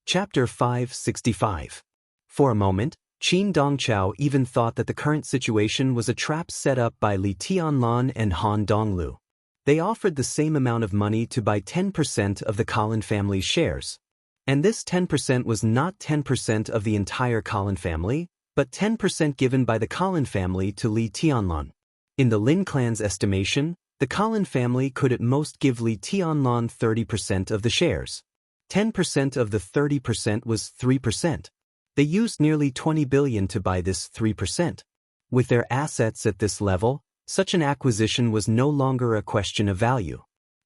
Chapter 565. For a moment, Qin Dongchao even thought that the current situation was a trap set up by Li Tianlan and Han Donglu. They offered the same amount of money to buy 10% of the Colin family's shares. And this 10% was not 10% of the entire Colin family, but 10% given by the Colin family to Li Tianlan. In the Lin clan's estimation, the Colin family could at most give Li Tianlan 30% of the shares. 10% of the 30% was 3%. They used nearly 20 billion to buy this 3%. With their assets at this level, such an acquisition was no longer a question of value.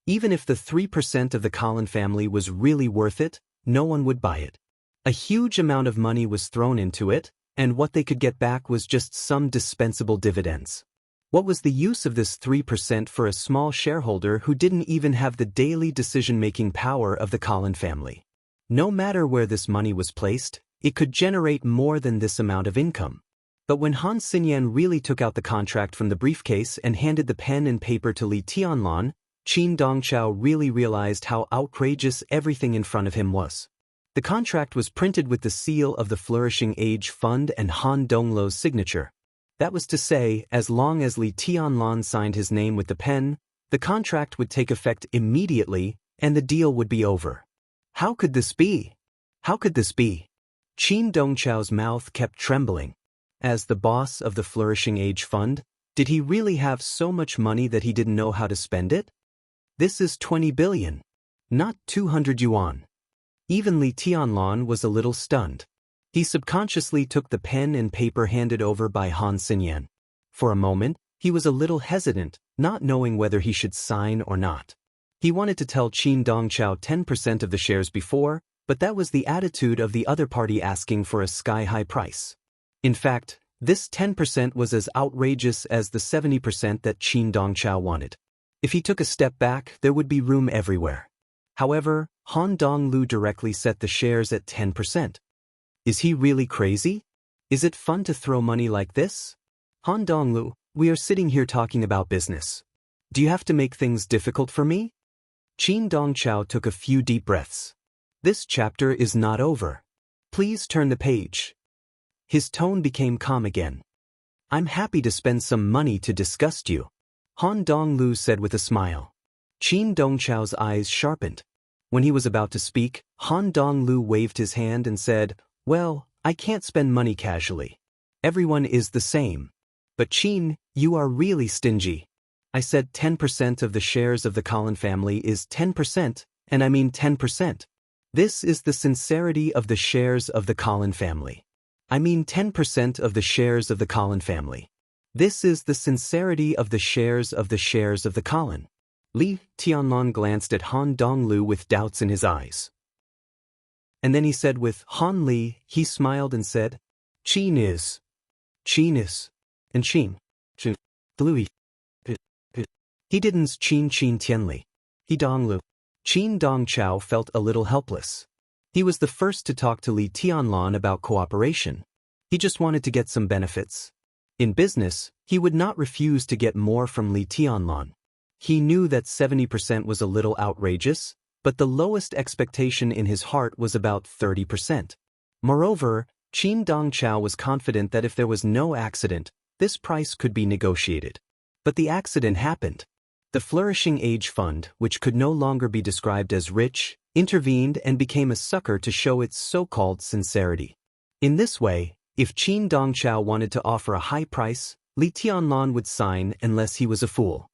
Even if the 3% of the Colin family was really worth it, no one would buy it. A huge amount of money was thrown into it, and what they could get back was just some dispensable dividends. What was the use of this 3% for a small shareholder who didn't even have the daily decision-making power of the Colin family? No matter where this money was placed, it could generate more than this amount of income. But when Han Xinyan really took out the contract from the briefcase and handed the pen and paper to Li Tianlan, Qin Dongchao really realized how outrageous everything in front of him was. The contract was printed with the seal of the Flourishing Age Fund and Han Donglu's signature. That was to say, as long as Li Tianlan signed his name with the pen, the contract would take effect immediately and the deal would be over. How could this be? How could this be? Qin Dongchao's mouth kept trembling. As the boss of the Flourishing Age Fund, did he really have so much money that he didn't know how to spend it? This is 20 billion, not 200 yuan. Even Li Tianlan was a little stunned. He subconsciously took the pen and paper handed over by Han Xinyan. For a moment, he was a little hesitant, not knowing whether he should sign or not. He wanted to tell Qin Dongchao 10% of the shares before, but that was the attitude of the other party asking for a sky-high price. In fact, this 10% was as outrageous as the 70% that Qin Dongchao wanted. If he took a step back, there would be room everywhere. However, Han Donglu directly set the shares at 10%. Is he really crazy? Is it fun to throw money like this? Han Donglu, we are sitting here talking about business. Do you have to make things difficult for me? Qin Dongchao took a few deep breaths. This chapter is not over. Please turn the page. His tone became calm again. I'm happy to spend some money to disgust you, Han Donglu said with a smile. Qin Dongchao's eyes sharpened. When he was about to speak, Han Donglu waved his hand and said, well, I can't spend money casually. Everyone is the same. But Qin, you are really stingy. I said 10% of the shares of the Colin family is 10%, and I mean 10%. This is the sincerity of the shares of the Colin family. I mean 10% of the shares of the Colin family. This is the sincerity of the shares of the Colin. Li Tianlan glanced at Han Donglu with doubts in his eyes. And then he said with Han Li, he smiled and said, Qin is, and Qin, Lui. He didn't Qin Tianli. He Donglu. Qin Dongchao felt a little helpless. He was the first to talk to Li Tianlan about cooperation. He just wanted to get some benefits. In business, he would not refuse to get more from Li Tianlan. He knew that 70% was a little outrageous, but the lowest expectation in his heart was about 30%. Moreover, Qin Dongchao was confident that if there was no accident, this price could be negotiated. But the accident happened. The Flourishing Age Fund, which could no longer be described as rich, intervened and became a sucker to show its so-called sincerity. In this way, if Qin Dongchao wanted to offer a high price, Li Tianlan would sign unless he was a fool.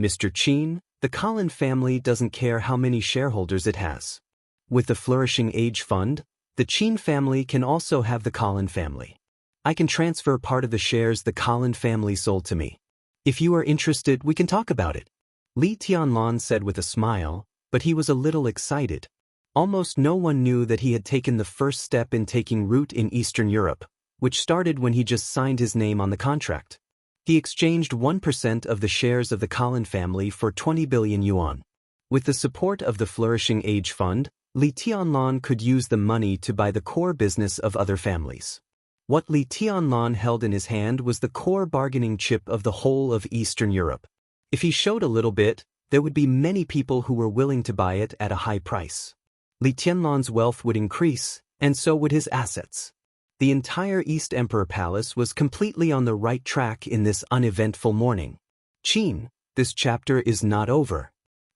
Mr. Qin, the Colin family doesn't care how many shareholders it has. With the Flourishing Age Fund, the Qin family can also have the Colin family. I can transfer part of the shares the Colin family sold to me. If you are interested, we can talk about it. Li Tianlan said with a smile, but he was a little excited. Almost no one knew that he had taken the first step in taking root in Eastern Europe, which started when he just signed his name on the contract. He exchanged 1% of the shares of the Colin family for 20 billion yuan. With the support of the Flourishing Age Fund, Li Tianlan could use the money to buy the core business of other families. What Li Tianlan held in his hand was the core bargaining chip of the whole of Eastern Europe. If he showed a little bit, there would be many people who were willing to buy it at a high price. Li Tianlan's wealth would increase, and so would his assets. The entire East Emperor Palace was completely on the right track in this uneventful morning. Qin, this chapter is not over.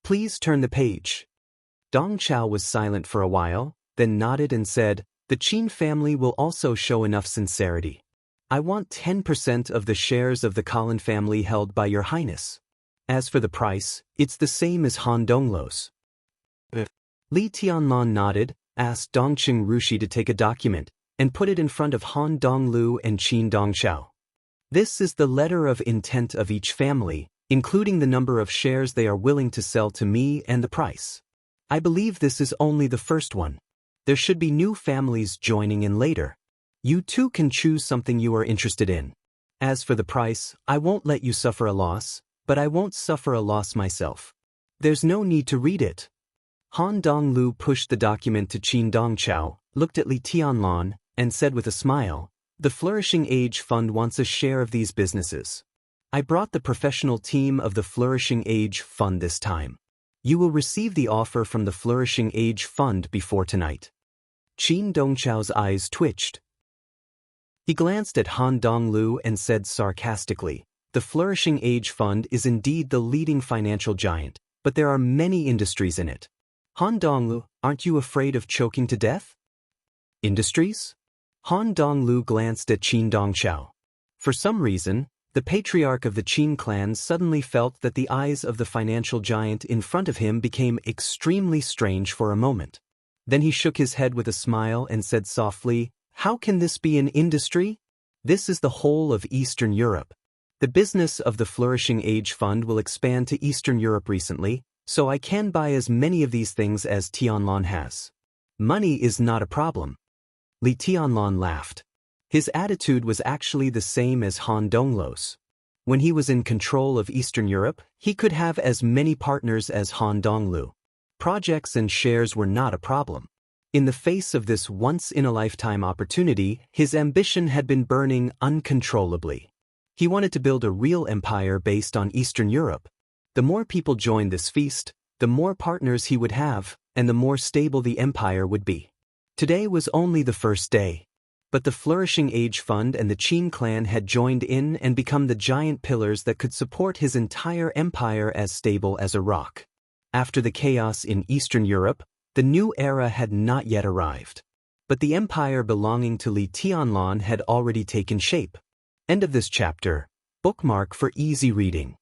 Please turn the page. Dong Chao was silent for a while, then nodded and said, "The Qin family will also show enough sincerity. I want 10% of the shares of the Colin family held by your highness. As for the price, it's the same as Han Donglu's." Li Tianlan nodded, asked Dongqing Rushi to take a document, and put it in front of Han Donglu and Qin Dongchao. This is the letter of intent of each family, including the number of shares they are willing to sell to me and the price. I believe this is only the first one. There should be new families joining in later. You too can choose something you are interested in. As for the price, I won't let you suffer a loss, but I won't suffer a loss myself. There's no need to read it. Han Donglu pushed the document to Qin Dongchao, looked at Li Tianlan, and said with a smile, "The Flourishing Age Fund wants a share of these businesses. I brought the professional team of the Flourishing Age Fund this time. You will receive the offer from the Flourishing Age Fund before tonight." Qin Dongchao's eyes twitched. He glanced at Han Donglu and said sarcastically, "The Flourishing Age Fund is indeed the leading financial giant, but there are many industries in it. Han Donglu, aren't you afraid of choking to death?" Industries? Han Donglu glanced at Qin Dongchao. For some reason, the patriarch of the Qin clan suddenly felt that the eyes of the financial giant in front of him became extremely strange for a moment. Then he shook his head with a smile and said softly, "How can this be an industry? This is the whole of Eastern Europe. The business of the Flourishing Age Fund will expand to Eastern Europe recently, so I can buy as many of these things as Tianlan has. Money is not a problem." Li Tianlan laughed. His attitude was actually the same as Han Donglu's. When he was in control of Eastern Europe, he could have as many partners as Han Donglu. Projects and shares were not a problem. In the face of this once-in-a-lifetime opportunity, his ambition had been burning uncontrollably. He wanted to build a real empire based on Eastern Europe. The more people joined this feast, the more partners he would have, and the more stable the empire would be. Today was only the first day. But the Flourishing Age Fund and the Qin clan had joined in and become the giant pillars that could support his entire empire as stable as a rock. After the chaos in Eastern Europe, the new era had not yet arrived. But the empire belonging to Li Tianlan had already taken shape. End of this chapter. Bookmark for easy reading.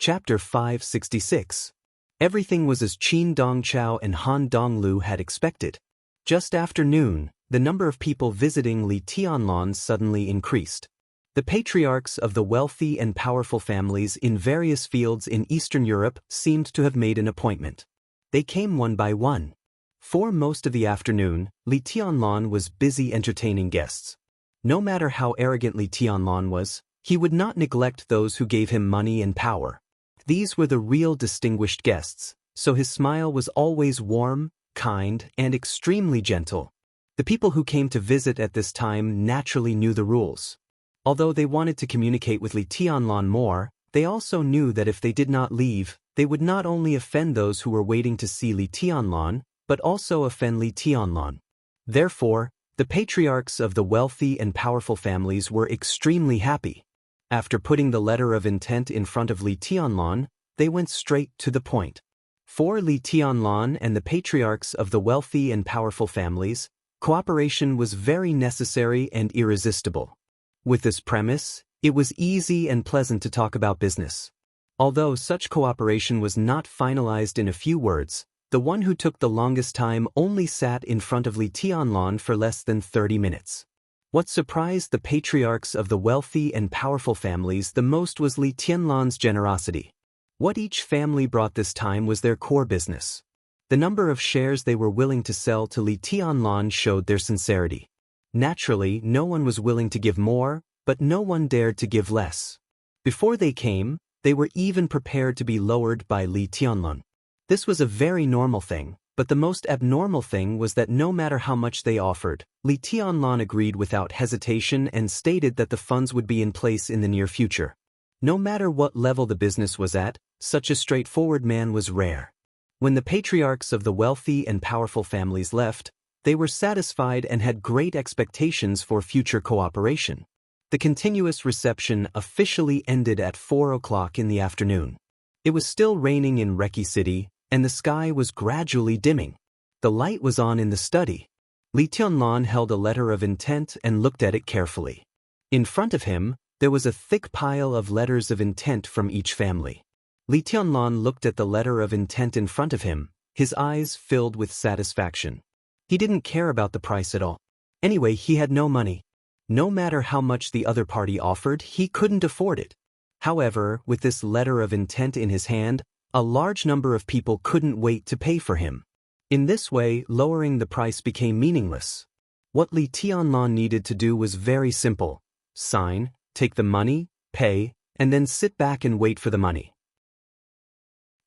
Chapter 566. Everything was as Qin Dongchao and Han Donglu had expected. Just after noon, the number of people visiting Li Tianlan suddenly increased. The patriarchs of the wealthy and powerful families in various fields in Eastern Europe seemed to have made an appointment. They came one by one. For most of the afternoon, Li Tianlan was busy entertaining guests. No matter how arrogant Li Tianlan was, he would not neglect those who gave him money and power. These were the real distinguished guests, so his smile was always warm, kind, and extremely gentle. The people who came to visit at this time naturally knew the rules. Although they wanted to communicate with Li Tianlan more, they also knew that if they did not leave, they would not only offend those who were waiting to see Li Tianlan, but also offend Li Tianlan. Therefore, the patriarchs of the wealthy and powerful families were extremely happy. After putting the letter of intent in front of Li Tianlan, they went straight to the point. For Li Tianlan and the patriarchs of the wealthy and powerful families, cooperation was very necessary and irresistible. With this premise, it was easy and pleasant to talk about business. Although such cooperation was not finalized in a few words, the one who took the longest time only sat in front of Li Tianlan for less than 30 minutes. What surprised the patriarchs of the wealthy and powerful families the most was Li Tianlan's generosity. What each family brought this time was their core business. The number of shares they were willing to sell to Li Tianlan showed their sincerity. Naturally, no one was willing to give more, but no one dared to give less. Before they came, they were even prepared to be lowered by Li Tianlan. This was a very normal thing, but the most abnormal thing was that no matter how much they offered, Li Tianlan agreed without hesitation and stated that the funds would be in place in the near future. No matter what level the business was at, such a straightforward man was rare. When the patriarchs of the wealthy and powerful families left, they were satisfied and had great expectations for future cooperation. The continuous reception officially ended at 4 o'clock in the afternoon. It was still raining in Reki City, and the sky was gradually dimming. The light was on in the study. Li Tianlan held a letter of intent and looked at it carefully. In front of him, there was a thick pile of letters of intent from each family. Li Tianlan looked at the letter of intent in front of him, his eyes filled with satisfaction. He didn't care about the price at all. Anyway, he had no money. No matter how much the other party offered, he couldn't afford it. However, with this letter of intent in his hand, a large number of people couldn't wait to pay for him. In this way, lowering the price became meaningless. What Li Tianlan needed to do was very simple. Sign, take the money, pay, and then sit back and wait for the money.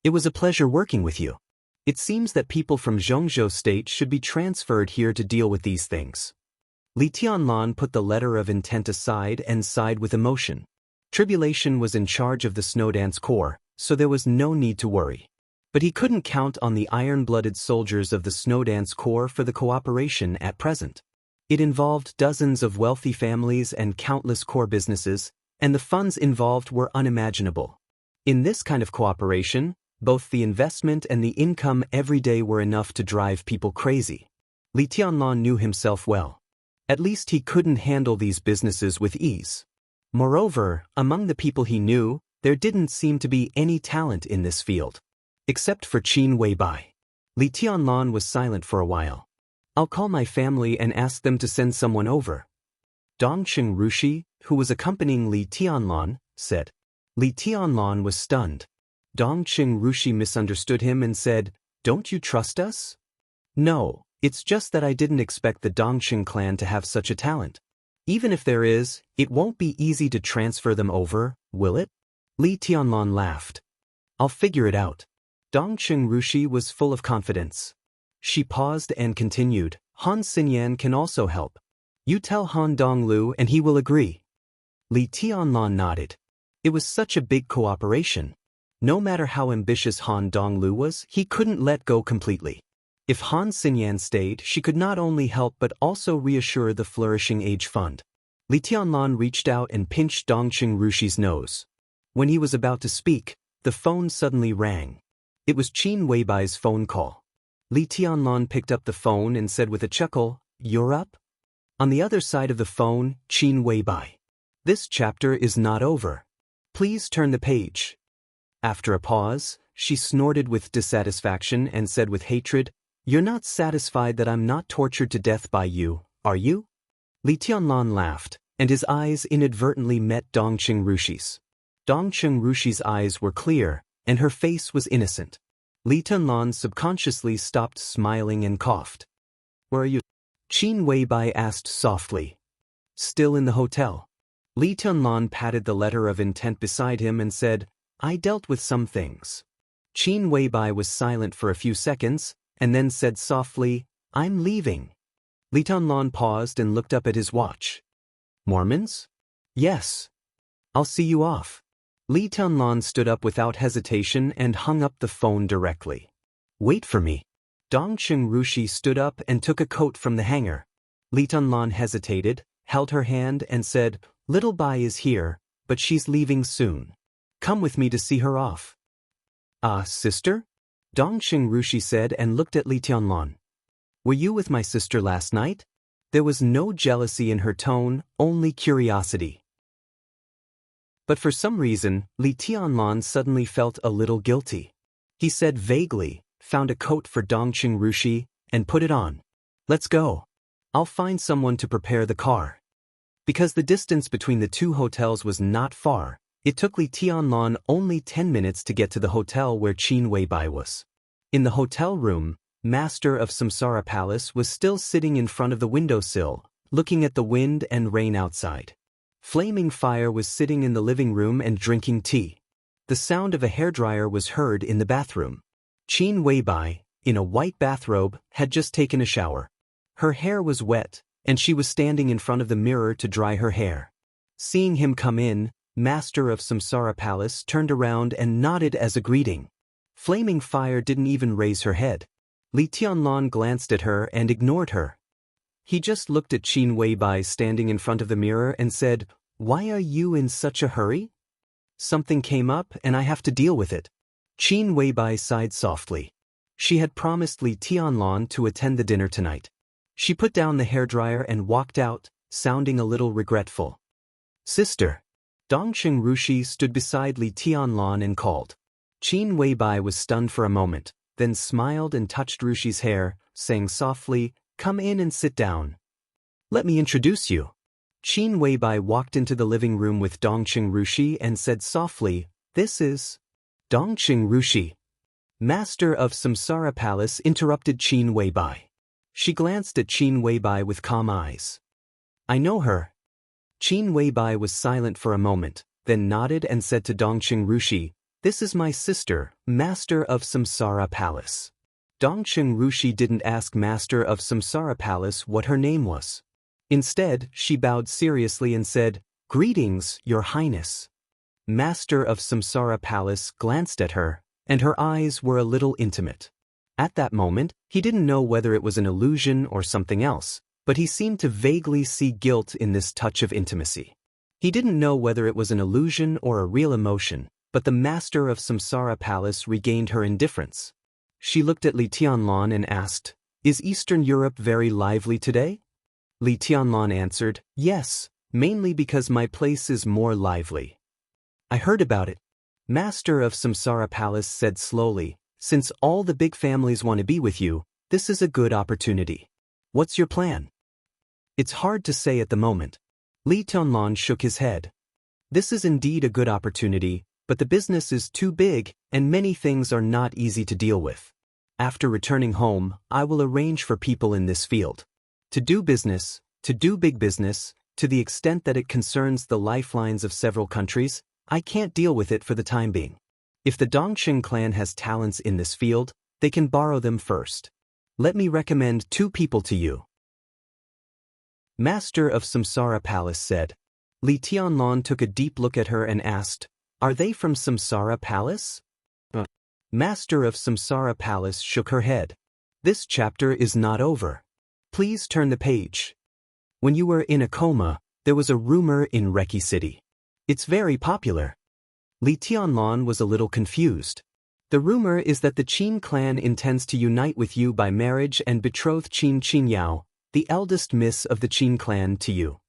It was a pleasure working with you. It seems that people from Zhongzhou State should be transferred here to deal with these things. Li Tianlan put the letter of intent aside and sighed with emotion. Tribulation was in charge of the Snowdance Corps, so there was no need to worry. But he couldn't count on the iron-blooded soldiers of the Snowdance Corps for the cooperation at present. It involved dozens of wealthy families and countless core businesses, and the funds involved were unimaginable. In this kind of cooperation, both the investment and the income every day were enough to drive people crazy. Li Tianlan knew himself well. At least he couldn't handle these businesses with ease. Moreover, among the people he knew, there didn't seem to be any talent in this field. Except for Qin Weibai. Li Tianlan was silent for a while. I'll call my family and ask them to send someone over. Dongqing Rushi, who was accompanying Li Tianlan, said. Li Tianlan was stunned. Dongqing Rushi misunderstood him and said, "Don't you trust us?" "No, it's just that I didn't expect the Dongqing clan to have such a talent. Even if there is, it won't be easy to transfer them over, will it?" Li Tianlan laughed. "I'll figure it out." Dongqing Rushi was full of confidence. She paused and continued, "Han Xinyan can also help. You tell Han Donglu and he will agree." Li Tianlan nodded. It was such a big cooperation. No matter how ambitious Han Donglu was, he couldn't let go completely. If Han Xinyan stayed, she could not only help but also reassure the flourishing age fund. Li Tianlan reached out and pinched Dongqing Rushi's nose. When he was about to speak, the phone suddenly rang. It was Qin Weibai's phone call. Li Tianlan picked up the phone and said with a chuckle, "You're up?" On the other side of the phone, Qin Weibai. "This chapter is not over. Please turn the page." After a pause, she snorted with dissatisfaction and said with hatred, "You're not satisfied that I'm not tortured to death by you, are you?" Li Tianlan laughed, and his eyes inadvertently met Dongqing Rushi's. Dongqing Rushi's eyes were clear, and her face was innocent. Li Tianlan subconsciously stopped smiling and coughed. "Where are you?" Qin Weibai asked softly. "Still in the hotel." Li Tianlan patted the letter of intent beside him and said, "I dealt with some things." Qin Weibai was silent for a few seconds, and then said softly, "I'm leaving." Li Tianlan paused and looked up at his watch. "Mormons?" "Yes." "I'll see you off." Li Tianlan stood up without hesitation and hung up the phone directly. "Wait for me." Dongqing Rushi stood up and took a coat from the hanger. Li Tianlan hesitated, held her hand and said, "Little Bai is here, but she's leaving soon. Come with me to see her off." "Ah, sister?" Dongqing Rushi said and looked at Li Tianlan. "Were you with my sister last night?" There was no jealousy in her tone, only curiosity. But for some reason, Li Tianlan suddenly felt a little guilty. He said vaguely, found a coat for Dongqing Rushi, and put it on. "Let's go. I'll find someone to prepare the car." Because the distance between the two hotels was not far, it took Li Tianlan only 10 minutes to get to the hotel where Qin Weibai was. In the hotel room, Master of Samsara Palace was still sitting in front of the windowsill, looking at the wind and rain outside. Flaming Fire was sitting in the living room and drinking tea. The sound of a hairdryer was heard in the bathroom. Qin Weibai, in a white bathrobe, had just taken a shower. Her hair was wet, and she was standing in front of the mirror to dry her hair. Seeing him come in, Master of Samsara Palace turned around and nodded as a greeting. Flaming fire didn't even raise her head. Li Tianlan glanced at her and ignored her. He just looked at Qin Weibai standing in front of the mirror and said, "Why are you in such a hurry?" "Something came up and I have to deal with it." Qin Weibai sighed softly. She had promised Li Tianlan to attend the dinner tonight. She put down the hairdryer and walked out, sounding a little regretful. "Sister." Dongqing Rushi stood beside Li Tianlan and called. Qin Weibai was stunned for a moment, then smiled and touched Rushi's hair, saying softly, "Come in and sit down. Let me introduce you." Qin Weibai walked into the living room with Dongqing Rushi and said softly, "This is..." Dongqing Rushi, master of Samsara Palace, interrupted Qin Weibai. She glanced at Qin Weibai with calm eyes. "I know her." Qin Weibai was silent for a moment, then nodded and said to Dongqing Rushi, "This is my sister, master of Samsara Palace." Dongqing Rushi didn't ask master of Samsara Palace what her name was. Instead, she bowed seriously and said, "Greetings, Your Highness." Master of Samsara Palace glanced at her, and her eyes were a little intimate. At that moment, he didn't know whether it was an illusion or something else, but he seemed to vaguely see guilt in this touch of intimacy. He didn't know whether it was an illusion or a real emotion, but the master of Samsara Palace regained her indifference. She looked at Li Tianlan and asked, "Is Eastern Europe very lively today?" Li Tianlan answered, "Yes, mainly because my place is more lively." "I heard about it." Master of Samsara Palace said slowly, "Since all the big families want to be with you, this is a good opportunity. What's your plan?" "It's hard to say at the moment." Li Tianlan shook his head. "This is indeed a good opportunity, but the business is too big and many things are not easy to deal with. After returning home, I will arrange for people in this field to do business, to do big business, to the extent that it concerns the lifelines of several countries. I can't deal with it for the time being. If the Dongqing clan has talents in this field, they can borrow them first. Let me recommend 2 people to you." Master of Samsara Palace said. Li Tianlan took a deep look at her and asked, "Are they from Samsara Palace?" Master of Samsara Palace shook her head. "This chapter is not over. Please turn the page. When you were in a coma, there was a rumor in Reki City. It's very popular." Li Tianlan was a little confused. "The rumor is that the Qin clan intends to unite with you by marriage and betroth Qin Qinyao, the eldest miss of the Qin clan, to you."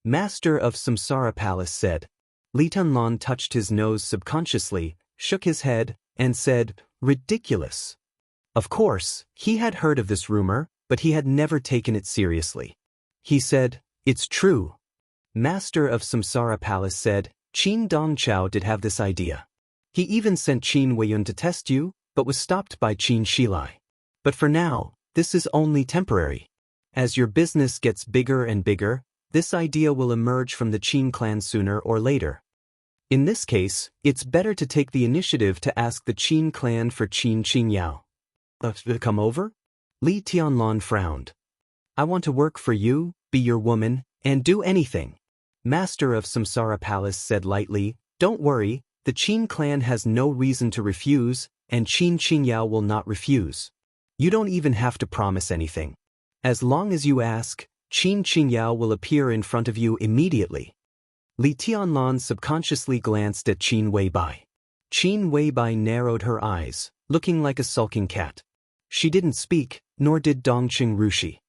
Master of Samsara Palace said. Li Tianlan touched his nose subconsciously, shook his head, and said, "Ridiculous." Of course, he had heard of this rumor, but he had never taken it seriously. He said, "It's true." Master of Samsara Palace said, "Qin Dongchao did have this idea. He even sent Qin Weiyun to test you, but was stopped by Qin Shilai. But for now, this is only temporary. As your business gets bigger and bigger, this idea will emerge from the Qin clan sooner or later. In this case, it's better to take the initiative to ask the Qin clan for Qin Qinyao. Come over?" Li Tianlan frowned. "I want to work for you, be your woman, and do anything." Master of Samsara Palace said lightly, "Don't worry, the Qin clan has no reason to refuse, and Qin Qinyao will not refuse. You don't even have to promise anything. As long as you ask, Qin Qinyao will appear in front of you immediately." Li Tianlan subconsciously glanced at Qin Weibai. Qin Weibai narrowed her eyes, looking like a sulking cat. She didn't speak, nor did Dongqing Rushi.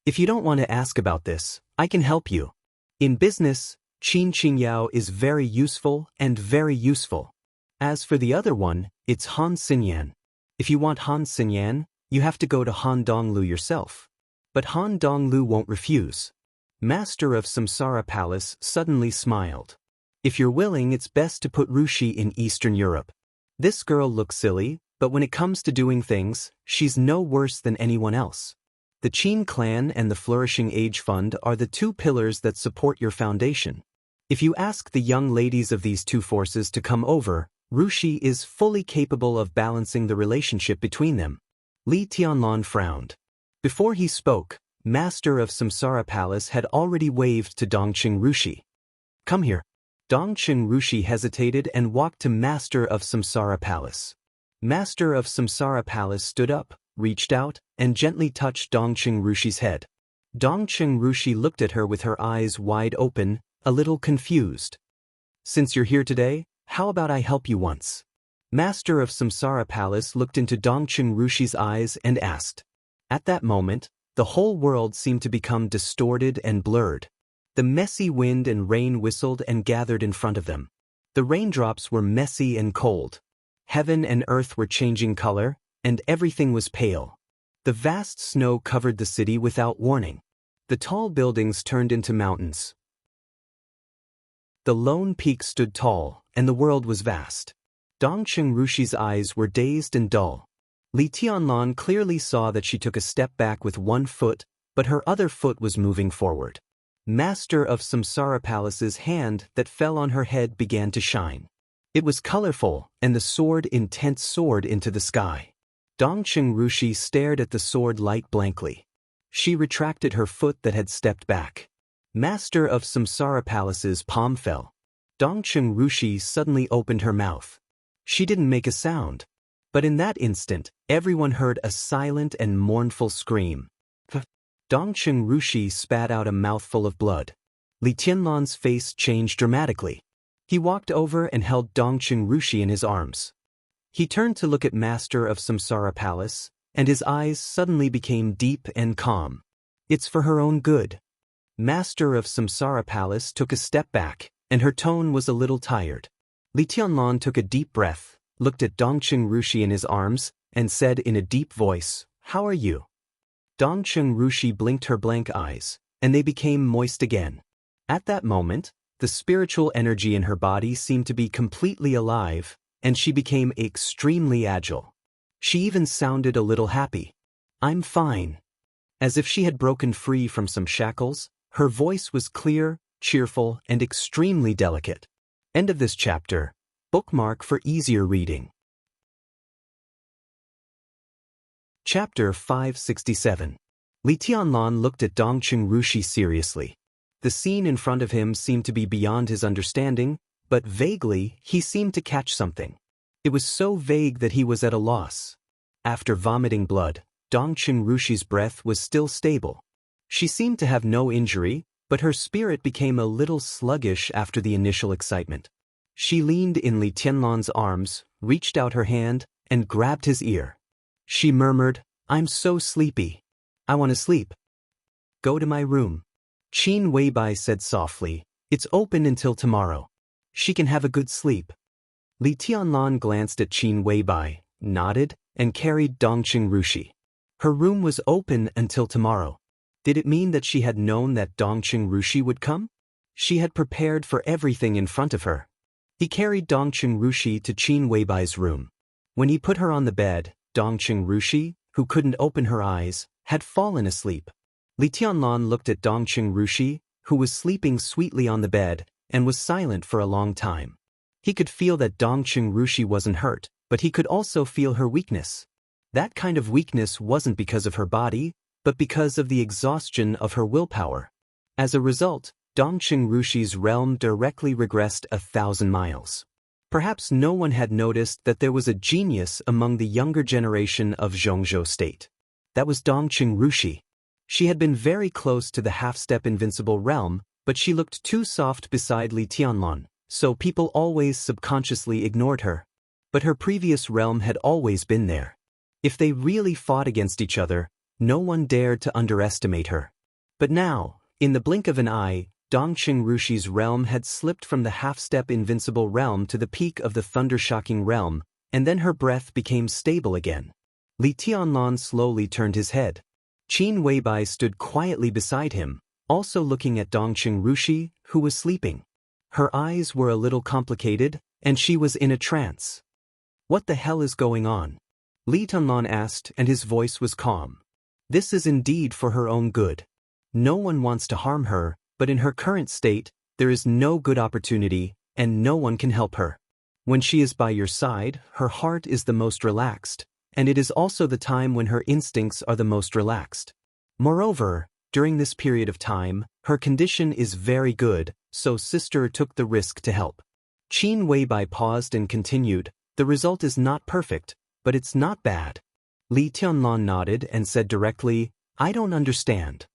"If you don't want to ask about this, I can help you. In business, Qin Qinyao is very useful and very useful. As for the other one, it's Han Xinyan. If you want Han Xinyan, you have to go to Han Donglu yourself. But Han Donglu won't refuse." Master of Samsara Palace suddenly smiled. "If you're willing, it's best to put Rushi in Eastern Europe. This girl looks silly, but when it comes to doing things, she's no worse than anyone else. The Qin clan and the Flourishing Age Fund are the 2 pillars that support your foundation. If you ask the young ladies of these 2 forces to come over, Rushi is fully capable of balancing the relationship between them." Li Tianlan frowned. Before he spoke, Master of Samsara Palace had already waved to Dongqing Rushi. "Come here." Dongqing Rushi hesitated and walked to Master of Samsara Palace. Master of Samsara Palace stood up, reached out, and gently touched Dongqing Rushi's head. Dongqing Rushi looked at her with her eyes wide open, a little confused. Since you're here today, how about I help you once? Master of Samsara Palace looked into Dongqing Rushi's eyes and asked. At that moment, the whole world seemed to become distorted and blurred. The messy wind and rain whistled and gathered in front of them. The raindrops were messy and cold. Heaven and earth were changing color, and everything was pale. The vast snow covered the city without warning. The tall buildings turned into mountains. The lone peak stood tall, and the world was vast. Dongqing Rushi's eyes were dazed and dull. Li Tianlan clearly saw that she took a step back with one foot, but her other foot was moving forward. Master of Samsara Palace's hand that fell on her head began to shine. It was colorful, and the sword intense soared into the sky. Dongqing Rushi stared at the sword light blankly. She retracted her foot that had stepped back. Master of Samsara Palace's palm fell. Dongqing Rushi suddenly opened her mouth. She didn't make a sound. But in that instant, everyone heard a silent and mournful scream. Dongqing Rushi spat out a mouthful of blood. Li Tianlan's face changed dramatically. He walked over and held Dongqing Rushi in his arms. He turned to look at Master of Samsara Palace, and his eyes suddenly became deep and calm. It's for her own good. Master of Samsara Palace took a step back, and her tone was a little tired. Li Tianlan took a deep breath, looked at Dongqing Rushi in his arms, and said in a deep voice, "How are you?" Dongqing Rushi blinked her blank eyes, and they became moist again. At that moment, the spiritual energy in her body seemed to be completely alive, and she became extremely agile. She even sounded a little happy. "I'm fine." As if she had broken free from some shackles, her voice was clear, cheerful, and extremely delicate. End of this chapter. Bookmark for easier reading. Chapter 567. Li Tianlan looked at Dongqing Rushi seriously. The scene in front of him seemed to be beyond his understanding, but vaguely he seemed to catch something. It was so vague that he was at a loss. After vomiting blood, Dongqing Rushi's breath was still stable. She seemed to have no injury, but her spirit became a little sluggish after the initial excitement. She leaned in Li Tianlan's arms, reached out her hand, and grabbed his ear. She murmured, "I'm so sleepy. I want to sleep. Go to my room." Qin Weibai said softly, "It's open until tomorrow. She can have a good sleep." Li Tianlan glanced at Qin Weibai, nodded, and carried Dongqing Rushi. Her room was open until tomorrow. Did it mean that she had known that Dongqing Rushi would come? She had prepared for everything in front of her. He carried Dongqing Rushi to Qin Weibai's room. When he put her on the bed, Dongqing Rushi, who couldn't open her eyes, had fallen asleep. Li Tianlan looked at Dongqing Rushi, who was sleeping sweetly on the bed, and was silent for a long time. He could feel that Dongqing Rushi wasn't hurt, but he could also feel her weakness. That kind of weakness wasn't because of her body, but because of the exhaustion of her willpower. As a result, Dongqing Rushi's realm directly regressed 1,000 miles. Perhaps no one had noticed that there was a genius among the younger generation of Zhongzhou State. That was Dongqing Rushi. She had been very close to the half-step invincible realm, but she looked too soft beside Li Tianlan, so people always subconsciously ignored her. But her previous realm had always been there. If they really fought against each other, no one dared to underestimate her. But now, in the blink of an eye, Dongqing Rushi's realm had slipped from the half-step invincible realm to the peak of the thunder-shocking realm, and then her breath became stable again. Li Tianlan slowly turned his head. Qin Weibai stood quietly beside him, also looking at Dongqing Rushi, who was sleeping. Her eyes were a little complicated, and she was in a trance. "What the hell is going on?" Li Tianlan asked, and his voice was calm. "This is indeed for her own good. No one wants to harm her, but in her current state, there is no good opportunity, and no one can help her. When she is by your side, her heart is the most relaxed, and it is also the time when her instincts are the most relaxed. Moreover, during this period of time, her condition is very good, so sister took the risk to help." Qin Weibai paused and continued, "The result is not perfect, but it's not bad. Li Tianlan nodded and said directly, I don't understand.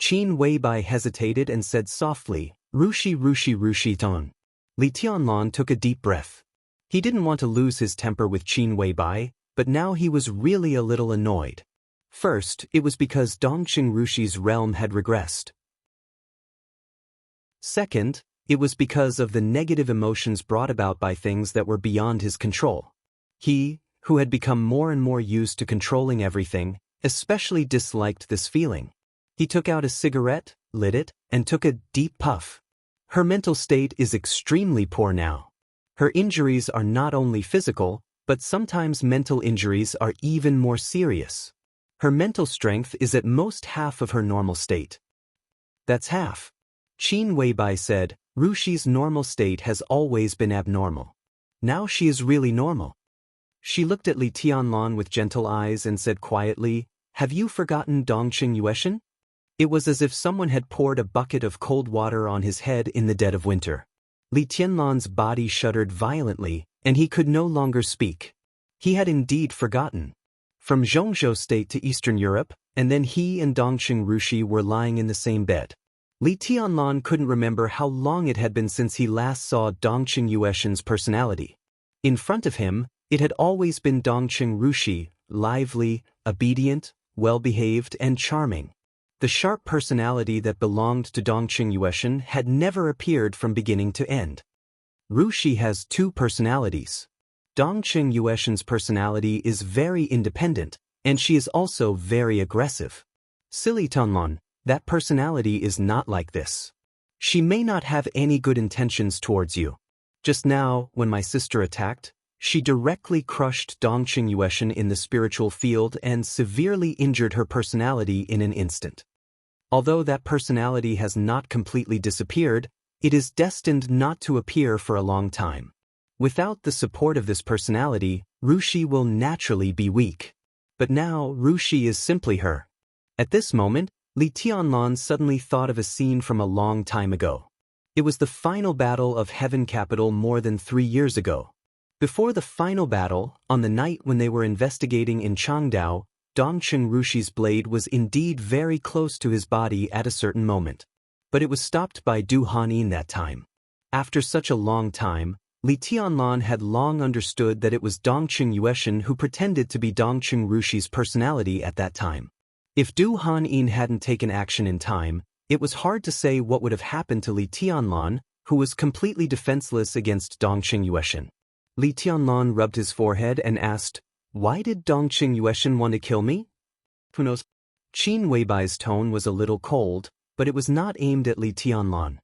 Qin Weibai hesitated and said softly, Rushi ton. Li Tianlan took a deep breath. He didn't want to lose his temper with Qin Weibai, but now he was really a little annoyed. First, it was because Dongqing Rushi's realm had regressed. Second, it was because of the negative emotions brought about by things that were beyond his control. He, who had become more and more used to controlling everything, especially disliked this feeling. He took out a cigarette, lit it, and took a deep puff. Her mental state is extremely poor now. Her injuries are not only physical, but sometimes mental injuries are even more serious. Her mental strength is at most half of her normal state. That's half. Qin Weibai said, Rushi's normal state has always been abnormal. Now she is really normal. She looked at Li Tianlan with gentle eyes and said quietly, Have you forgotten Dongqing Yueshan? It was as if someone had poured a bucket of cold water on his head in the dead of winter. Li Tianlan's body shuddered violently, and he could no longer speak. He had indeed forgotten. From Zhongzhou State to Eastern Europe, and then he and Dongqing Rushi were lying in the same bed. Li Tianlan couldn't remember how long it had been since he last saw Dongqing Yueshan's personality. In front of him, it had always been Dongqing Rushi, lively, obedient, well-behaved, and charming. The sharp personality that belonged to Dongqing Yueshan had never appeared from beginning to end. Rushi has two personalities. Dongqing Yueshan's personality is very independent, and she is also very aggressive. Silly Tianlan, that personality is not like this. She may not have any good intentions towards you. Just now, when my sister attacked, she directly crushed Dongqing Yueshan in the spiritual field and severely injured her personality in an instant. Although that personality has not completely disappeared, it is destined not to appear for a long time. Without the support of this personality, Rushi will naturally be weak. But now, Rushi is simply her. At this moment, Li Tianlan suddenly thought of a scene from a long time ago. It was the final battle of Heaven Capital more than 3 years ago. Before the final battle, on the night when they were investigating in Changdao, Dongqing Rushi's blade was indeed very close to his body at a certain moment. But it was stopped by Du Hanin that time. After such a long time, Li Tianlan had long understood that it was Dongqing Yueshan who pretended to be Dongqing Rushi's personality at that time. If Du Hanin hadn't taken action in time, it was hard to say what would have happened to Li Tianlan, who was completely defenseless against Dongqing Yueshan. Li Tianlan rubbed his forehead and asked, Why did Dongqing Yueshan want to kill me? Who knows? Qin Weibai's tone was a little cold, but it was not aimed at Li Tianlan.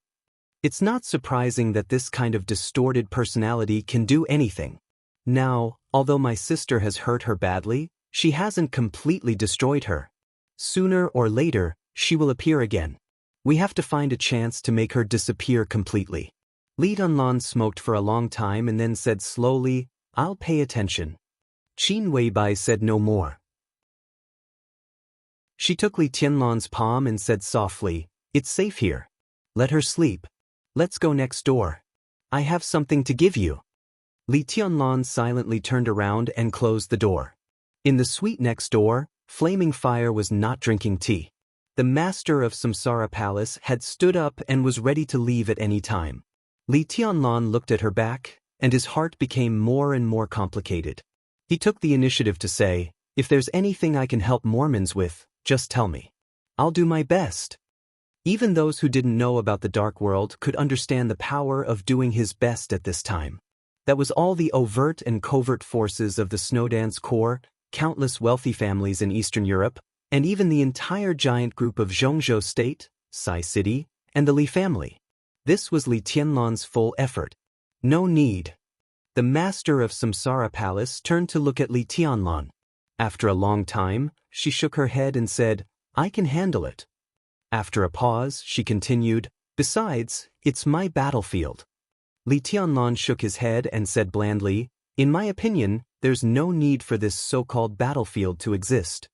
It's not surprising that this kind of distorted personality can do anything. Now, although my sister has hurt her badly, she hasn't completely destroyed her. Sooner or later, she will appear again. We have to find a chance to make her disappear completely. Li Tianlan smoked for a long time and then said slowly, I'll pay attention. Qin Weibai said no more. She took Li Tianlan's palm and said softly, It's safe here. Let her sleep. Let's go next door. I have something to give you. Li Tianlan silently turned around and closed the door. In the suite next door, Flaming Fire was not drinking tea. The master of Samsara Palace had stood up and was ready to leave at any time. Li Tianlan looked at her back, and his heart became more and more complicated. He took the initiative to say, If there's anything I can help Mormons with, just tell me. I'll do my best. Even those who didn't know about the dark world could understand the power of doing his best at this time. That was all the overt and covert forces of the Snowdance Corps, countless wealthy families in Eastern Europe, and even the entire giant group of Zhongzhou State, Sai City, and the Li family. This was Li Tianlan's full effort. No need. The master of Samsara Palace turned to look at Li Tianlan. After a long time, she shook her head and said, I can handle it. After a pause, she continued, Besides, it's my battlefield. Li Tianlan shook his head and said blandly, In my opinion, there's no need for this so-called battlefield to exist.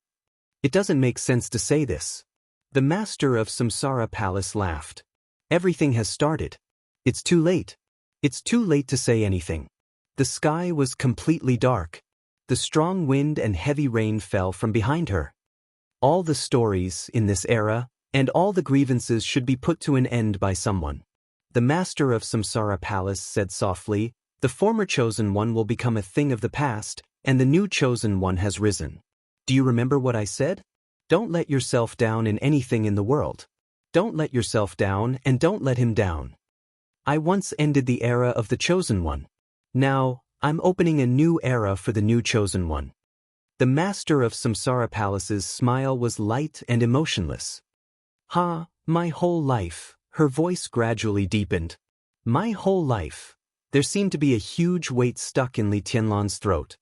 It doesn't make sense to say this. The master of Samsara Palace laughed. Everything has started. It's too late. It's too late to say anything. The sky was completely dark. The The strong wind and heavy rain fell from behind her. All the stories in this era, and all the grievances should be put to an end by someone. The master of Samsara Palace said softly, "The former chosen one will become a thing of the past, and the new chosen one has risen. Do you remember what I said? Don't let yourself down in anything in the world. Don't let yourself down and don't let him down. I once ended the era of the chosen one. Now, I'm opening a new era for the new chosen one." The master of Samsara Palace's smile was light and emotionless. My whole life." Her voice gradually deepened. "My whole life." There seemed to be a huge weight stuck in Li Tianlan's throat.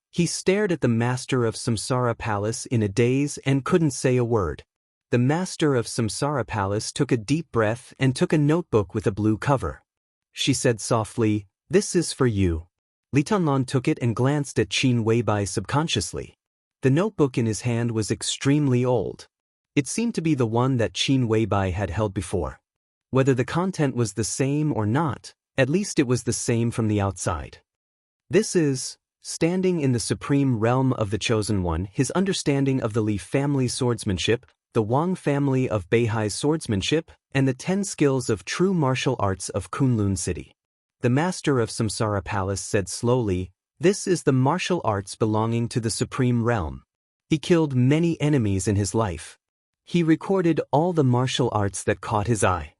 He stared at the master of Samsara Palace in a daze and couldn't say a word. The master of Samsara Palace took a deep breath and took a notebook with a blue cover. She said softly, "This is for you." Li Tianlan took it and glanced at Qin Weibai subconsciously. The notebook in his hand was extremely old. It seemed to be the one that Qin Weibai had held before. Whether the content was the same or not, at least it was the same from the outside. This is, standing in the supreme realm of the Chosen One, his understanding of the Li family swordsmanship, the Wang family of Beihai's swordsmanship, and the 10 skills of true martial arts of Kunlun City. The master of Samsara Palace said slowly, "This is the martial arts belonging to the supreme realm." He killed many enemies in his life. He recorded all the martial arts that caught his eye.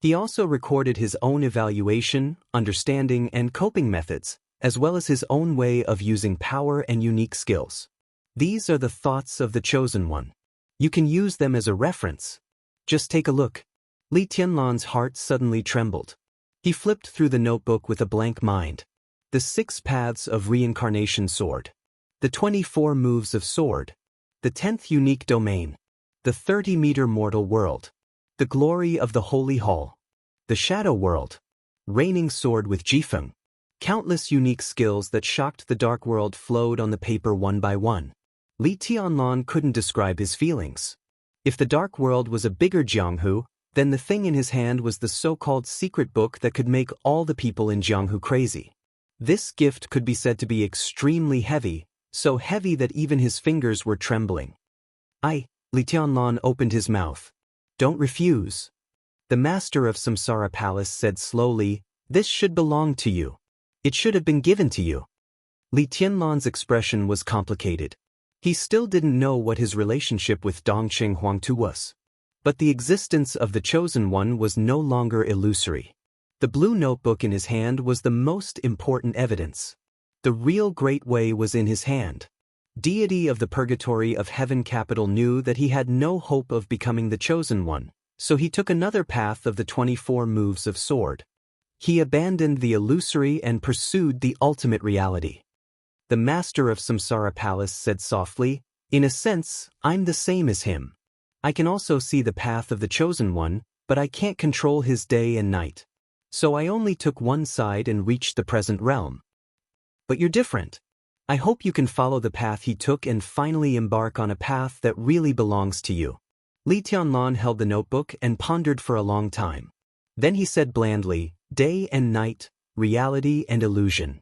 He also recorded his own evaluation, understanding, and coping methods, as well as his own way of using power and unique skills. These are the thoughts of the Chosen One. You can use them as a reference. Just take a look. Li Tianlan's heart suddenly trembled. He flipped through the notebook with a blank mind. The 6 paths of reincarnation sword. The 24 moves of sword. The 10th unique domain. The 30-meter mortal world. The glory of the holy hall. The shadow world. Reigning sword with Jifeng. Countless unique skills that shocked the dark world flowed on the paper one by one. Li Tianlan couldn't describe his feelings. If the dark world was a bigger Jianghu, then the thing in his hand was the so-called secret book that could make all the people in Jianghu crazy. This gift could be said to be extremely heavy, so heavy that even his fingers were trembling. Li Tianlan opened his mouth. "Don't refuse." The master of Samsara Palace said slowly, "This should belong to you. It should have been given to you." Li Tianlan's expression was complicated. He still didn't know what his relationship with Dongqing Huangtu was. But the existence of the Chosen One was no longer illusory. The blue notebook in his hand was the most important evidence. The real Great Way was in his hand. Deity of the Purgatory of Heaven Capital knew that he had no hope of becoming the Chosen One, so he took another path of the 24 moves of sword. He abandoned the illusory and pursued the ultimate reality. The master of Samsara Palace said softly, "In a sense, I'm the same as him. I can also see the path of the Chosen One, but I can't control his day and night. So I only took one side and reached the present realm. But you're different. I hope you can follow the path he took and finally embark on a path that really belongs to you." Li Tianlan held the notebook and pondered for a long time. Then he said blandly, "Day and night, reality and illusion."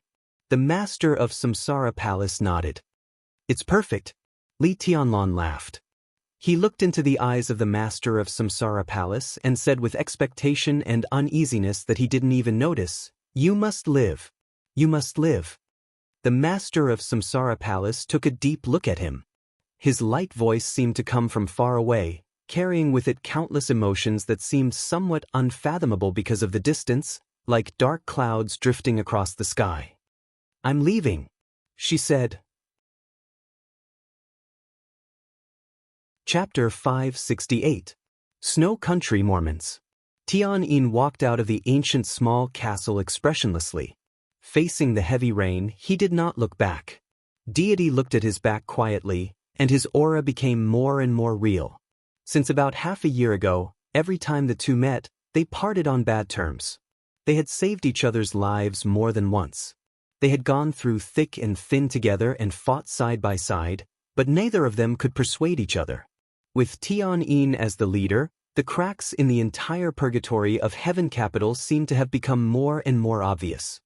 The master of Samsara Palace nodded. "It's perfect." Li Tianlan laughed. He looked into the eyes of the master of Samsara Palace and said with expectation and uneasiness that he didn't even notice, "You must live. You must live." The master of Samsara Palace took a deep look at him. His light voice seemed to come from far away, carrying with it countless emotions that seemed somewhat unfathomable because of the distance, like dark clouds drifting across the sky. "I'm leaving," she said. Chapter 568. Snow Country Mormons. Tian-Yin walked out of the ancient small castle expressionlessly. Facing the heavy rain, he did not look back. Deity looked at his back quietly, and his aura became more and more real. Since about half a year ago, every time the two met, they parted on bad terms. They had saved each other's lives more than once. They had gone through thick and thin together and fought side by side, but neither of them could persuade each other. With Tian-Yin as the leader, the cracks in the entire purgatory of Heaven Capital seemed to have become more and more obvious.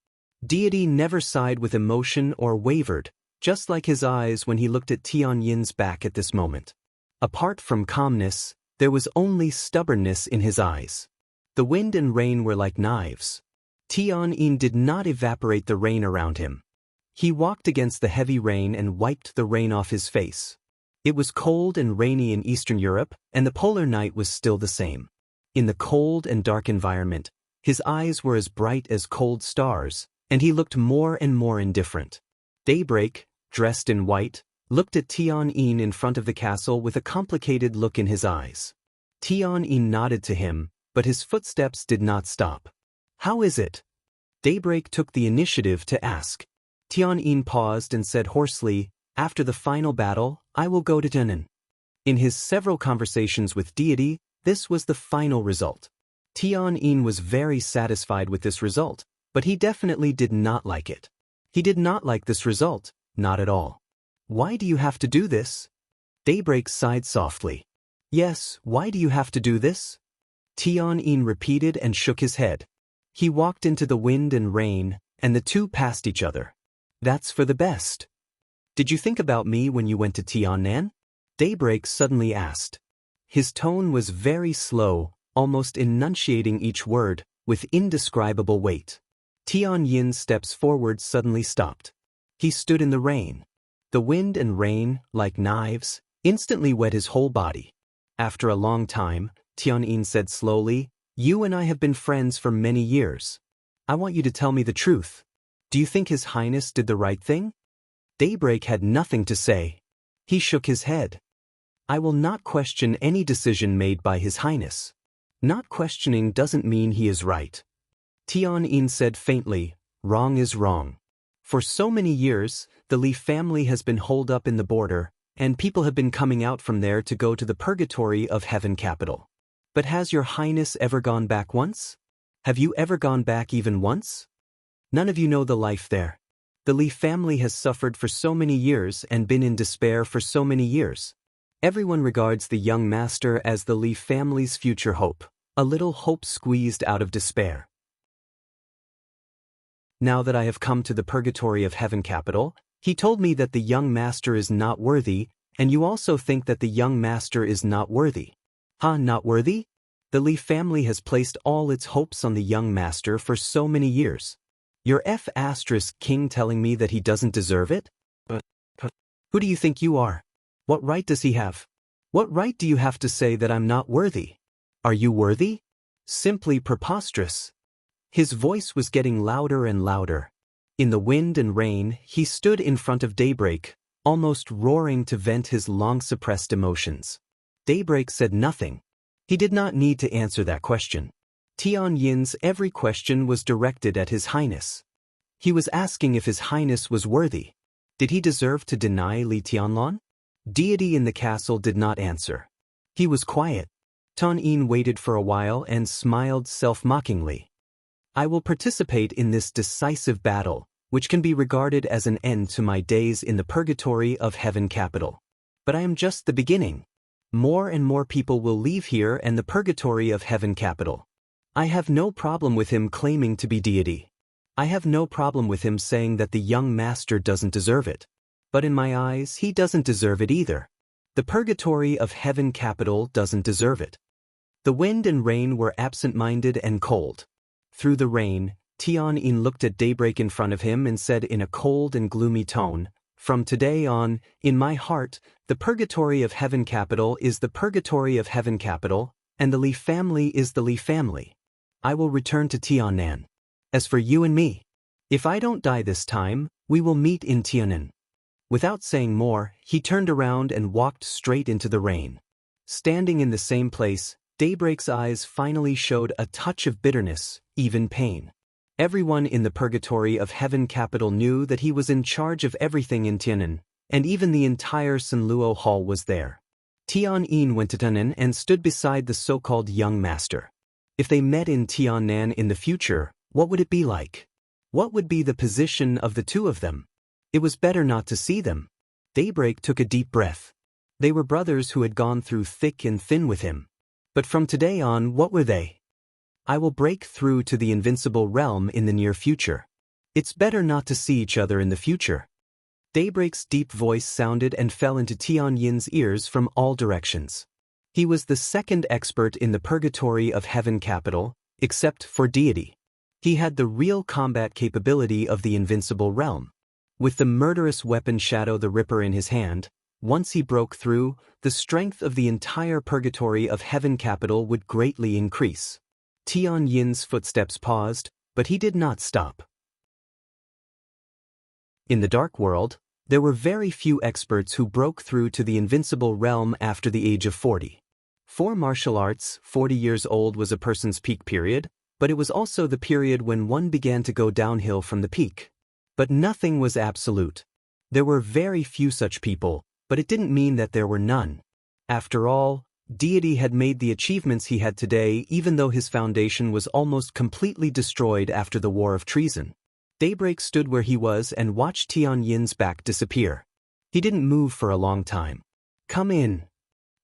Deity never sighed with emotion or wavered, just like his eyes when he looked at Tian Yin's back at this moment. Apart from calmness, there was only stubbornness in his eyes. The wind and rain were like knives. Tian Yin did not evaporate the rain around him. He walked against the heavy rain and wiped the rain off his face. It was cold and rainy in Eastern Europe, and the polar night was still the same. In the cold and dark environment, his eyes were as bright as cold stars, and he looked more and more indifferent. Daybreak, dressed in white, looked at Tian Yin in front of the castle with a complicated look in his eyes. Tian Yin nodded to him, but his footsteps did not stop. "How is it?" Daybreak took the initiative to ask. Tian Yin paused and said hoarsely, "After the final battle, I will go to Tianan." In his several conversations with Deity, this was the final result. Tian Yin was very satisfied with this result, but he definitely did not like it. He did not like this result, not at all. "Why do you have to do this?" Daybreak sighed softly. "Yes, why do you have to do this?" Tian Yin repeated and shook his head. He walked into the wind and rain, and the two passed each other. "That's for the best." "Did you think about me when you went to Tianan?" Daybreak suddenly asked. His tone was very slow, almost enunciating each word, with indescribable weight. Tian Yin's steps forward suddenly stopped. He stood in the rain. The wind and rain, like knives, instantly wet his whole body. After a long time, Tian Yin said slowly, "You and I have been friends for many years. I want you to tell me the truth. Do you think His Highness did the right thing?" Daybreak had nothing to say. He shook his head. "I will not question any decision made by His Highness. Not questioning doesn't mean he is right." Tian Yin said faintly, "Wrong is wrong. For so many years, the Li family has been holed up in the border, and people have been coming out from there to go to the purgatory of Heaven Capital. But has Your Highness ever gone back once? Have you ever gone back even once? None of you know the life there. The Li family has suffered for so many years and been in despair for so many years. Everyone regards the young master as the Li family's future hope, a little hope squeezed out of despair. Now that I have come to the purgatory of Heaven Capital, he told me that the young master is not worthy, and you also think that the young master is not worthy. Huh, not worthy? The Li family has placed all its hopes on the young master for so many years. Your King telling me that he doesn't deserve it? But who do you think you are? What right does he have? What right do you have to say that I'm not worthy? Are you worthy? Simply preposterous." His voice was getting louder and louder. In the wind and rain, he stood in front of Daybreak, almost roaring to vent his long-suppressed emotions. Daybreak said nothing. He did not need to answer that question. Tian Yin's every question was directed at His Highness. He was asking if His Highness was worthy. Did he deserve to deny Li Tianlan? Deity in the castle did not answer. He was quiet. Tian Yin waited for a while and smiled self-mockingly. "I will participate in this decisive battle, which can be regarded as an end to my days in the purgatory of Heaven Capital. But I am just the beginning. More and more people will leave here and the purgatory of Heaven Capital. I have no problem with him claiming to be deity. I have no problem with him saying that the young master doesn't deserve it. But in my eyes, he doesn't deserve it either. The purgatory of Heaven Capital doesn't deserve it." The wind and rain were absent-minded and cold. Through the rain, Tian Yin looked at Daybreak in front of him and said in a cold and gloomy tone, "From today on, in my heart, the purgatory of Heaven Capital is the purgatory of Heaven Capital, and the Li family is the Li family. I will return to Tianan. As for you and me, if I don't die this time, we will meet in Tianan." Without saying more, he turned around and walked straight into the rain. Standing in the same place, Daybreak's eyes finally showed a touch of bitterness, even pain. Everyone in the purgatory of Heaven Capital knew that he was in charge of everything in Tianan, and even the entire Sanluo Hall was there. Tian Yin went to Tianan and stood beside the so-called young master. If they met in Tianan in the future, what would it be like? What would be the position of the two of them? It was better not to see them. Daybreak took a deep breath. They were brothers who had gone through thick and thin with him. But from today on, what were they? "I will break through to the invincible realm in the near future. It's better not to see each other in the future. Daybreak's deep voice sounded and fell into Tian Yin's ears from all directions. He was the second expert in the purgatory of Heaven Capital, except for deity. He had the real combat capability of the invincible realm. With the murderous weapon Shadow the Ripper in his hand, once he broke through, the strength of the entire purgatory of Heaven Capital would greatly increase. Tian Yin's footsteps paused, but he did not stop. In the Dark World, there were very few experts who broke through to the invincible realm after the age of 40. For martial arts, 40 years old was a person's peak period, but it was also the period when one began to go downhill from the peak. But nothing was absolute. There were very few such people, but it didn't mean that there were none. After all, deity had made the achievements he had today even though his foundation was almost completely destroyed after the War of Treason. Daybreak stood where he was and watched Tian Yin's back disappear. He didn't move for a long time. "Come in."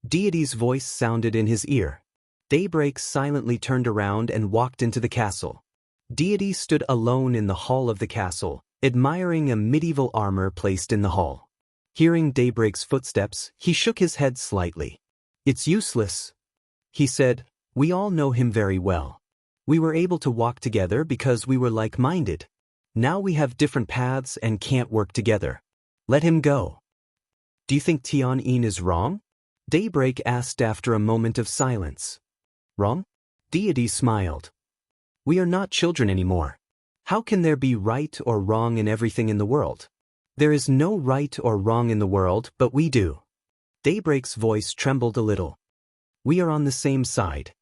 Deity's voice sounded in his ear. Daybreak silently turned around and walked into the castle. Deity stood alone in the hall of the castle, admiring a medieval armor placed in the hall. Hearing Daybreak's footsteps, he shook his head slightly. "It's useless," he said. "We all know him very well. We were able to walk together because we were like-minded. Now we have different paths and can't work together. Let him go." "Do you think Tian Yin is wrong?" Daybreak asked after a moment of silence. "Wrong?" Deity smiled. "We are not children anymore. How can there be right or wrong in everything in the world? There is no right or wrong in the world, but we do." Daybreak's voice trembled a little. "We are on the same side."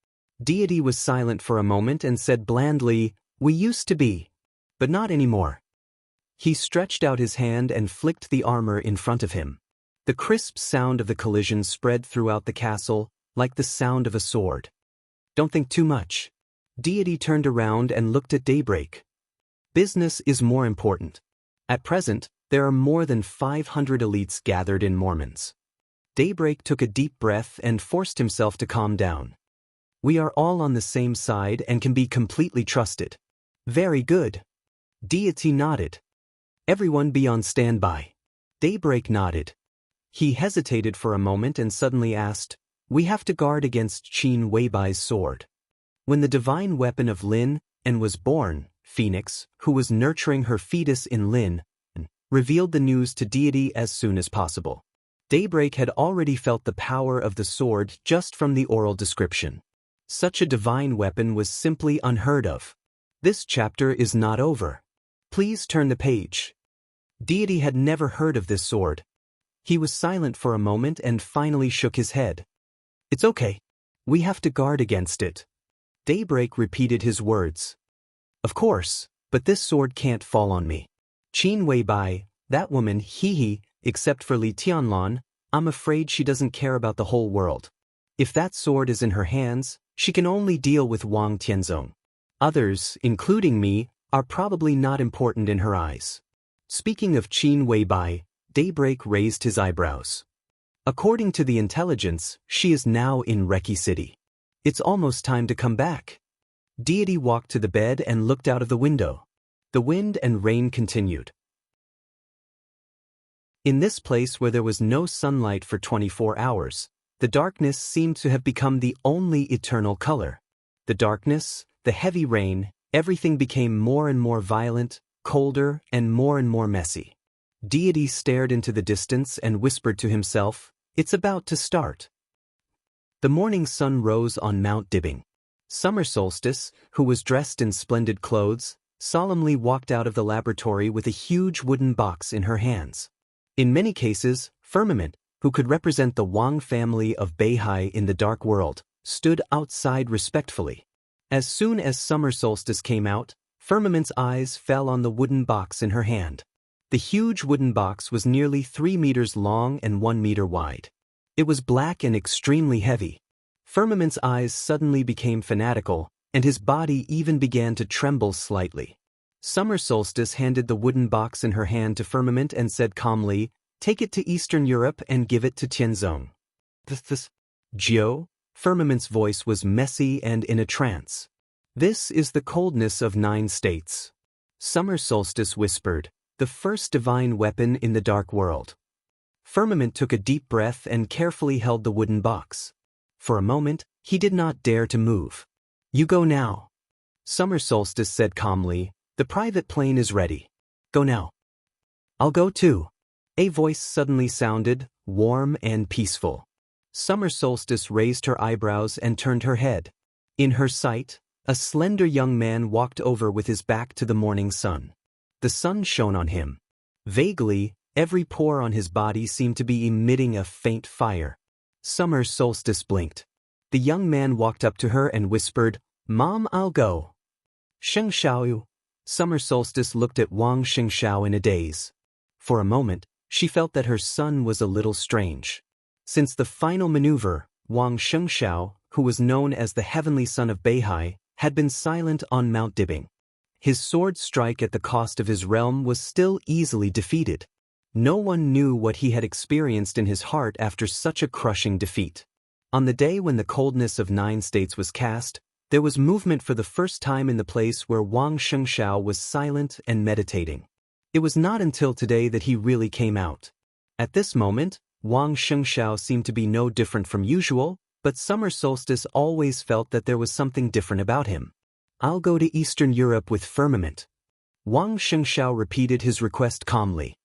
Deity was silent for a moment and said blandly, "We used to be. But not anymore." He stretched out his hand and flicked the armor in front of him. The crisp sound of the collision spread throughout the castle, like the sound of a sword. "Don't think too much." Deity turned around and looked at Daybreak. "Business is more important. At present, there are more than 500 elites gathered in Mormons." Daybreak took a deep breath and forced himself to calm down. "We are all on the same side and can be completely trusted." "Very good." Deity nodded. "Everyone be on standby." Daybreak nodded. He hesitated for a moment and suddenly asked, "We have to guard against Qin Weibai's sword." When the divine weapon of Lin and was born, Phoenix, who was nurturing her fetus in Lin, revealed the news to Deity as soon as possible. Daybreak had already felt the power of the sword just from the oral description. Such a divine weapon was simply unheard of. This chapter is not over. Please turn the page. Deity had never heard of this sword. He was silent for a moment and finally shook his head. "It's okay. We have to guard against it." Daybreak repeated his words. "Of course, but this sword can't fall on me. Qin Weibai, that woman, except for Li Tianlan, I'm afraid she doesn't care about the whole world. If that sword is in her hands, she can only deal with Wang Tianzong. Others, including me, are probably not important in her eyes." Speaking of Qin Weibai, Daybreak raised his eyebrows. "According to the intelligence, she is now in Reki City. It's almost time to come back." Deity walked to the bed and looked out of the window. The wind and rain continued. In this place where there was no sunlight for 24 hours, the darkness seemed to have become the only eternal color. The darkness, the heavy rain, everything became more and more violent, colder, and more messy. Deity stared into the distance and whispered to himself, "It's about to start." The morning sun rose on Mount Dibbing. Summer Solstice, who was dressed in splendid clothes, solemnly walked out of the laboratory with a huge wooden box in her hands. In many cases, Firmament, who could represent the Wang family of Beihai in the Dark World, stood outside respectfully. As soon as Summer Solstice came out, Firmament's eyes fell on the wooden box in her hand. The huge wooden box was nearly 3 meters long and 1 meter wide. It was black and extremely heavy. Firmament's eyes suddenly became fanatical, and his body even began to tremble slightly. Summer Solstice handed the wooden box in her hand to Firmament and said calmly, "Take it to Eastern Europe and give it to Tianzong." Jiao? Firmament's voice was messy and in a trance. "This is the coldness of 9 states. Summer Solstice whispered, "The first divine weapon in the dark world." Firmament took a deep breath and carefully held the wooden box. For a moment, he did not dare to move. "You go now." Summer Solstice said calmly, "The private plane is ready. Go now." "I'll go too." A voice suddenly sounded, warm and peaceful. Summer Solstice raised her eyebrows and turned her head. In her sight, a slender young man walked over with his back to the morning sun. The sun shone on him. Vaguely, every pore on his body seemed to be emitting a faint fire. Summer Solstice blinked. The young man walked up to her and whispered, "Mom, I'll go." "Sheng Xiao." Summer Solstice looked at Wang Shengxiao in a daze. For a moment, she felt that her son was a little strange. Since the final maneuver, Wang Shengxiao, who was known as the heavenly son of Beihai, had been silent on Mount Dibbing. His sword strike at the cost of his realm was still easily defeated. No one knew what he had experienced in his heart after such a crushing defeat. On the day when the coldness of 9 states was cast, there was movement for the first time in the place where Wang Shengxiao was silent and meditating. It was not until today that he really came out. At this moment, Wang Shengxiao seemed to be no different from usual, but Summer Solstice always felt that there was something different about him. "I'll go to Eastern Europe with Firmament." Wang Shengxiao repeated his request calmly.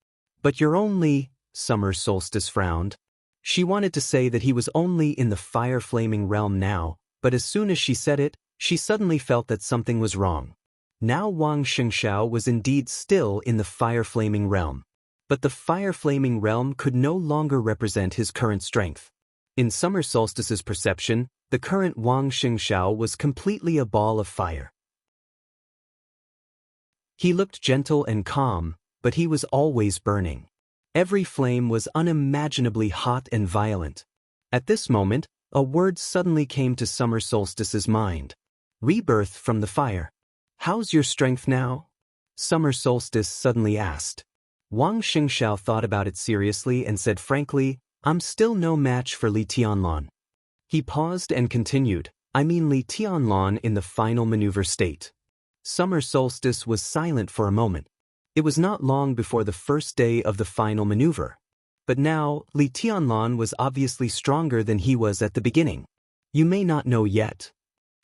"But you're only—" Summer Solstice frowned. She wanted to say that he was only in the fire-flaming realm now, but as soon as she said it, she suddenly felt that something was wrong. Now Wang Shengxiao was indeed still in the fire-flaming realm. But the fire-flaming realm could no longer represent his current strength. In Summer Solstice's perception, the current Wang Shengxiao was completely a ball of fire. He looked gentle and calm, but he was always burning. Every flame was unimaginably hot and violent. At this moment, a word suddenly came to Summer Solstice's mind. "Rebirth from the fire." "How's your strength now?" Summer Solstice suddenly asked. Wang Shengxiao thought about it seriously and said frankly, "I'm still no match for Li Tianlan." He paused and continued, "I mean Li Tianlan in the final maneuver state." Summer Solstice was silent for a moment. It was not long before the first day of the final maneuver. But now, Li Tianlan was obviously stronger than he was at the beginning. "You may not know yet."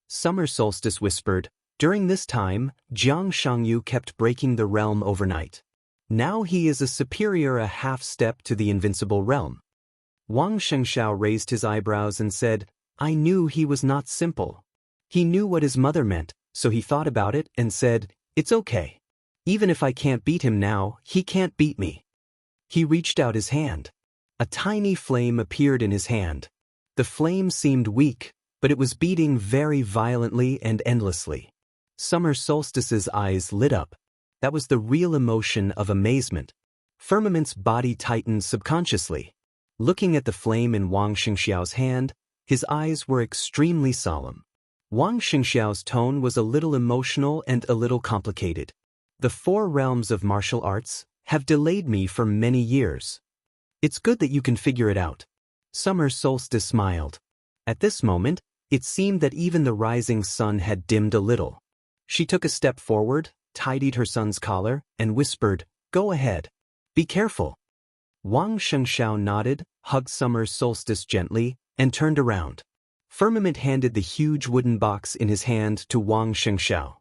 Summer Solstice whispered, "During this time, Jiang Shangyu kept breaking the realm overnight. Now he is a superior a half step to the invincible realm." Wang Shengxiao raised his eyebrows and said, "I knew he was not simple." He knew what his mother meant, so he thought about it and said, "It's okay. Even if I can't beat him now, he can't beat me." He reached out his hand. A tiny flame appeared in his hand. The flame seemed weak, but it was beating very violently and endlessly. Summer Solstice's eyes lit up. That was the real emotion of amazement. Firmament's body tightened subconsciously. Looking at the flame in Wang Shengxiao's hand, his eyes were extremely solemn. Wang Shengxiao's tone was a little emotional and a little complicated. "The 4 realms of martial arts have delayed me for many years. It's good that you can figure it out." Summer Solstice smiled. At this moment, it seemed that even the rising sun had dimmed a little. She took a step forward, tidied her son's collar, and whispered, "Go ahead. Be careful." Wang Shengxiao nodded, hugged Summer Solstice gently, and turned around. Firmament handed the huge wooden box in his hand to Wang Shengxiao.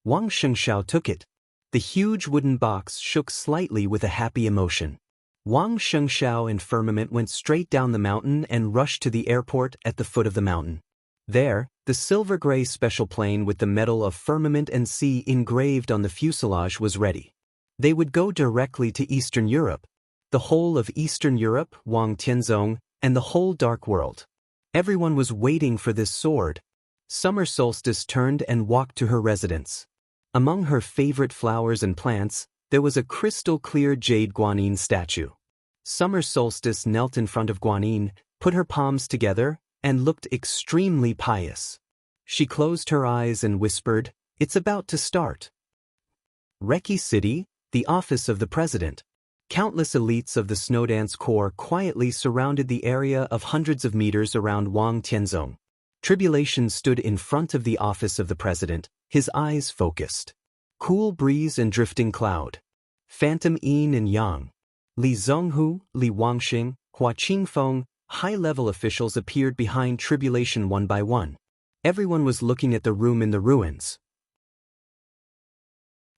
Wang Shengxiao took it. The huge wooden box shook slightly with a happy emotion. Wang Shengxiao and Firmament went straight down the mountain and rushed to the airport at the foot of the mountain. There, the silver-gray special plane with the medal of Firmament and Sea engraved on the fuselage was ready. They would go directly to Eastern Europe. The whole of Eastern Europe, Wang Tianzong, and the whole Dark World. Everyone was waiting for this sword. Summer Solstice turned and walked to her residence. Among her favorite flowers and plants, there was a crystal-clear jade guanyin statue. Summer Solstice knelt in front of guanyin, put her palms together, and looked extremely pious. She closed her eyes and whispered, "It's about to start." Reki City, the office of the president. Countless elites of the Snowdance Corps quietly surrounded the area of hundreds of meters around Wang Tianzong. Tribulation stood in front of the office of the president, his eyes focused. Cool breeze and drifting cloud. Phantom yin and yang. Li Zhonghu, Li Wangxing, Hua Qingfeng, high-level officials appeared behind tribulation one by one. Everyone was looking at the room in the ruins.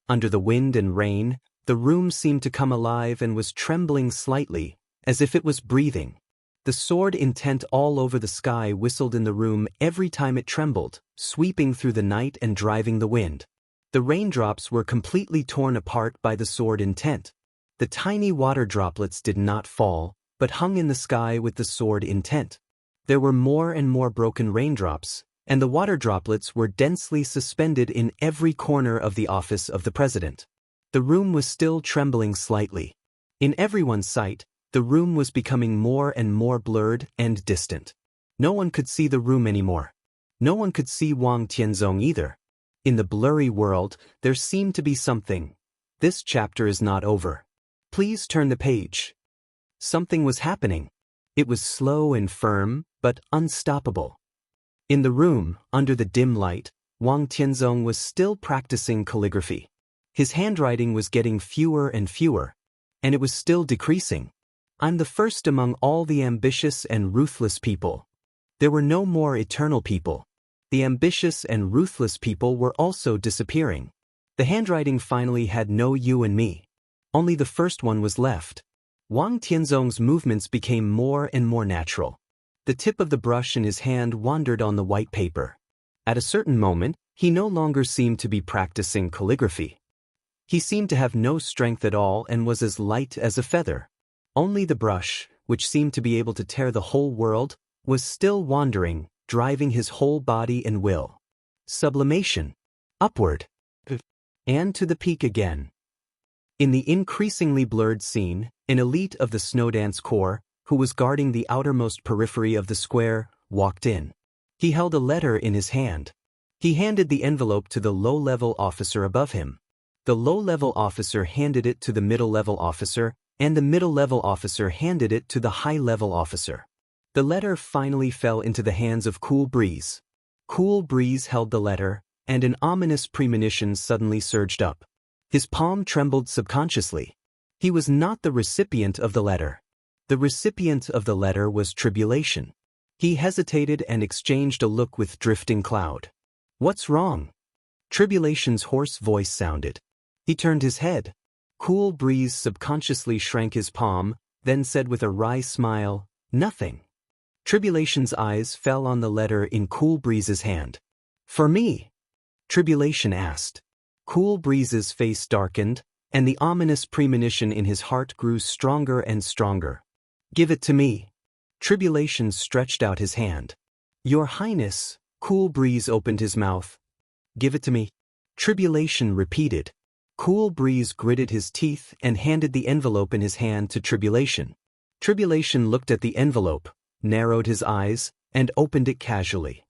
Under the wind and rain, the room seemed to come alive and was trembling slightly, as if it was breathing. The sword intent all over the sky whistled in the room every time it trembled, sweeping through the night and driving the wind. The raindrops were completely torn apart by the sword intent. The tiny water droplets did not fall, but hung in the sky with the sword intent. There were more and more broken raindrops, and the water droplets were densely suspended in every corner of the office of the president. The room was still trembling slightly. In everyone's sight, the room was becoming more and more blurred and distant. No one could see the room anymore. No one could see Wang Tianzong either. In the blurry world, there seemed to be something. This chapter is not over. Please turn the page. Something was happening. It was slow and firm, but unstoppable. In the room, under the dim light, Wang Tianzong was still practicing calligraphy. His handwriting was getting fewer and fewer, and it was still decreasing. I'm the first among all the ambitious and ruthless people. There were no more eternal people. The ambitious and ruthless people were also disappearing. The handwriting finally had no you and me. Only the first one was left. Wang Tianzong's movements became more and more natural. The tip of the brush in his hand wandered on the white paper. At a certain moment, he no longer seemed to be practicing calligraphy. He seemed to have no strength at all and was as light as a feather. Only the brush, which seemed to be able to tear the whole world, was still wandering, driving his whole body and will. Sublimation. Upward. And to the peak again. In the increasingly blurred scene, an elite of the Snowdance Corps, who was guarding the outermost periphery of the square, walked in. He held a letter in his hand. He handed the envelope to the low-level officer above him. The low-level officer handed it to the middle-level officer, and the middle-level officer handed it to the high-level officer. The letter finally fell into the hands of Cool Breeze. Cool Breeze held the letter, and an ominous premonition suddenly surged up. His palm trembled subconsciously. He was not the recipient of the letter. The recipient of the letter was Tribulation. He hesitated and exchanged a look with Drifting Cloud. "What's wrong?" Tribulation's hoarse voice sounded. He turned his head. Cool Breeze subconsciously shrank his palm, then said with a wry smile, "Nothing." Tribulation's eyes fell on the letter in Cool Breeze's hand. "For me?" Tribulation asked. Cool Breeze's face darkened, and the ominous premonition in his heart grew stronger and stronger. "Give it to me." Tribulation stretched out his hand. "Your Highness," Cool Breeze opened his mouth. "Give it to me." Tribulation repeated. Cool Breeze gritted his teeth and handed the envelope in his hand to Tribulation. Tribulation looked at the envelope, narrowed his eyes, and opened it casually.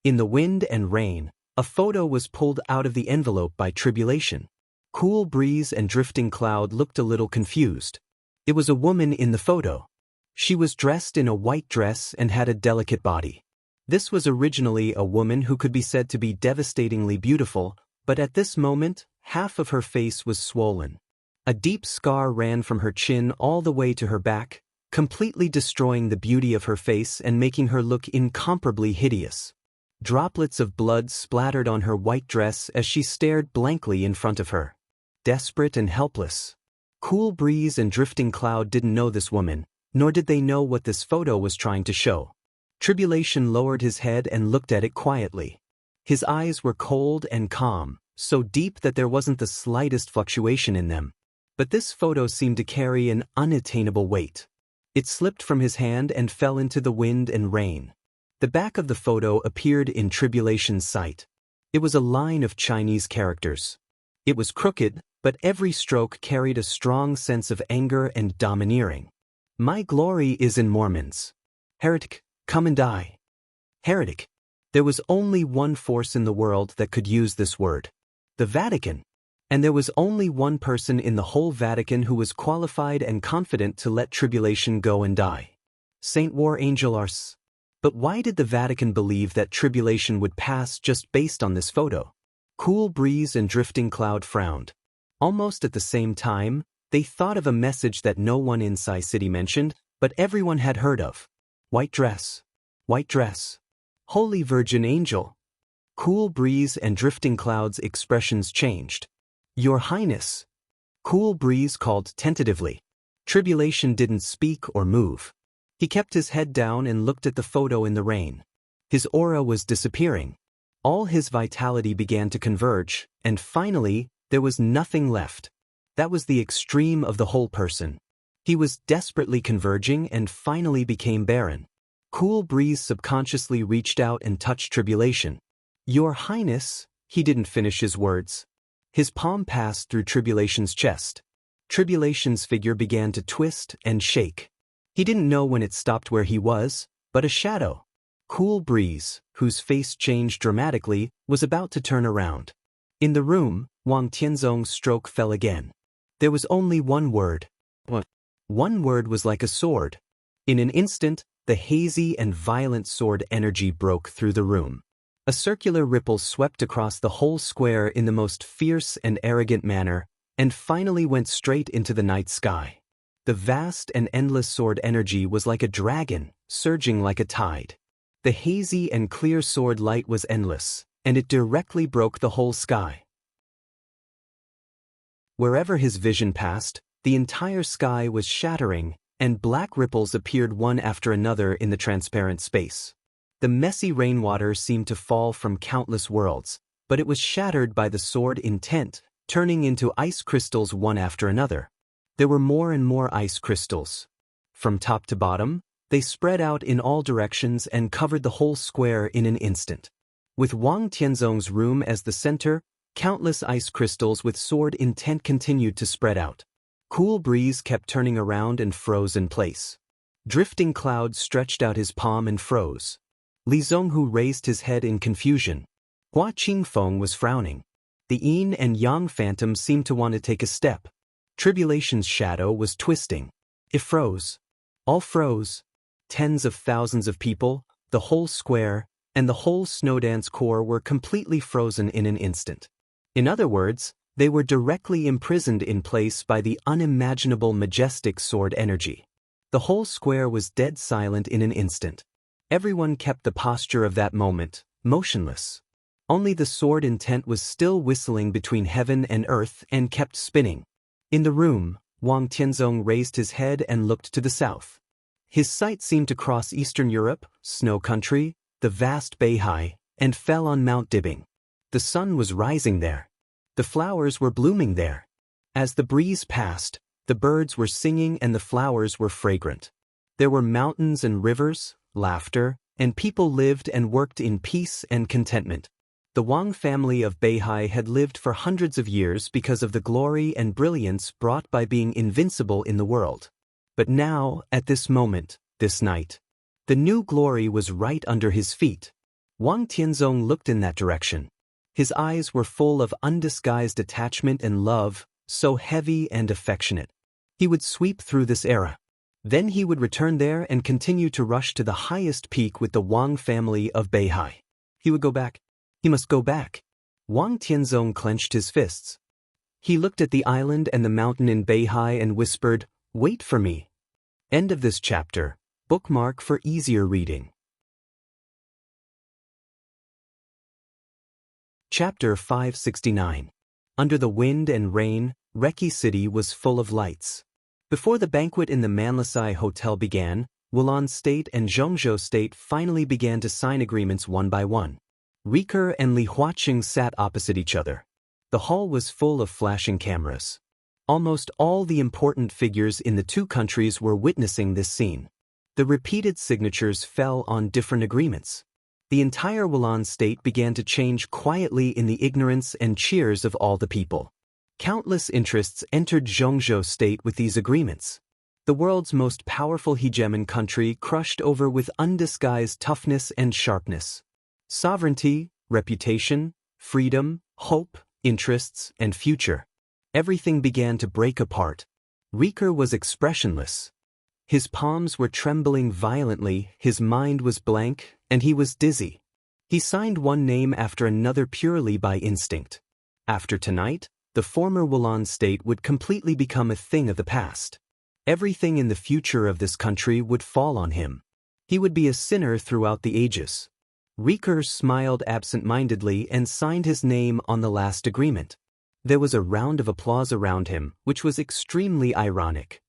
In the wind and rain, a photo was pulled out of the envelope by Tribulation. Cool Breeze and Drifting Cloud looked a little confused. It was a woman in the photo. She was dressed in a white dress and had a delicate body. This was originally a woman who could be said to be devastatingly beautiful, but at this moment, half of her face was swollen. A deep scar ran from her chin all the way to her back, completely destroying the beauty of her face and making her look incomparably hideous. Droplets of blood splattered on her white dress as she stared blankly in front of her. Desperate and helpless. Cool Breeze and Drifting Cloud didn't know this woman, nor did they know what this photo was trying to show. Tribulation lowered his head and looked at it quietly. His eyes were cold and calm, so deep that there wasn't the slightest fluctuation in them. But this photo seemed to carry an unattainable weight. It slipped from his hand and fell into the wind and rain. The back of the photo appeared in Tribulation's sight. It was a line of Chinese characters. It was crooked, but every stroke carried a strong sense of anger and domineering. "My glory is in Mormons. Heretic, come and die." Heretic. There was only one force in the world that could use this word. The Vatican. And there was only one person in the whole Vatican who was qualified and confident to let Tribulation go and die. Saint War Angel Ars. But why did the Vatican believe that Tribulation would pass just based on this photo? Cool breeze and drifting cloud frowned. Almost at the same time, they thought of a message that no one in Sai City mentioned, but everyone had heard of. White dress. White dress. Holy Virgin Angel. Cool breeze and drifting clouds expressions changed. Your Highness. Cool breeze called tentatively. Tribulation didn't speak or move. He kept his head down and looked at the photo in the rain. His aura was disappearing. All his vitality began to converge, and finally, there was nothing left. That was the extreme of the whole person. He was desperately converging and finally became barren. Cool breeze subconsciously reached out and touched Tribulation. Your Highness, he didn't finish his words. His palm passed through Tribulation's chest. Tribulation's figure began to twist and shake. He didn't know when it stopped where he was, but a shadow. Cool breeze, whose face changed dramatically, was about to turn around. In the room, Wang Tianzong's stroke fell again. There was only one word. What? One word was like a sword. In an instant, the hazy and violent sword energy broke through the room. A circular ripple swept across the whole square in the most fierce and arrogant manner, and finally went straight into the night sky. The vast and endless sword energy was like a dragon, surging like a tide. The hazy and clear sword light was endless, and it directly broke the whole sky. Wherever his vision passed, the entire sky was shattering, and black ripples appeared one after another in the transparent space. The messy rainwater seemed to fall from countless worlds, but it was shattered by the sword intent, turning into ice crystals one after another. There were more and more ice crystals. From top to bottom, they spread out in all directions and covered the whole square in an instant. With Wang Tianzong's room as the center, countless ice crystals with sword intent continued to spread out. Cool breeze kept turning around and froze in place. Drifting cloud stretched out his palm and froze. Li Zhonghu raised his head in confusion. Hua Qingfeng was frowning. The yin and yang phantom seemed to want to take a step. Tribulation's shadow was twisting. It froze. All froze. Tens of thousands of people, the whole square, and the whole Snowdance core were completely frozen in an instant. In other words, they were directly imprisoned in place by the unimaginable majestic sword energy. The whole square was dead silent in an instant. Everyone kept the posture of that moment, motionless. Only the sword intent was still whistling between heaven and earth and kept spinning. In the room, Wang Tianzong raised his head and looked to the south. His sight seemed to cross Eastern Europe, snow country, the vast Beihai, and fell on Mount Dibbing. The sun was rising there. The flowers were blooming there. As the breeze passed, the birds were singing and the flowers were fragrant. There were mountains and rivers, laughter, and people lived and worked in peace and contentment. The Wang family of Beihai had lived for hundreds of years because of the glory and brilliance brought by being invincible in the world. But now, at this moment, this night, the new glory was right under his feet. Wang Tianzong looked in that direction. His eyes were full of undisguised attachment and love, so heavy and affectionate. He would sweep through this era. Then he would return there and continue to rush to the highest peak with the Wang family of Beihai. He would go back. He must go back. Wang Tianzong clenched his fists. He looked at the island and the mountain in Beihai and whispered, "Wait for me." End of this chapter. Bookmark for easier reading. Chapter 569. Under the wind and rain, Reki City was full of lights. Before the banquet in the Manlasai Hotel began, Wulan State and Zhongzhou State finally began to sign agreements one by one. Riker and Li Huaqing sat opposite each other. The hall was full of flashing cameras. Almost all the important figures in the two countries were witnessing this scene. The repeated signatures fell on different agreements. The entire Wulan State began to change quietly in the ignorance and cheers of all the people. Countless interests entered Zhongzhou State with these agreements. The world's most powerful hegemon country crushed over with undisguised toughness and sharpness. Sovereignty, reputation, freedom, hope, interests, and future. Everything began to break apart. Riker was expressionless. His palms were trembling violently, his mind was blank, and he was dizzy. He signed one name after another purely by instinct. After tonight, the former Wulan state would completely become a thing of the past. Everything in the future of this country would fall on him. He would be a sinner throughout the ages. Riker smiled absent-mindedly and signed his name on the last agreement. There was a round of applause around him, which was extremely ironic.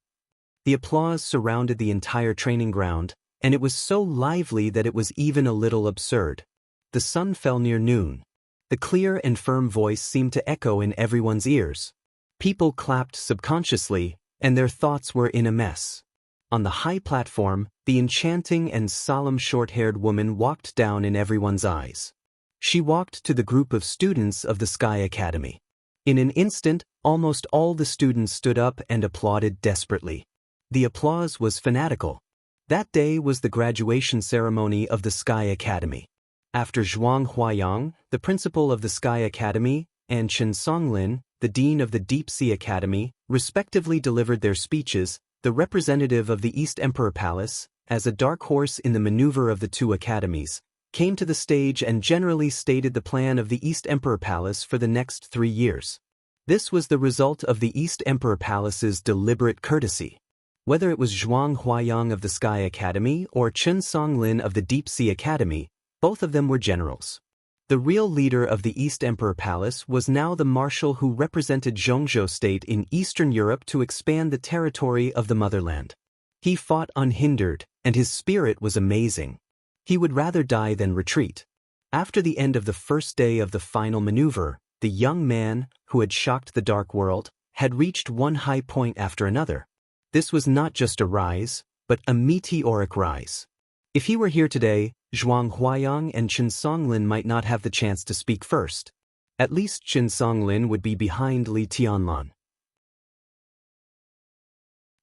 The applause surrounded the entire training ground, and it was so lively that it was even a little absurd. The sun fell near noon. The clear and firm voice seemed to echo in everyone's ears. People clapped subconsciously, and their thoughts were in a mess. On the high platform, the enchanting and solemn short-haired woman walked down in everyone's eyes. She walked to the group of students of the Sky Academy. In an instant, almost all the students stood up and applauded desperately. The applause was fanatical. That day was the graduation ceremony of the Sky Academy. After Zhuang Huayang, the principal of the Sky Academy, and Chen Songlin, the dean of the Deep Sea Academy, respectively delivered their speeches, the representative of the East Emperor Palace, as a dark horse in the maneuver of the two academies, came to the stage and generally stated the plan of the East Emperor Palace for the next 3 years. This was the result of the East Emperor Palace's deliberate courtesy. Whether it was Zhuang Huayang of the Sky Academy or Chen Songlin of the Deep Sea Academy, both of them were generals. The real leader of the East Emperor Palace was now the marshal who represented Zhongzhou State in Eastern Europe to expand the territory of the motherland. He fought unhindered, and his spirit was amazing. He would rather die than retreat. After the end of the first day of the final maneuver, the young man, who had shocked the dark world, had reached one high point after another. This was not just a rise, but a meteoric rise. If he were here today, Zhuang Huayang and Chen Songlin might not have the chance to speak first. At least Chen Songlin would be behind Li Tianlan.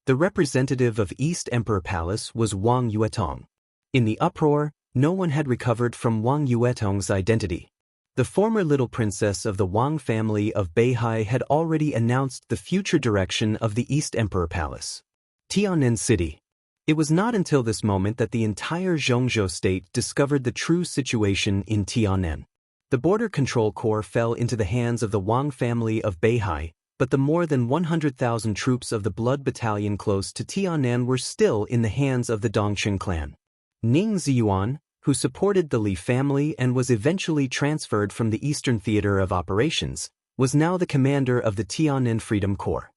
The representative of East Emperor Palace was Wang Yuetong. In the uproar, no one had recovered from Wang Yuetong's identity. The former little princess of the Wang family of Beihai had already announced the future direction of the East Emperor Palace. Tianan City. It was not until this moment that the entire Zhongzhou state discovered the true situation in Tianan. The Border Control Corps fell into the hands of the Wang family of Beihai, but the more than 100,000 troops of the Blood Battalion close to Tianan were still in the hands of the Dongqing clan. Ning Ziyuan, who supported the Li family and was eventually transferred from the Eastern Theater of Operations, was now the commander of the Tianan Freedom Corps.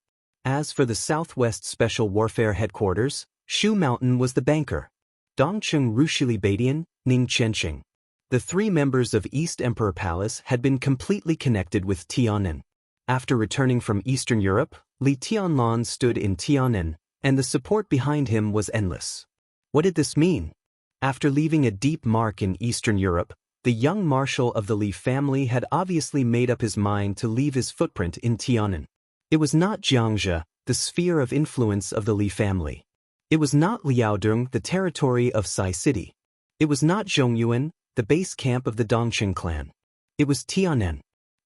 As for the Southwest Special Warfare Headquarters, Shu Mountain was the banker. Dongcheng Rushili Badian, Ning Chenqing. The 3 members of East Emperor Palace had been completely connected with Tianan. After returning from Eastern Europe, Li Tianlan stood in Tianan, and the support behind him was endless. What did this mean? After leaving a deep mark in Eastern Europe, the young marshal of the Li family had obviously made up his mind to leave his footprint in Tianan. It was not Jiangzhe, the sphere of influence of the Li family. It was not Liaodong, the territory of Sai City. It was not Zhongyuan, the base camp of the Dongqing clan. It was Tianan,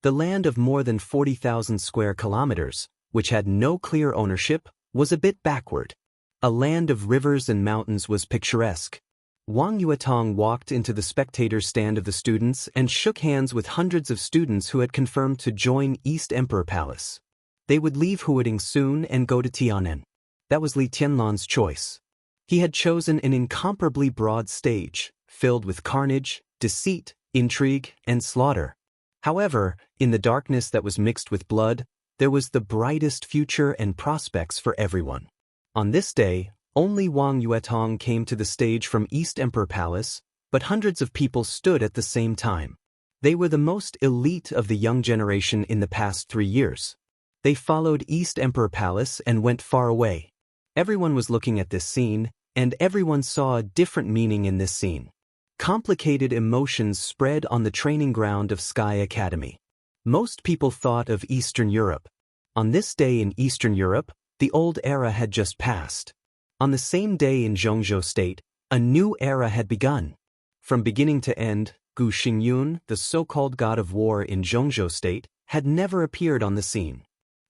the land of more than 40,000 square kilometers, which had no clear ownership, was a bit backward. A land of rivers and mountains was picturesque. Wang Yuetong walked into the spectator stand of the students and shook hands with hundreds of students who had confirmed to join East Emperor Palace. They would leave Huading soon and go to Tianan. That was Li Tianlan's choice. He had chosen an incomparably broad stage, filled with carnage, deceit, intrigue, and slaughter. However, in the darkness that was mixed with blood, there was the brightest future and prospects for everyone. On this day, only Wang Yuetong came to the stage from East Emperor Palace, but hundreds of people stood at the same time. They were the most elite of the young generation in the past 3 years. They followed East Emperor Palace and went far away. Everyone was looking at this scene, and everyone saw a different meaning in this scene. Complicated emotions spread on the training ground of Sky Academy. Most people thought of Eastern Europe. On this day in Eastern Europe, the old era had just passed. On the same day in Zhongzhou State, a new era had begun. From beginning to end, Gu Xingyun, the so-called god of war in Zhongzhou State, had never appeared on the scene.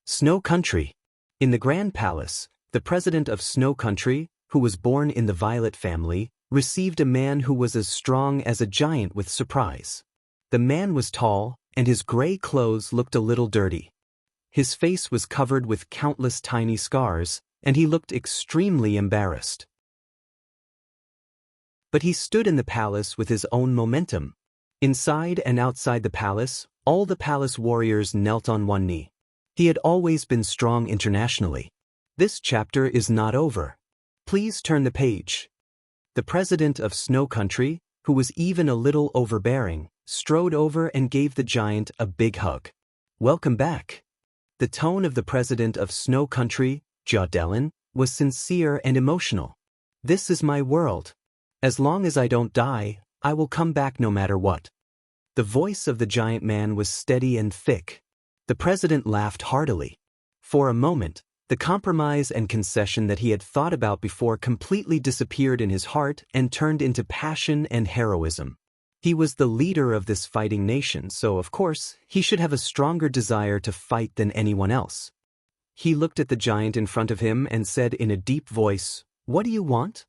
Snow Country. In the Grand Palace, the president of Snow Country, who was born in the Violet family, received a man who was as strong as a giant with surprise. The man was tall, and his gray clothes looked a little dirty. His face was covered with countless tiny scars, and he looked extremely embarrassed. But he stood in the palace with his own momentum. Inside and outside the palace, all the palace warriors knelt on one knee. He had always been strong internationally. This chapter is not over. Please turn the page. The president of Snow Country, who was even a little overbearing, strode over and gave the giant a big hug. Welcome back. The tone of the president of Snow Country, Jodellin, was sincere and emotional. This is my world. As long as I don't die, I will come back no matter what. The voice of the giant man was steady and thick. The president laughed heartily. For a moment, the compromise and concession that he had thought about before completely disappeared in his heart and turned into passion and heroism. He was the leader of this fighting nation, so of course, he should have a stronger desire to fight than anyone else. He looked at the giant in front of him and said in a deep voice, "What do you want?"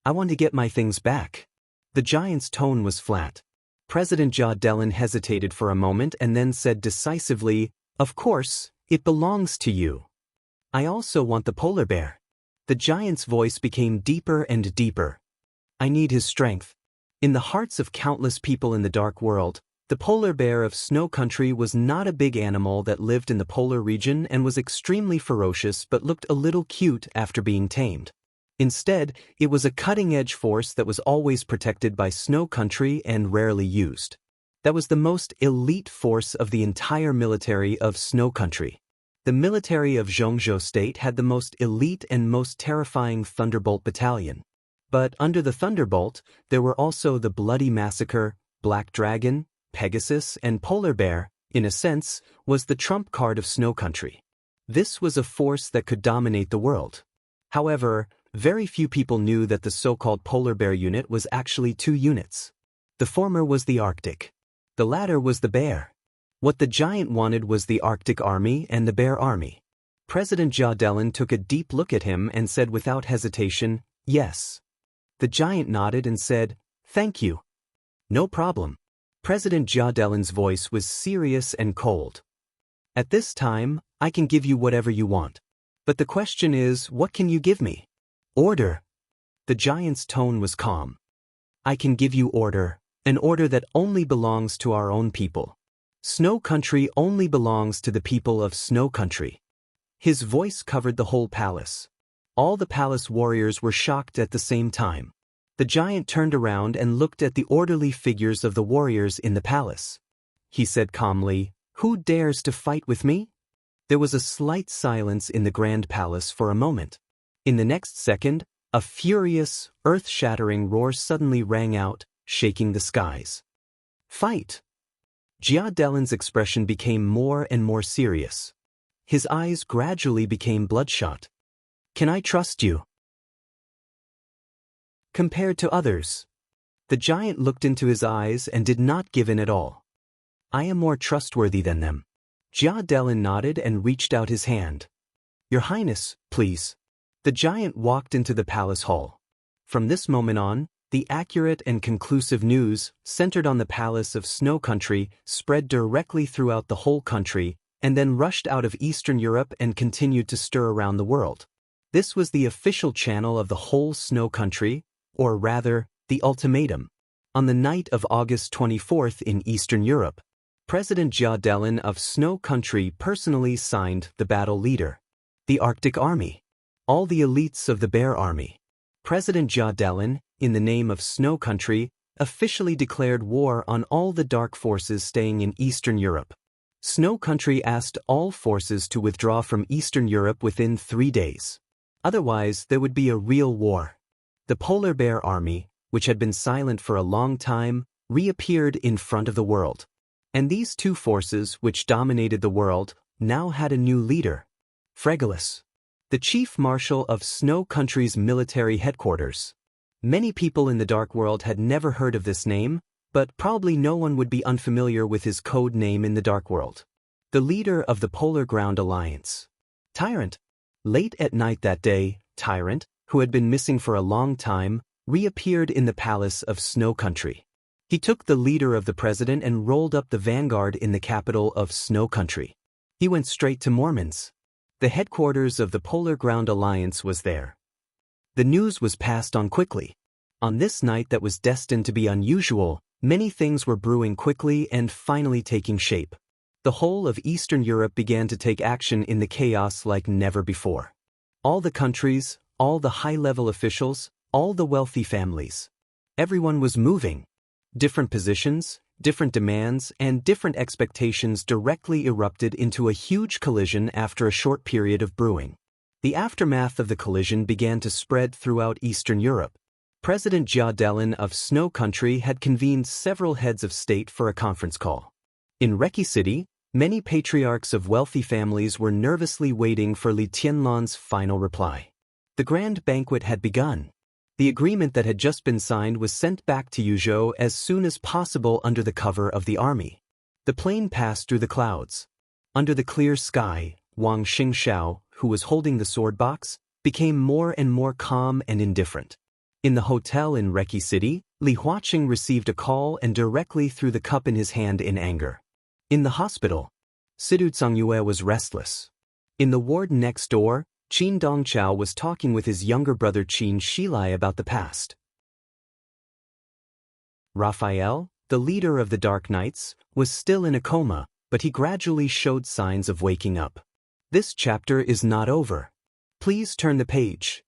"I want to get my things back." The giant's tone was flat. President Jodellin hesitated for a moment and then said decisively, "Of course, it belongs to you. I also want the polar bear." The giant's voice became deeper and deeper. "I need his strength." In the hearts of countless people in the dark world, the polar bear of Snow Country was not a big animal that lived in the polar region and was extremely ferocious but looked a little cute after being tamed. Instead, it was a cutting-edge force that was always protected by Snow Country and rarely used. That was the most elite force of the entire military of Snow Country. The military of Zhongzhou State had the most elite and most terrifying Thunderbolt Battalion. But under the Thunderbolt, there were also the Bloody Massacre, Black Dragon, Pegasus, and Polar Bear, in a sense, was the trump card of Snow Country. This was a force that could dominate the world. However, very few people knew that the so-called Polar Bear unit was actually two units. The former was the Arctic. The latter was the Bear. What the giant wanted was the Arctic Army and the Bear Army. President Jodellin took a deep look at him and said without hesitation, "Yes." The giant nodded and said, "Thank you." "No problem." President Jodellin's voice was serious and cold. "At this time, I can give you whatever you want. But the question is, what can you give me?" "Order." The giant's tone was calm. "I can give you order, an order that only belongs to our own people. Snow Country only belongs to the people of Snow Country." His voice covered the whole palace. All the palace warriors were shocked at the same time. The giant turned around and looked at the orderly figures of the warriors in the palace. He said calmly, "Who dares to fight with me?" There was a slight silence in the Grand Palace for a moment. In the next second, a furious, earth-shattering roar suddenly rang out, shaking the skies. "Fight!" Jiodellin's expression became more and more serious. His eyes gradually became bloodshot. "Can I trust you?" Compared to others. The giant looked into his eyes and did not give in at all. "I am more trustworthy than them." Jodellin nodded and reached out his hand. "Your Highness, please." The giant walked into the palace hall. From this moment on, the accurate and conclusive news, centered on the palace of Snow Country, spread directly throughout the whole country, and then rushed out of Eastern Europe and continued to stir around the world. This was the official channel of the whole Snow Country, or rather, the ultimatum. On the night of August 24th in Eastern Europe, President Jodellin of Snow Country personally signed the battle leader. The Arctic Army. All the elites of the Bear Army. President Jodellin, in the name of Snow Country, officially declared war on all the dark forces staying in Eastern Europe. Snow Country asked all forces to withdraw from Eastern Europe within 3 days. Otherwise, there would be a real war. The Polar Bear Army, which had been silent for a long time, reappeared in front of the world. And these two forces, which dominated the world, now had a new leader. Fregalus, the chief marshal of Snow Country's military headquarters. Many people in the Dark World had never heard of this name, but probably no one would be unfamiliar with his code name in the Dark World. The leader of the Polar Ground Alliance. Tyrant. Late at night that day, Tyrant, who had been missing for a long time, reappeared in the palace of Snow Country. He took the leader of the president and rolled up the vanguard in the capital of Snow Country. He went straight to Mormons. The headquarters of the Polar Ground Alliance was there. The news was passed on quickly. On this night that was destined to be unusual, many things were brewing quickly and finally taking shape. The whole of Eastern Europe began to take action in the chaos like never before. All the countries, all the high-level officials, all the wealthy families. Everyone was moving. Different positions, different demands, and different expectations directly erupted into a huge collision after a short period of brewing. The aftermath of the collision began to spread throughout Eastern Europe. President Jodellin of Snow Country had convened several heads of state for a conference call. In Reki City, many patriarchs of wealthy families were nervously waiting for Li Tianlan's final reply. The grand banquet had begun. The agreement that had just been signed was sent back to Yuzhou as soon as possible under the cover of the army. The plane passed through the clouds. Under the clear sky, Wang Xingxiao, who was holding the sword box, became more and more calm and indifferent. In the hotel in Reki City, Li Huaqing received a call and directly threw the cup in his hand in anger. In the hospital, Sidu Zhongyue was restless. In the ward next door, Qin Dongchao was talking with his younger brother Qin Shilai about the past. Raphael, the leader of the Dark Knights, was still in a coma, but he gradually showed signs of waking up. This chapter is not over. Please turn the page.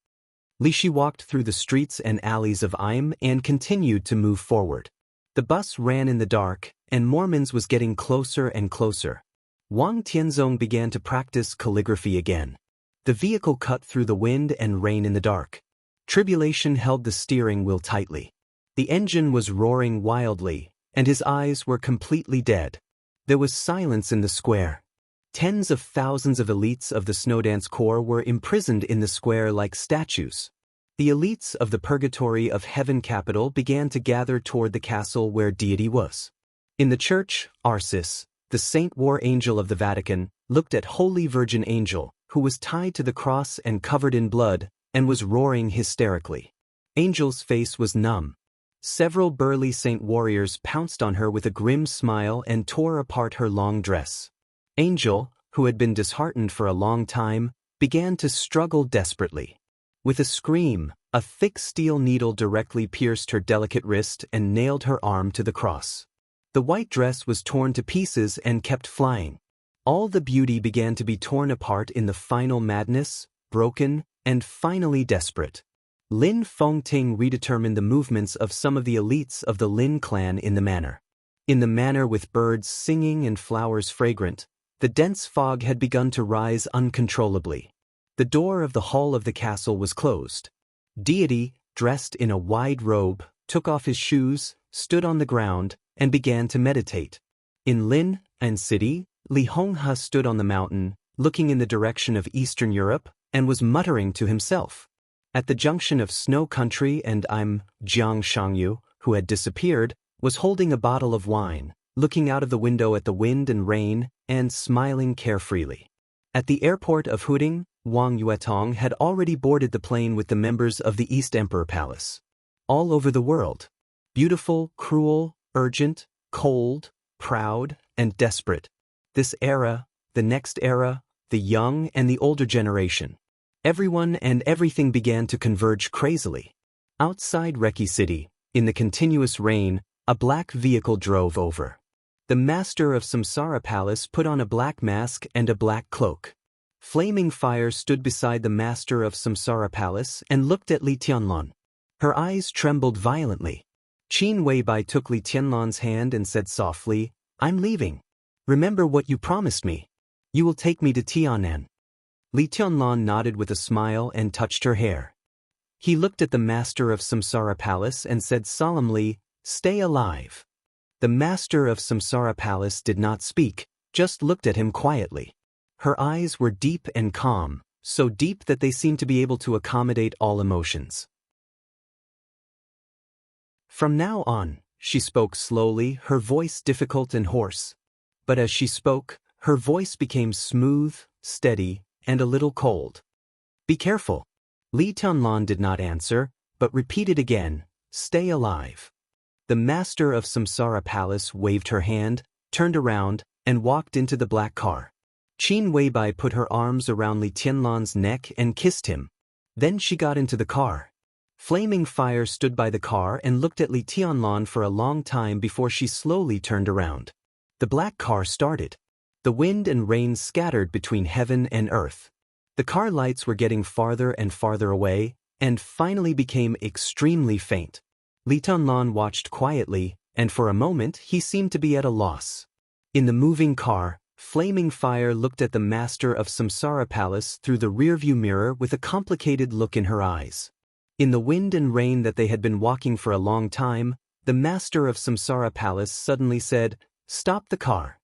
Li Shi walked through the streets and alleys of Aim and continued to move forward. The bus ran in the dark, and Mormons was getting closer and closer. Wang Tianzong began to practice calligraphy again. The vehicle cut through the wind and rain in the dark. Tribulation held the steering wheel tightly. The engine was roaring wildly, and his eyes were completely dead. There was silence in the square. Tens of thousands of elites of the Snowdance Corps were imprisoned in the square like statues. The elites of the Purgatory of Heaven capital began to gather toward the castle where deity was. In the church, Arcis, the Saint War Angel of the Vatican, looked at Holy Virgin Angel, who was tied to the cross and covered in blood, and was roaring hysterically. Angel's face was numb. Several burly saint warriors pounced on her with a grim smile and tore apart her long dress. Angel, who had been disheartened for a long time, began to struggle desperately. With a scream, a thick steel needle directly pierced her delicate wrist and nailed her arm to the cross. The white dress was torn to pieces and kept flying. All the beauty began to be torn apart in the final madness, broken, and finally desperate. Lin Fengting redetermined the movements of some of the elites of the Lin clan in the manor. In the manor with birds singing and flowers fragrant, the dense fog had begun to rise uncontrollably. The door of the hall of the castle was closed. Deity, dressed in a wide robe, took off his shoes, stood on the ground, and began to meditate. In Lin and City, Li Honghe stood on the mountain, looking in the direction of Eastern Europe, and was muttering to himself. At the junction of Snow Country and Aim, Jiang Shangyu, who had disappeared, was holding a bottle of wine, looking out of the window at the wind and rain, and smiling carefreely. At the airport of Huding, Wang Yuetong had already boarded the plane with the members of the East Emperor Palace. All over the world. Beautiful, cruel, urgent, cold, proud, and desperate. This era, the next era, the young and the older generation. Everyone and everything began to converge crazily. Outside Reki City, in the continuous rain, a black vehicle drove over. The master of Samsara Palace put on a black mask and a black cloak. Flaming fire stood beside the master of Samsara Palace and looked at Li Tianlan. Her eyes trembled violently. Qin Weibai took Li Tianlan's hand and said softly, "I'm leaving. Remember what you promised me. You will take me to Tianan." Li Tianlan nodded with a smile and touched her hair. He looked at the master of Samsara Palace and said solemnly, "Stay alive." The master of Samsara Palace did not speak, just looked at him quietly. Her eyes were deep and calm, so deep that they seemed to be able to accommodate all emotions. From now on, she spoke slowly, her voice difficult and hoarse. But as she spoke, her voice became smooth, steady, and a little cold. "Be careful." Li Tianlan did not answer, but repeated again, "Stay alive." The master of Samsara Palace waved her hand, turned around, and walked into the black car. Qin Weibai put her arms around Li Tianlan's neck and kissed him. Then she got into the car. Flaming Fire stood by the car and looked at Li Tianlan for a long time before she slowly turned around. The black car started. The wind and rain scattered between heaven and earth. The car lights were getting farther and farther away, and finally became extremely faint. Li Tianlan watched quietly, and for a moment he seemed to be at a loss. In the moving car, Flaming Fire looked at the master of Samsara Palace through the rearview mirror with a complicated look in her eyes. In the wind and rain that they had been walking for a long time, the master of Samsara Palace suddenly said, "Stop the car."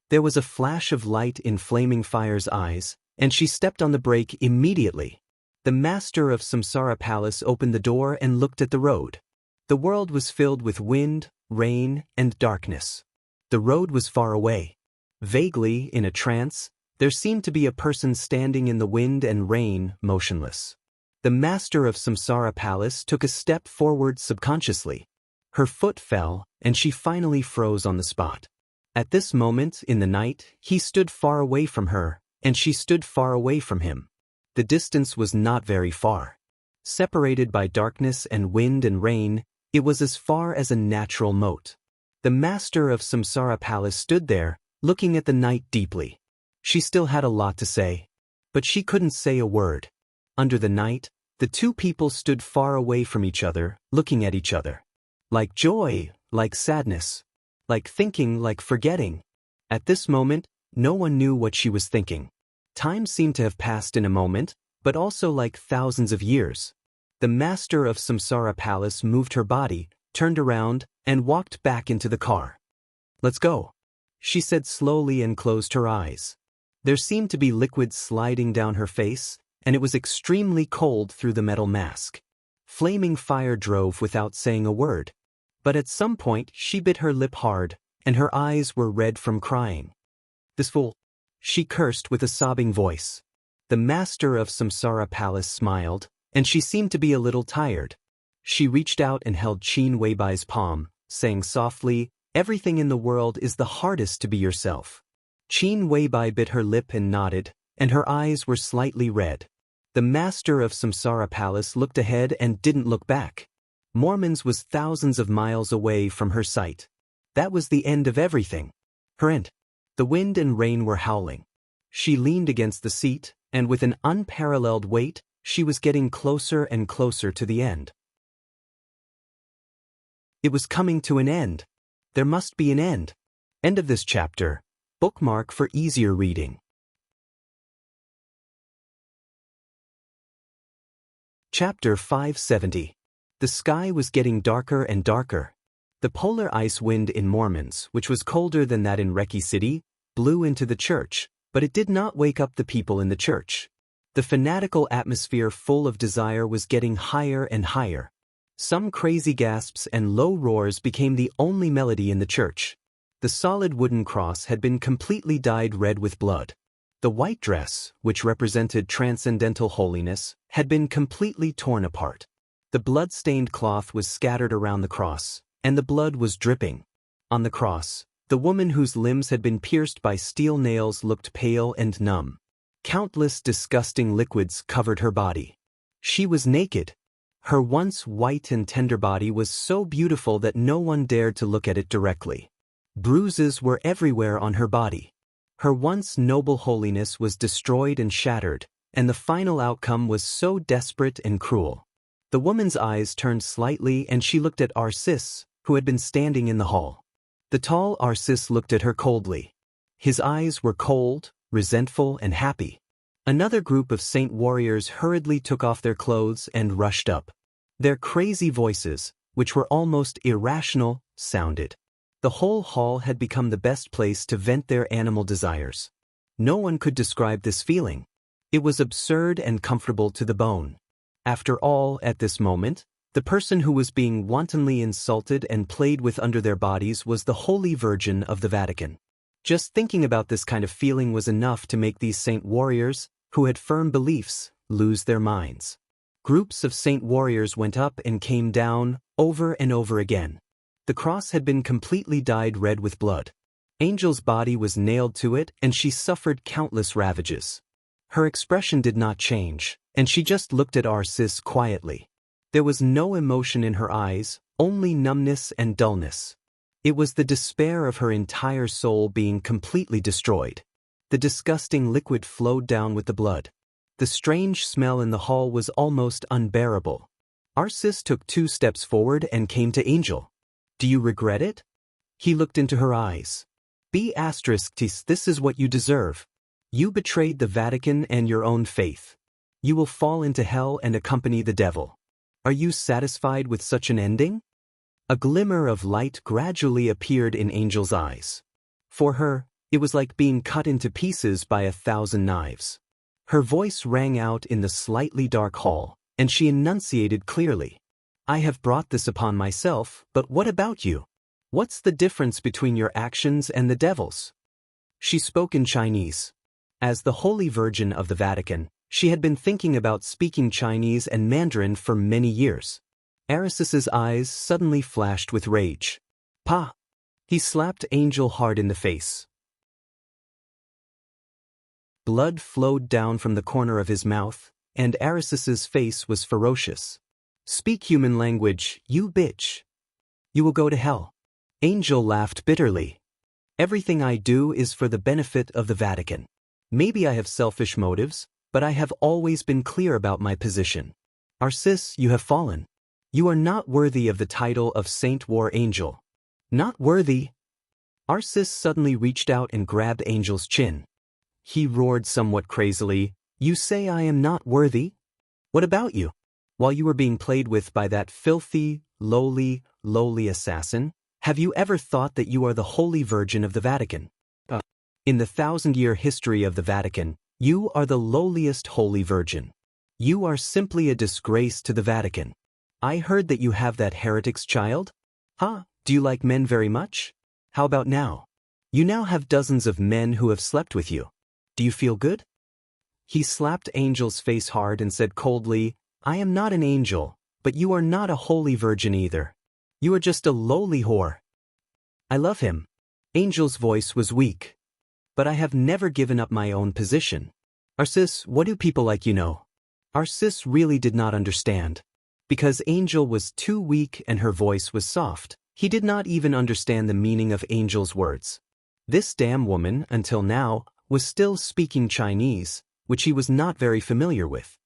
There was a flash of light in Flaming Fire's eyes, and she stepped on the brake immediately. The master of Samsara Palace opened the door and looked at the road. The world was filled with wind, rain, and darkness. The road was far away. Vaguely, in a trance, there seemed to be a person standing in the wind and rain, motionless. The master of Samsara Palace took a step forward subconsciously. Her foot fell, and she finally froze on the spot. At this moment, in the night, he stood far away from her, and she stood far away from him. The distance was not very far. Separated by darkness and wind and rain, it was as far as a natural moat. The master of Samsara Palace stood there, looking at the night deeply. She still had a lot to say, but she couldn't say a word. Under the night, the two people stood far away from each other, looking at each other. Like joy, like sadness. Like thinking, like forgetting. At this moment, no one knew what she was thinking. Time seemed to have passed in a moment, but also like thousands of years. The master of Samsara Palace moved her body, turned around, and walked back into the car. "Let's go," she said slowly and closed her eyes. There seemed to be liquid sliding down her face, and it was extremely cold through the metal mask. Flaming Fire drove without saying a word. But at some point she bit her lip hard, and her eyes were red from crying. "This fool," she cursed with a sobbing voice. The master of Samsara Palace smiled, and she seemed to be a little tired. She reached out and held Qin Weibai's palm, saying softly, "Everything in the world is the hardest to be yourself." Qin Weibai bit her lip and nodded, and her eyes were slightly red. The master of Samsara Palace looked ahead and didn't look back. Mormons was thousands of miles away from her sight. That was the end of everything. Her end. The wind and rain were howling. She leaned against the seat, and with an unparalleled weight, she was getting closer and closer to the end. It was coming to an end. There must be an end. End of this chapter. Bookmark for easier reading. Chapter 570. The sky was getting darker and darker. The polar ice wind in Mormons, which was colder than that in Reiki City, blew into the church, but it did not wake up the people in the church. The fanatical atmosphere full of desire was getting higher and higher. Some crazy gasps and low roars became the only melody in the church. The solid wooden cross had been completely dyed red with blood. The white dress, which represented transcendental holiness, had been completely torn apart. The blood-stained cloth was scattered around the cross, and the blood was dripping. On the cross, the woman whose limbs had been pierced by steel nails looked pale and numb. Countless disgusting liquids covered her body. She was naked. Her once white and tender body was so beautiful that no one dared to look at it directly. Bruises were everywhere on her body. Her once noble holiness was destroyed and shattered, and the final outcome was so desperate and cruel. The woman's eyes turned slightly and she looked at Arcis, who had been standing in the hall. The tall Arcis looked at her coldly. His eyes were cold, resentful, and happy. Another group of saint warriors hurriedly took off their clothes and rushed up. Their crazy voices, which were almost irrational, sounded. The whole hall had become the best place to vent their animal desires. No one could describe this feeling. It was absurd and comfortable to the bone. After all, at this moment, the person who was being wantonly insulted and played with under their bodies was the Holy Virgin of the Vatican. Just thinking about this kind of feeling was enough to make these saint warriors, who had firm beliefs, lose their minds. Groups of saint warriors went up and came down, over and over again. The cross had been completely dyed red with blood. Angel's body was nailed to it, and she suffered countless ravages. Her expression did not change, and she just looked at Arcis quietly. There was no emotion in her eyes, only numbness and dullness. It was the despair of her entire soul being completely destroyed. The disgusting liquid flowed down with the blood. The strange smell in the hall was almost unbearable. Arcis took 2 steps forward and came to Angel. "Do you regret it?" He looked into her eyes. This is what you deserve. You betrayed the Vatican and your own faith. You will fall into hell and accompany the devil. Are you satisfied with such an ending? A glimmer of light gradually appeared in Angel's eyes. For her, it was like being cut into pieces by 1,000 knives. Her voice rang out in the slightly dark hall, and she enunciated clearly. "I have brought this upon myself, but what about you? What's the difference between your actions and the devil's?" She spoke in Chinese. As the Holy Virgin of the Vatican, she had been thinking about speaking Chinese and Mandarin for many years. Arcis's eyes suddenly flashed with rage. "Pa!" He slapped Angel hard in the face. Blood flowed down from the corner of his mouth, and Arcis's face was ferocious. "Speak human language, you bitch. You will go to hell." Angel laughed bitterly. "Everything I do is for the benefit of the Vatican. Maybe I have selfish motives, but I have always been clear about my position. Arcis, you have fallen. You are not worthy of the title of Saint War Angel. Not worthy." Arcis suddenly reached out and grabbed Angel's chin. He roared somewhat crazily, "You say I am not worthy? What about you? While you were being played with by that filthy, lowly assassin, have you ever thought that you are the Holy Virgin of the Vatican? In the 1,000-year history of the Vatican, you are the lowliest Holy Virgin. You are simply a disgrace to the Vatican. I heard that you have that heretic's child? Huh? Do you like men very much? How about now? You now have dozens of men who have slept with you. Do you feel good?" He slapped Angel's face hard and said coldly, "I am not an angel, but you are not a holy virgin either. You are just a lowly whore." "I love him." Angel's voice was weak. "But I have never given up my own position. Arcis, what do people like you know?" Arcis really did not understand. Because Angel was too weak and her voice was soft, he did not even understand the meaning of Angel's words. This damn woman, until now, was still speaking Chinese, which he was not very familiar with.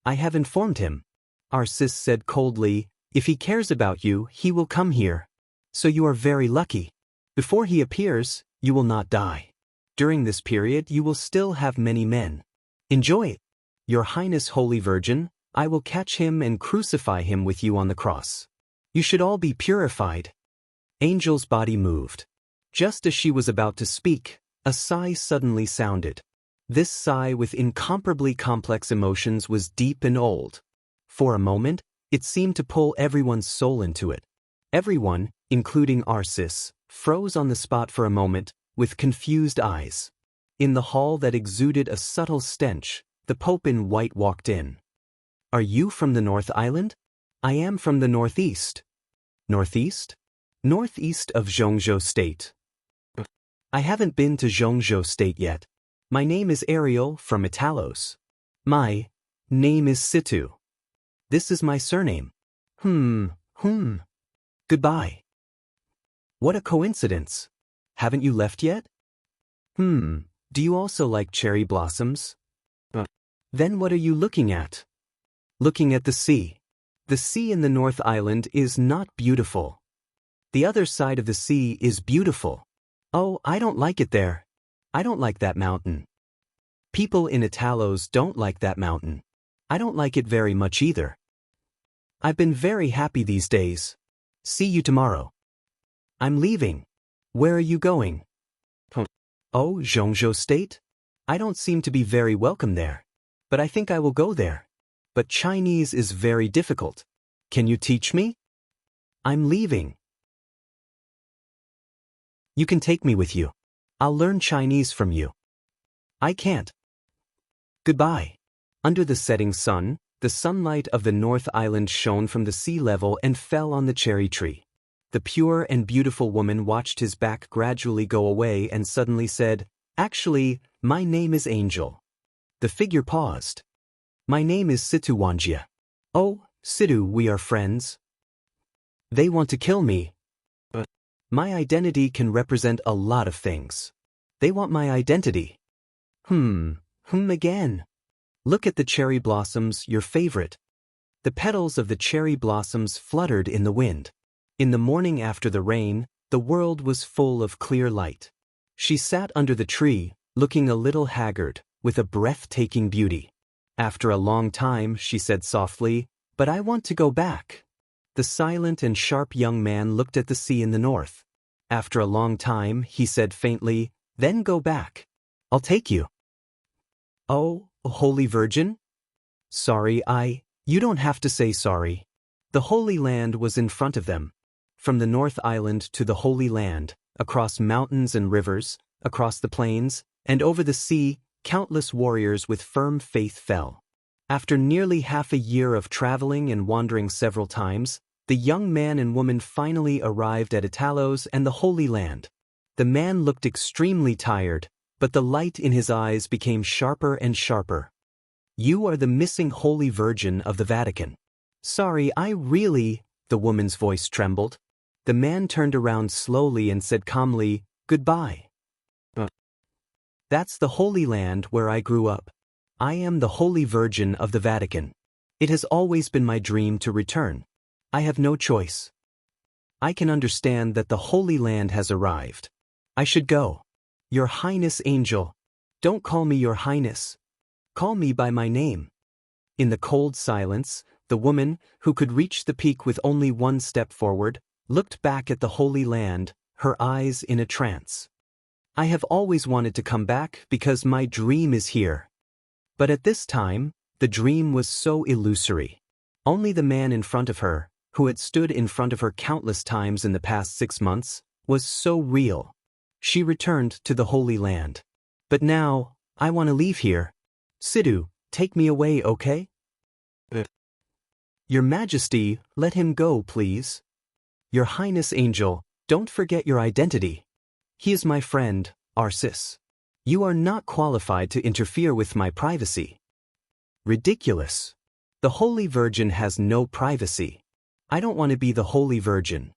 "I have informed him," Arcis said coldly. "If he cares about you, he will come here. So you are very lucky. Before he appears, you will not die. During this period, you will still have many men. Enjoy it. Your Highness Holy Virgin, I will catch him and crucify him with you on the cross. You should all be purified." Angel's body moved. Just as she was about to speak, a sigh suddenly sounded. This sigh with incomparably complex emotions was deep and old. For a moment, it seemed to pull everyone's soul into it. Everyone, including Arcis, froze on the spot for a moment, with confused eyes. In the hall that exuded a subtle stench, the Pope in white walked in. "Are you from the North Island?" "I am from the Northeast." "Northeast?" "Northeast of Zhongzhou State." "I haven't been to Zhongzhou State yet. My name is Ariel from Italos." "My name is Situ. This is my surname." Goodbye." "What a coincidence. Haven't you left yet?" Do you also like cherry blossoms?" "Then what are you looking at?" "Looking at the sea. The sea in the North Island is not beautiful. The other side of the sea is beautiful." "Oh, I don't like it there. I don't like that mountain." "People in Italos don't like that mountain. I don't like it very much either. I've been very happy these days. See you tomorrow." "I'm leaving." "Where are you going?" "Oh, Zhongzhou State? I don't seem to be very welcome there. But I think I will go there. But Chinese is very difficult. Can you teach me?" "I'm leaving." "You can take me with you. I'll learn Chinese from you." "I can't." "Goodbye." Under the setting sun, The sunlight of the North Island shone from the sea level and fell on the cherry tree. The pure and beautiful woman watched his back gradually go away and suddenly said, "Actually, my name is Angel." The figure paused. "My name is Situ Wanjia." "Oh, Situ, we are friends." "They want to kill me. But my identity can represent a lot of things. They want my identity." Again. "Look at the cherry blossoms, your favorite." The petals of the cherry blossoms fluttered in the wind. In the morning after the rain, the world was full of clear light. She sat under the tree, looking a little haggard, with a breathtaking beauty. After a long time, she said softly, "But I want to go back." The silent and sharp young man looked at the sea in the north. After a long time, he said faintly, "Then go back. I'll take you." "Oh, Holy Virgin?" "Sorry, you don't have to say sorry." The Holy Land was in front of them. From the North Island to the Holy Land, across mountains and rivers, across the plains, and over the sea, countless warriors with firm faith fell. After nearly half a year of traveling and wandering several times, the young man and woman finally arrived at Italos and the Holy Land. The man looked extremely tired, but the light in his eyes became sharper and sharper. "You are the missing Holy Virgin of the Vatican." "Sorry, the woman's voice trembled. The man turned around slowly and said calmly, "Goodbye." "That's the Holy Land where I grew up. I am the Holy Virgin of the Vatican. It has always been my dream to return. I have no choice. I can understand that the Holy Land has arrived. I should go." "Your Highness, Angel." "Don't call me Your Highness. Call me by my name." In the cold silence, the woman, who could reach the peak with only one step forward, looked back at the Holy Land, her eyes in a trance. "I have always wanted to come back because my dream is here." But at this time, the dream was so illusory. Only the man in front of her, who had stood in front of her countless times in the past 6 months, was so real. She returned to the Holy Land. "But now, I want to leave here. Situ, take me away, okay?" "Your Majesty, let him go, please." "Your Highness, Angel, don't forget your identity. He is my friend, Arsis. You are not qualified to interfere with my privacy." "Ridiculous. The Holy Virgin has no privacy. I don't want to be the Holy Virgin.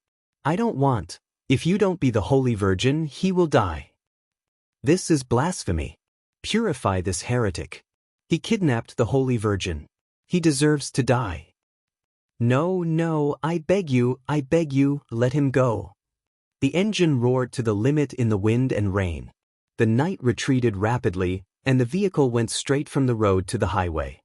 I don't want. If you don't be the Holy Virgin, he will die." "This is blasphemy. Purify this heretic. He kidnapped the Holy Virgin. He deserves to die." No, I beg you, let him go." The engine roared to the limit in the wind and rain. The night retreated rapidly, and the vehicle went straight from the road to the highway.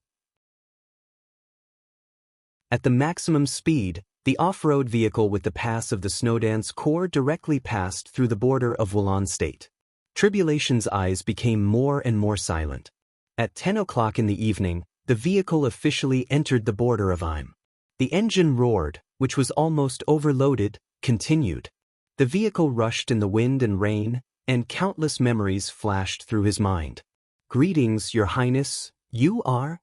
At the maximum speed, the off-road vehicle with the pass of the Snowdance Corps directly passed through the border of Wulan State. Tribulation's eyes became more and more silent. At 10 o'clock in the evening, the vehicle officially entered the border of Im. The engine roared, which was almost overloaded, continued. The vehicle rushed in the wind and rain, and countless memories flashed through his mind. "Greetings, Your Highness. You are?"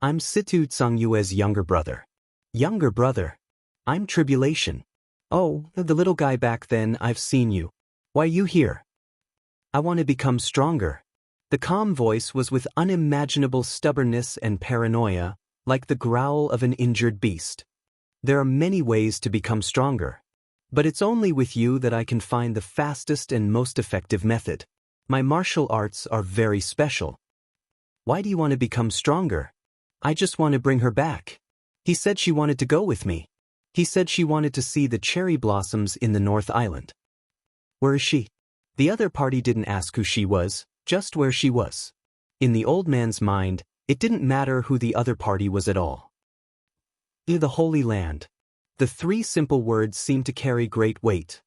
"I'm Situ Tsangyue's younger brother." "Younger brother? I'm Tribulation." "Oh, the little guy back then, I've seen you. Why are you here?" "I want to become stronger." The calm voice was with unimaginable stubbornness and paranoia, like the growl of an injured beast. "There are many ways to become stronger. But it's only with you that I can find the fastest and most effective method. My martial arts are very special." "Why do you want to become stronger?" "I just want to bring her back. He said she wanted to go with me. He said she wanted to see the cherry blossoms in the North Island." "Where is she?" The other party didn't ask who she was, just where she was. In the old man's mind, it didn't matter who the other party was at all. The Holy Land. The 3 simple words seemed to carry great weight.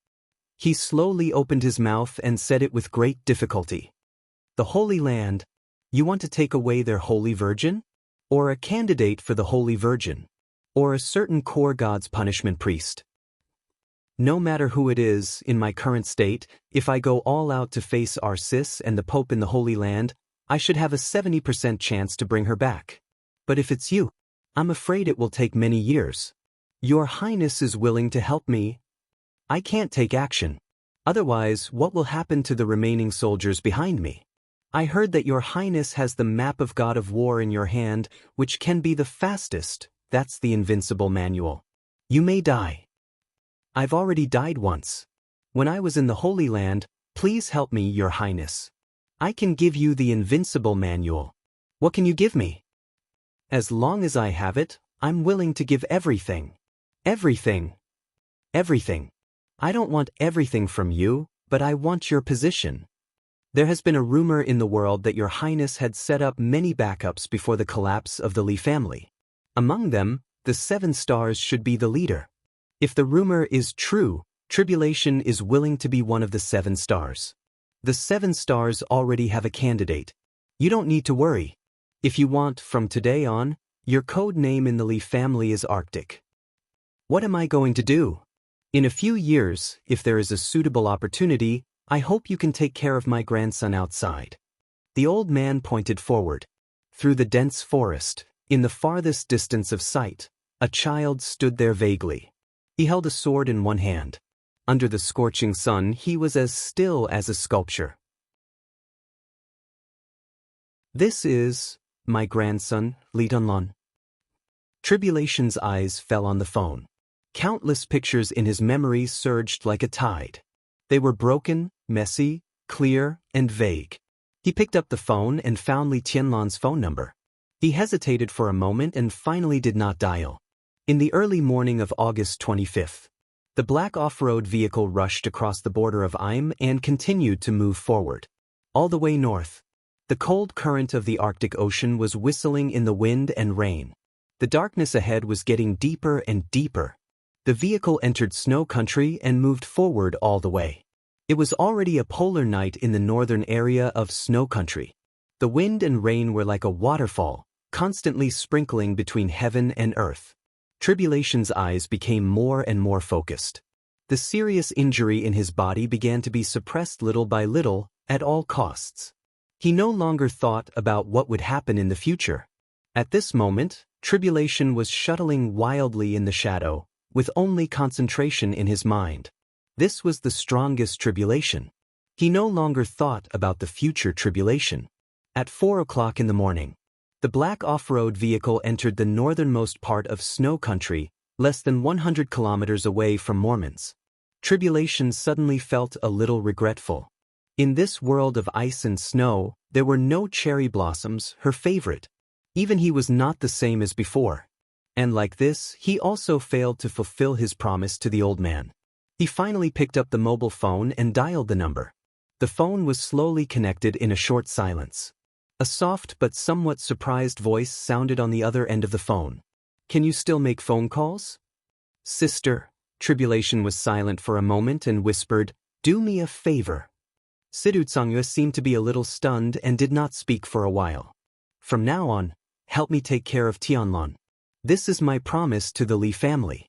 He slowly opened his mouth and said it with great difficulty. "The Holy Land. You want to take away their Holy Virgin? Or a candidate for the Holy Virgin? Or a certain core god's punishment priest?" "No matter who it is, in my current state, if I go all out to face Arsis and the Pope in the Holy Land, I should have a 70% chance to bring her back. But if it's you, I'm afraid it will take many years. Your Highness is willing to help me. I can't take action. Otherwise, what will happen to the remaining soldiers behind me? I heard that Your Highness has the map of God of War in your hand, which can be the fastest. That's the invincible manual. You may die. I've already died once. When I was in the Holy Land, please help me, Your Highness. I can give you the invincible manual. What can you give me? As long as I have it, I'm willing to give everything. Everything. Everything. I don't want everything from you, but I want your position. There has been a rumor in the world that Your Highness had set up many backups before the collapse of the Li family. Among them, the 7 stars should be the leader. If the rumor is true, Tribulation is willing to be one of the 7 stars. The 7 stars already have a candidate. You don't need to worry. If you want, from today on, your code name in the Li family is Arctic. What am I going to do? In a few years, if there is a suitable opportunity, I hope you can take care of my grandson outside. The old man pointed forward. Through the dense forest, in the farthest distance of sight, a child stood there vaguely. He held a sword in one hand. Under the scorching sun, he was as still as a sculpture. This is my grandson, Li Dunlon. Tribulation's eyes fell on the phone. Countless pictures in his memory surged like a tide. They were broken, messy, clear, and vague. He picked up the phone and found Li Tianlan's phone number. He hesitated for a moment and finally did not dial. In the early morning of August 25th, the black off-road vehicle rushed across the border of Im and continued to move forward. All the way north, the cold current of the Arctic Ocean was whistling in the wind and rain. The darkness ahead was getting deeper and deeper. The vehicle entered snow country and moved forward all the way. It was already a polar night in the northern area of snow country. The wind and rain were like a waterfall, constantly sprinkling between heaven and earth. Tribulation's eyes became more and more focused. The serious injury in his body began to be suppressed little by little, at all costs. He no longer thought about what would happen in the future. At this moment, Tribulation was shuttling wildly in the shadow, with only concentration in his mind. This was the strongest tribulation. He no longer thought about the future tribulation. At 4 o'clock in the morning, the black off-road vehicle entered the northernmost part of snow country, less than 100 kilometers away from Mormons. Tribulation suddenly felt a little regretful. In this world of ice and snow, there were no cherry blossoms, her favorite. Even he was not the same as before. And like this, he also failed to fulfill his promise to the old man. He finally picked up the mobile phone and dialed the number. The phone was slowly connected in a short silence. A soft but somewhat surprised voice sounded on the other end of the phone. Can you still make phone calls? Sister, Tribulation was silent for a moment and whispered, do me a favor. Sidhu Tsangua seemed to be a little stunned and did not speak for a while. From now on, help me take care of Tianlan. This is my promise to the Li family.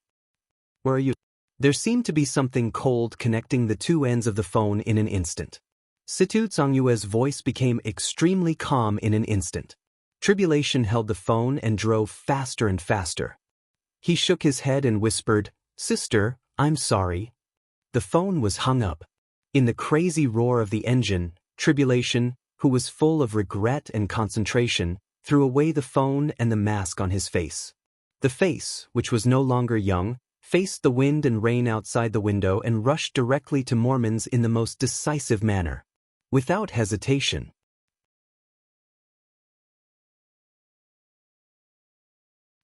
Where are you? There seemed to be something cold connecting the two ends of the phone in an instant. Sidhu Tsangua's voice became extremely calm in an instant. Tribulation held the phone and drove faster and faster. He shook his head and whispered, Sister, I'm sorry. The phone was hung up. In the crazy roar of the engine, Tribulation, who was full of regret and concentration, threw away the phone and the mask on his face. The face, which was no longer young, faced the wind and rain outside the window and rushed directly to Mormons in the most decisive manner. Without hesitation.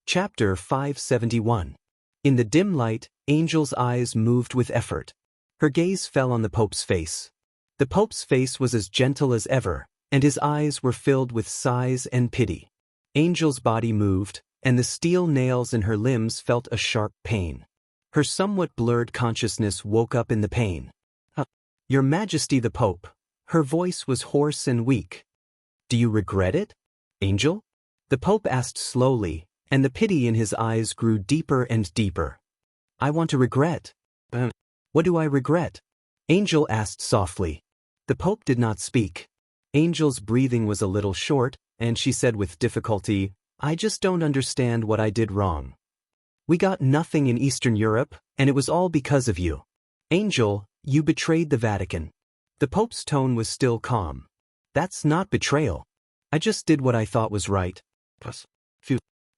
Chapter 571. In the dim light, Angel's eyes moved with effort. Her gaze fell on the Pope's face. The Pope's face was as gentle as ever, and his eyes were filled with sighs and pity. Angel's body moved, and the steel nails in her limbs felt a sharp pain. Her somewhat blurred consciousness woke up in the pain. Your Majesty the Pope. Her voice was hoarse and weak. Do you regret it, Angel? The Pope asked slowly, and the pity in his eyes grew deeper and deeper. I want to regret. What do I regret? Angel asked softly. The Pope did not speak. Angel's breathing was a little short, and she said with difficulty, I just don't understand what I did wrong. We got nothing in Eastern Europe, and it was all because of you. Angel, you betrayed the Vatican. The Pope's tone was still calm. That's not betrayal. I just did what I thought was right. Plus,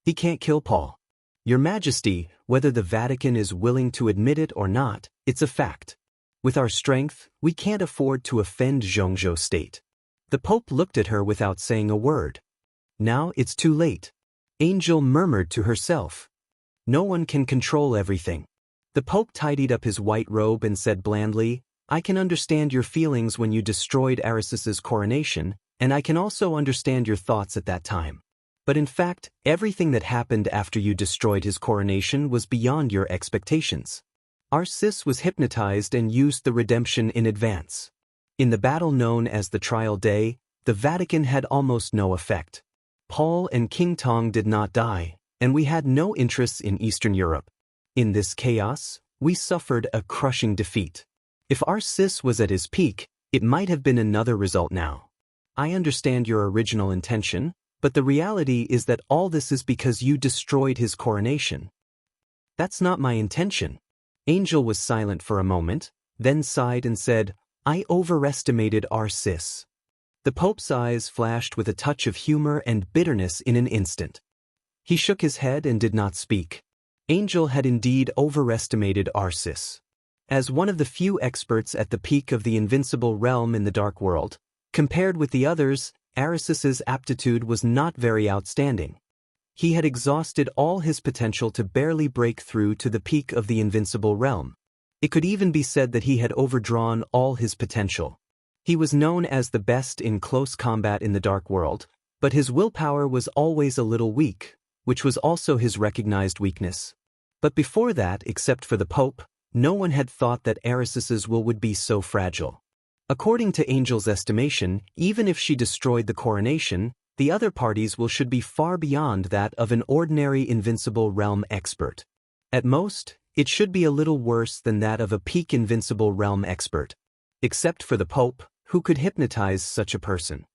he can't kill Paul. Your Majesty, whether the Vatican is willing to admit it or not, it's a fact. With our strength, we can't afford to offend Zhongzhou state. The Pope looked at her without saying a word. Now it's too late. Angel murmured to herself. No one can control everything. The Pope tidied up his white robe and said blandly, I can understand your feelings when you destroyed Arisus's coronation, and I can also understand your thoughts at that time. But in fact, everything that happened after you destroyed his coronation was beyond your expectations. Arisus was hypnotized and used the redemption in advance. In the battle known as the Trial Day, the Vatican had almost no effect. Paul and King Tong did not die, and we had no interests in Eastern Europe. In this chaos, we suffered a crushing defeat. If Arisus was at his peak, it might have been another result now. I understand your original intention, but the reality is that all this is because you destroyed his coronation. That's not my intention. Angel was silent for a moment, then sighed and said, I overestimated Arisus. The Pope's eyes flashed with a touch of humor and bitterness in an instant. He shook his head and did not speak. Angel had indeed overestimated Arisus. As one of the few experts at the peak of the invincible realm in the Dark World, compared with the others, Arisus's aptitude was not very outstanding. He had exhausted all his potential to barely break through to the peak of the invincible realm. It could even be said that he had overdrawn all his potential. He was known as the best in close combat in the Dark World, but his willpower was always a little weak, which was also his recognized weakness. But before that, except for the Pope, no one had thought that Arisus's will would be so fragile. According to Angel's estimation, even if she destroyed the coronation, the other party's will should be far beyond that of an ordinary invincible realm expert. At most, it should be a little worse than that of a peak invincible realm expert. Except for the Pope, who could hypnotize such a person.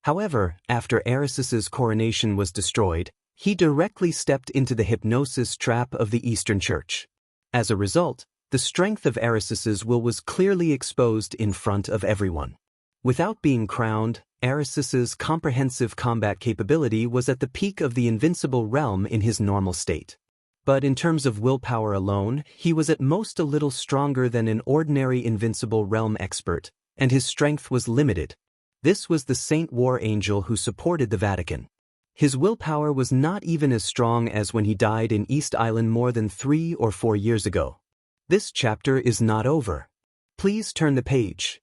However, after Arisus's coronation was destroyed, he directly stepped into the hypnosis trap of the Eastern Church. As a result, the strength of Arisus's will was clearly exposed in front of everyone. Without being crowned, Arisus's comprehensive combat capability was at the peak of the invincible realm in his normal state. But in terms of willpower alone, he was at most a little stronger than an ordinary invincible realm expert, and his strength was limited. This was the Saint War Angel who supported the Vatican. His willpower was not even as strong as when he died in East Island more than 3 or 4 years ago. This chapter is not over. Please turn the page.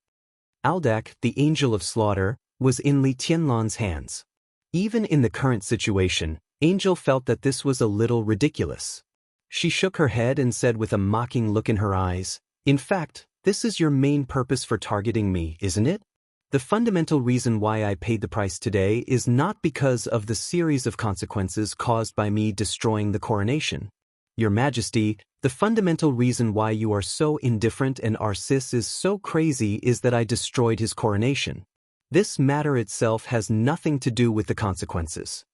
Aldak, the Angel of Slaughter, was in Li Tianlan's hands. Even in the current situation, Angel felt that this was a little ridiculous. She shook her head and said with a mocking look in her eyes, In fact, this is your main purpose for targeting me, isn't it? The fundamental reason why I paid the price today is not because of the series of consequences caused by me destroying the coronation. Your Majesty, the fundamental reason why you are so indifferent and Arisus is so crazy is that I destroyed his coronation. This matter itself has nothing to do with the consequences.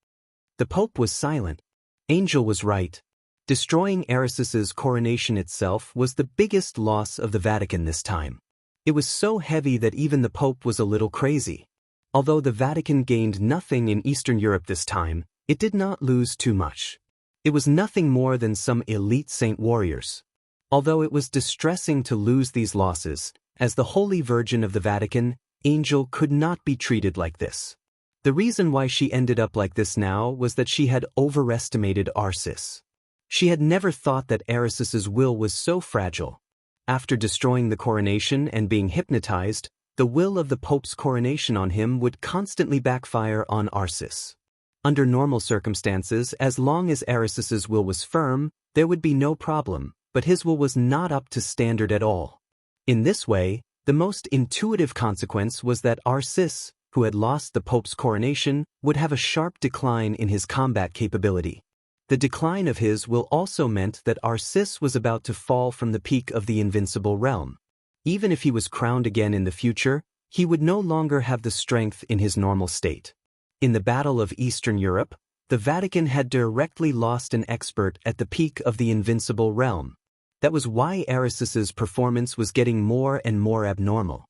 The Pope was silent. Angel was right. Destroying Arisus's coronation itself was the biggest loss of the Vatican this time. It was so heavy that even the Pope was a little crazy. Although the Vatican gained nothing in Eastern Europe this time, it did not lose too much. It was nothing more than some elite saint warriors. Although it was distressing to lose these losses, as the Holy Virgin of the Vatican, Angel could not be treated like this. The reason why she ended up like this now was that she had overestimated Arisus. She had never thought that Arisus's will was so fragile. After destroying the coronation and being hypnotized, the will of the Pope's coronation on him would constantly backfire on Arisus. Under normal circumstances, as long as Arisus's will was firm, there would be no problem, but his will was not up to standard at all. In this way, the most intuitive consequence was that Arisus, who had lost the Pope's coronation, would have a sharp decline in his combat capability. The decline of his will also meant that Arisus was about to fall from the peak of the invincible realm. Even if he was crowned again in the future, he would no longer have the strength in his normal state. In the Battle of Eastern Europe, the Vatican had directly lost an expert at the peak of the invincible realm. That was why Aricis's performance was getting more and more abnormal.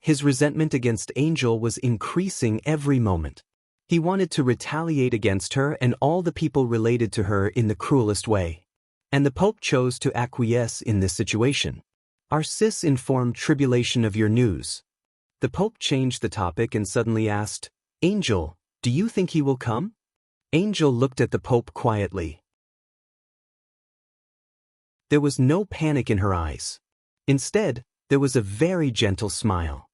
His resentment against Angel was increasing every moment. He wanted to retaliate against her and all the people related to her in the cruelest way. And the Pope chose to acquiesce in this situation. Our sis informed tribulation of your news. The Pope changed the topic and suddenly asked, Angel, do you think he will come? Angel looked at the Pope quietly. There was no panic in her eyes. Instead, there was a very gentle smile.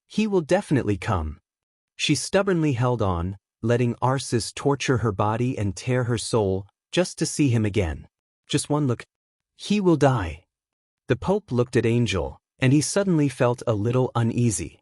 He will definitely come. She stubbornly held on, letting Arcis torture her body and tear her soul, just to see him again. Just one look. He will die. The Pope looked at Angel, and he suddenly felt a little uneasy.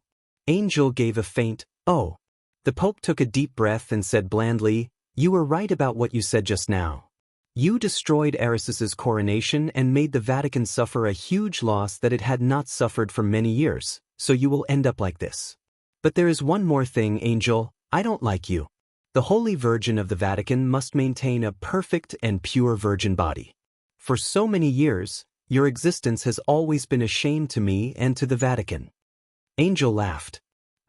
Angel gave a faint, "Oh." The Pope took a deep breath and said blandly, "You were right about what you said just now. You destroyed Aricis's coronation and made the Vatican suffer a huge loss that it had not suffered for many years, so you will end up like this. But there is one more thing, Angel, I don't like you. The Holy Virgin of the Vatican must maintain a perfect and pure virgin body. For so many years, your existence has always been a shame to me and to the Vatican." Angel laughed.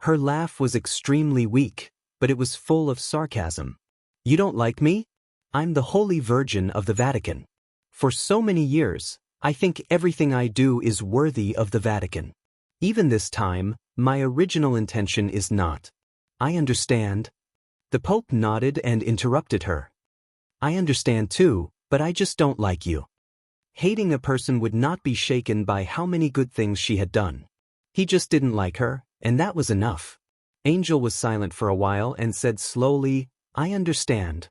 Her laugh was extremely weak, but it was full of sarcasm. "You don't like me? I'm the Holy Virgin of the Vatican. For so many years, I think everything I do is worthy of the Vatican. Even this time, my original intention is not. I understand." The Pope nodded and interrupted her. "I understand too, but I just don't like you." Hating a person would not be shaken by how many good things she had done. He just didn't like her, and that was enough. Angel was silent for a while and said slowly, "I understand.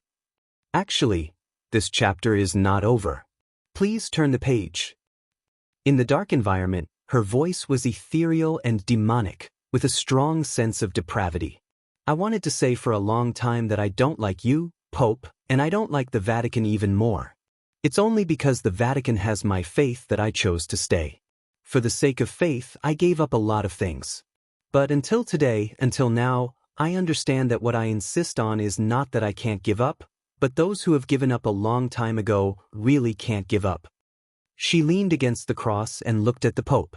Actually, this chapter is not over. Please turn the page." In the dark environment, her voice was ethereal and demonic, with a strong sense of depravity. "I wanted to say for a long time that I don't like you, Pope, and I don't like the Vatican even more. It's only because the Vatican has my faith that I chose to stay. For the sake of faith, I gave up a lot of things. But until today, until now, I understand that what I insist on is not that I can't give up, but those who have given up a long time ago really can't give up." She leaned against the cross and looked at the Pope.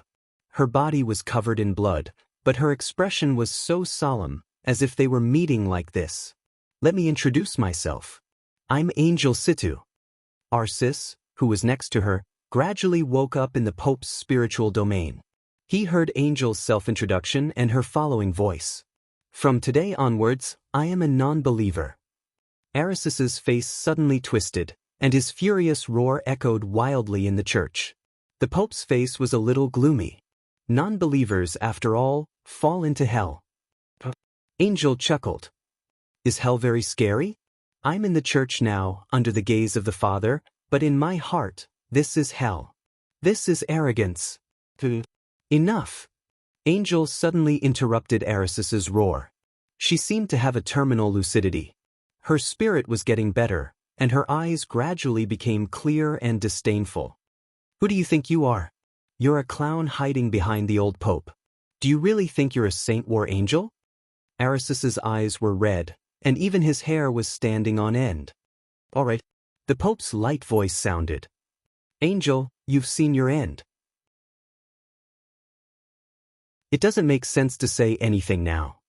Her body was covered in blood, but her expression was so solemn, as if they were meeting like this. "Let me introduce myself. I'm Angel Situ." Arcis, who was next to her, gradually woke up in the Pope's spiritual domain. He heard Angel's self-introduction and her following voice. "From today onwards, I am a non-believer." Aricis's face suddenly twisted, and his furious roar echoed wildly in the church. The Pope's face was a little gloomy. Non-believers, after all, fall into hell. Angel chuckled. "Is hell very scary? I'm in the church now, under the gaze of the Father, but in my heart, this is hell. This is arrogance." "Enough!" Angel suddenly interrupted Aricis's roar. She seemed to have a terminal lucidity. Her spirit was getting better, and her eyes gradually became clear and disdainful. "Who do you think you are? You're a clown hiding behind the old Pope. Do you really think you're a saint, war angel?" Aricis's eyes were red, and even his hair was standing on end. "All right." The Pope's light voice sounded. "Angel, you've seen your end. It doesn't make sense to say anything now."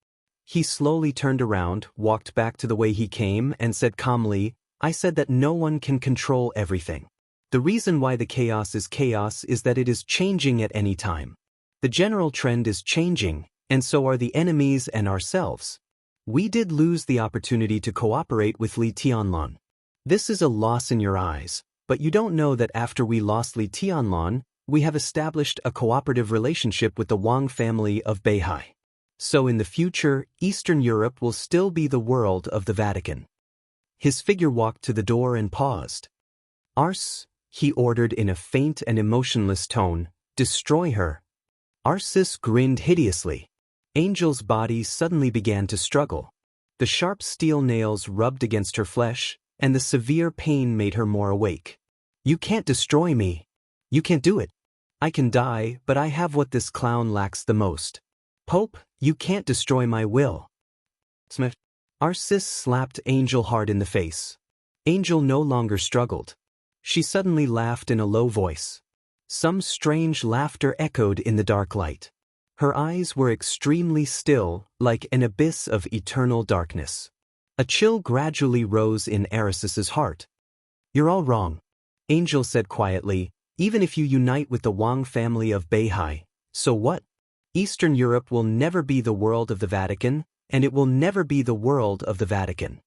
He slowly turned around, walked back to the way he came, and said calmly, "I said that no one can control everything. The reason why the chaos is that it is changing at any time. The general trend is changing, and so are the enemies and ourselves. We did lose the opportunity to cooperate with Li Tianlong. This is a loss in your eyes, but you don't know that after we lost Li Tianlong, we have established a cooperative relationship with the Wang family of Beihai. So in the future, Eastern Europe will still be the world of the Vatican." His figure walked to the door and paused. "Ars," he ordered in a faint and emotionless tone, "destroy her." Arcis grinned hideously. Angel's body suddenly began to struggle. The sharp steel nails rubbed against her flesh, and the severe pain made her more awake. "You can't destroy me. You can't do it. I can die, but I have what this clown lacks the most. Pope, you can't destroy my will." Smith. Sis slapped Angel hard in the face. Angel no longer struggled. She suddenly laughed in a low voice. Some strange laughter echoed in the dark light. Her eyes were extremely still, like an abyss of eternal darkness. A chill gradually rose in Aris's heart. "You're all wrong," Angel said quietly. "Even if you unite with the Wang family of Beihai, so what? Eastern Europe will never be the world of the Vatican, and it will never be the world of the Vatican."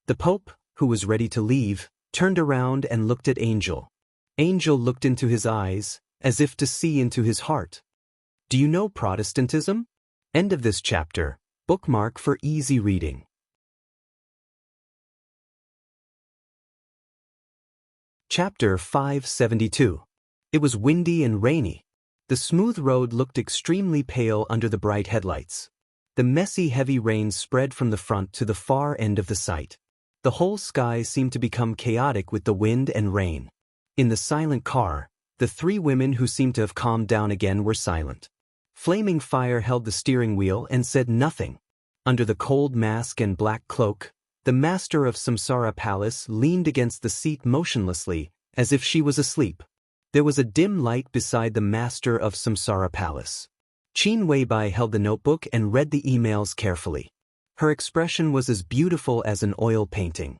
The Pope, who was ready to leave, turned around and looked at Angel. Angel looked into his eyes, as if to see into his heart. Do you know Protestantism? End of this chapter. Bookmark for easy reading. Chapter 572. It was windy and rainy. The smooth road looked extremely pale under the bright headlights. The messy heavy rain spread from the front to the far end of the site. The whole sky seemed to become chaotic with the wind and rain. In the silent car, the three women who seemed to have calmed down again were silent. Flaming Fire held the steering wheel and said nothing. Under the cold mask and black cloak, the master of Samsara Palace leaned against the seat motionlessly, as if she was asleep. There was a dim light beside the master of Samsara Palace. Qin Weibai held the notebook and read the emails carefully. Her expression was as beautiful as an oil painting.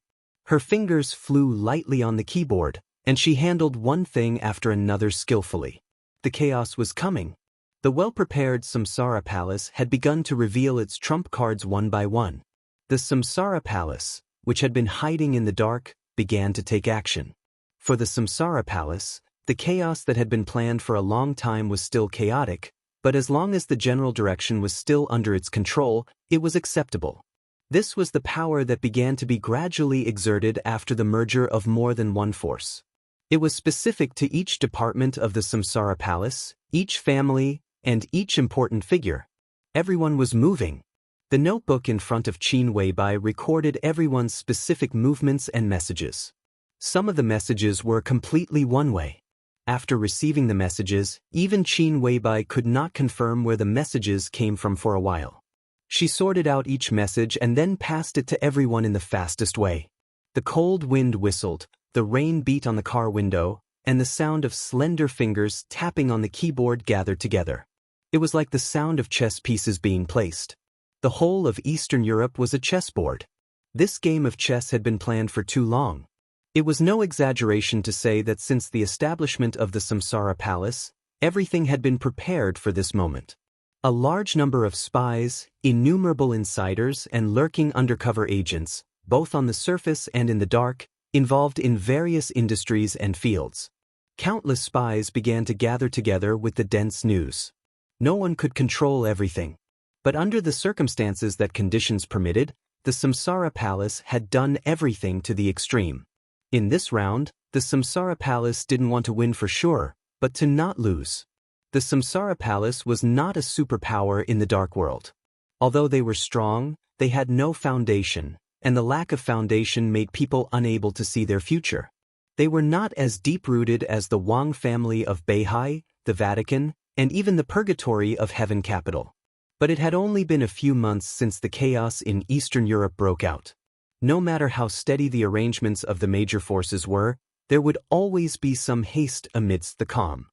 Her fingers flew lightly on the keyboard, and she handled one thing after another skillfully. The chaos was coming. The well-prepared Samsara Palace had begun to reveal its trump cards one by one. The Samsara Palace, which had been hiding in the dark, began to take action. For the Samsara Palace, the chaos that had been planned for a long time was still chaotic, but as long as the general direction was still under its control, it was acceptable. This was the power that began to be gradually exerted after the merger of more than one force. It was specific to each department of the Samsara Palace, each family, and each important figure. Everyone was moving. The notebook in front of Qin Weibai recorded everyone's specific movements and messages. Some of the messages were completely one-way. After receiving the messages, even Qin Weibai could not confirm where the messages came from for a while. She sorted out each message and then passed it to everyone in the fastest way. The cold wind whistled, the rain beat on the car window, and the sound of slender fingers tapping on the keyboard gathered together. It was like the sound of chess pieces being placed. The whole of Eastern Europe was a chessboard. This game of chess had been planned for too long. It was no exaggeration to say that since the establishment of the Samsara Palace, everything had been prepared for this moment. A large number of spies, innumerable insiders, and lurking undercover agents, both on the surface and in the dark, involved in various industries and fields. Countless spies began to gather together with the dense news. No one could control everything. But under the circumstances that conditions permitted, the Samsara Palace had done everything to the extreme. In this round, the Samsara Palace didn't want to win for sure, but to not lose. The Samsara Palace was not a superpower in the dark world. Although they were strong, they had no foundation, and the lack of foundation made people unable to see their future. They were not as deep-rooted as the Wang family of Beihai, the Vatican, and even the purgatory of Heaven Capital. But it had only been a few months since the chaos in Eastern Europe broke out. No matter how steady the arrangements of the major forces were, there would always be some haste amidst the calm.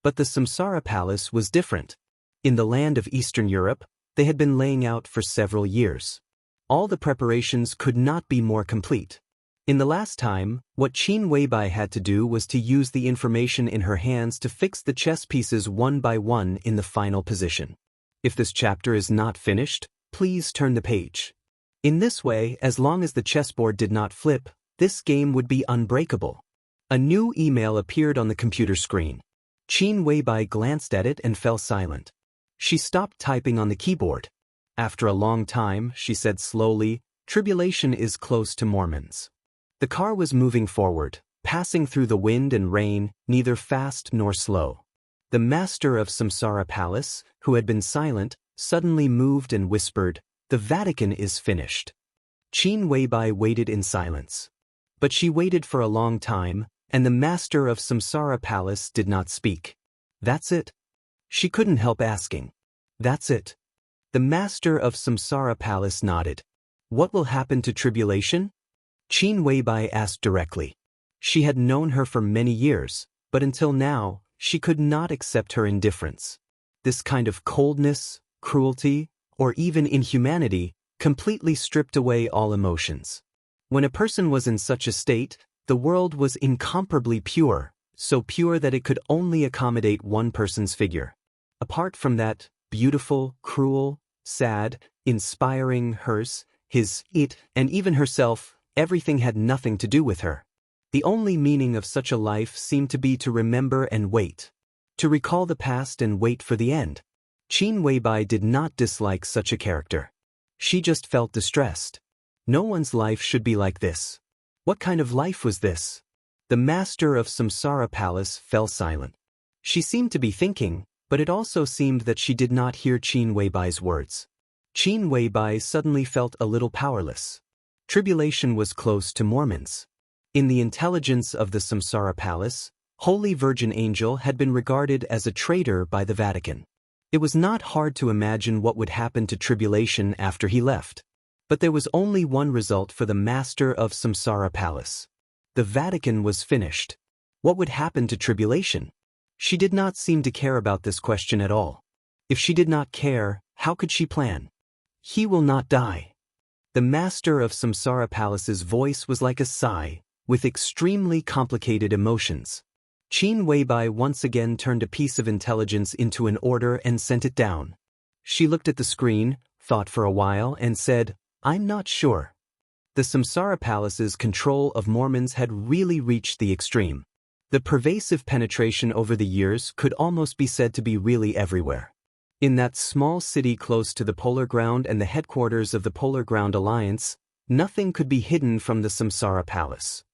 But the Samsara Palace was different. In the land of Eastern Europe, they had been laying out for several years. All the preparations could not be more complete. In the last time, what Qin Weibai had to do was to use the information in her hands to fix the chess pieces one by one in the final position. If this chapter is not finished, please turn the page. In this way, as long as the chessboard did not flip, this game would be unbreakable. A new email appeared on the computer screen. Qin Weibai glanced at it and fell silent. She stopped typing on the keyboard. After a long time, she said slowly, "Tribulation is close to Mormons." The car was moving forward, passing through the wind and rain, neither fast nor slow. The master of Samsara Palace, who had been silent, suddenly moved and whispered, "The Vatican is finished." Qin Weibai waited in silence. But she waited for a long time, and the master of Samsara Palace did not speak. "That's it?" She couldn't help asking. "That's it?" The master of Samsara Palace nodded. What will happen to tribulation? Qin Weibai asked directly. She had known her for many years, but until now, she could not accept her indifference. This kind of coldness, cruelty, or even inhumanity completely stripped away all emotions. When a person was in such a state, the world was incomparably pure, so pure that it could only accommodate one person's figure. Apart from that, beautiful, cruel, sad, inspiring hers, his, it, and even herself, everything had nothing to do with her. The only meaning of such a life seemed to be to remember and wait. To recall the past and wait for the end. Qin Weibai did not dislike such a character. She just felt distressed. No one's life should be like this. What kind of life was this? The master of Samsara Palace fell silent. She seemed to be thinking, but it also seemed that she did not hear Qin Weibai's words. Qin Weibai suddenly felt a little powerless. Tribulation was close to Mormons. In the intelligence of the Samsara Palace, Holy Virgin Angel had been regarded as a traitor by the Vatican. It was not hard to imagine what would happen to tribulation after he left. But there was only one result for the master of Samsara Palace. The Vatican was finished. What would happen to tribulation? She did not seem to care about this question at all. If she did not care, how could she plan? He will not die. The master of Samsara Palace's voice was like a sigh, with extremely complicated emotions. Qin Weibai once again turned a piece of intelligence into an order and sent it down. She looked at the screen, thought for a while, and said, "I'm not sure." The Samsara Palace's control of Mormons had really reached the extreme. The pervasive penetration over the years could almost be said to be really everywhere. In that small city close to the Polar Ground and the headquarters of the Polar Ground Alliance, nothing could be hidden from the Samsara Palace.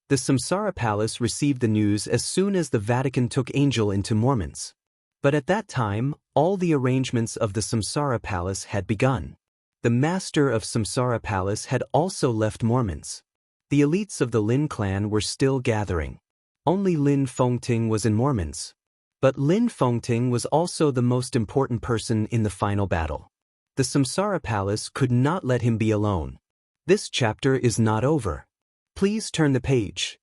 The Samsara Palace received the news as soon as the Vatican took Angel into Mormons. But at that time, all the arrangements of the Samsara Palace had begun. The master of Samsara Palace had also left Mormons. The elites of the Lin clan were still gathering. Only Lin Fengting was in Mormons. But Lin Fengting was also the most important person in the final battle. The Samsara Palace could not let him be alone. This chapter is not over. Please turn the page.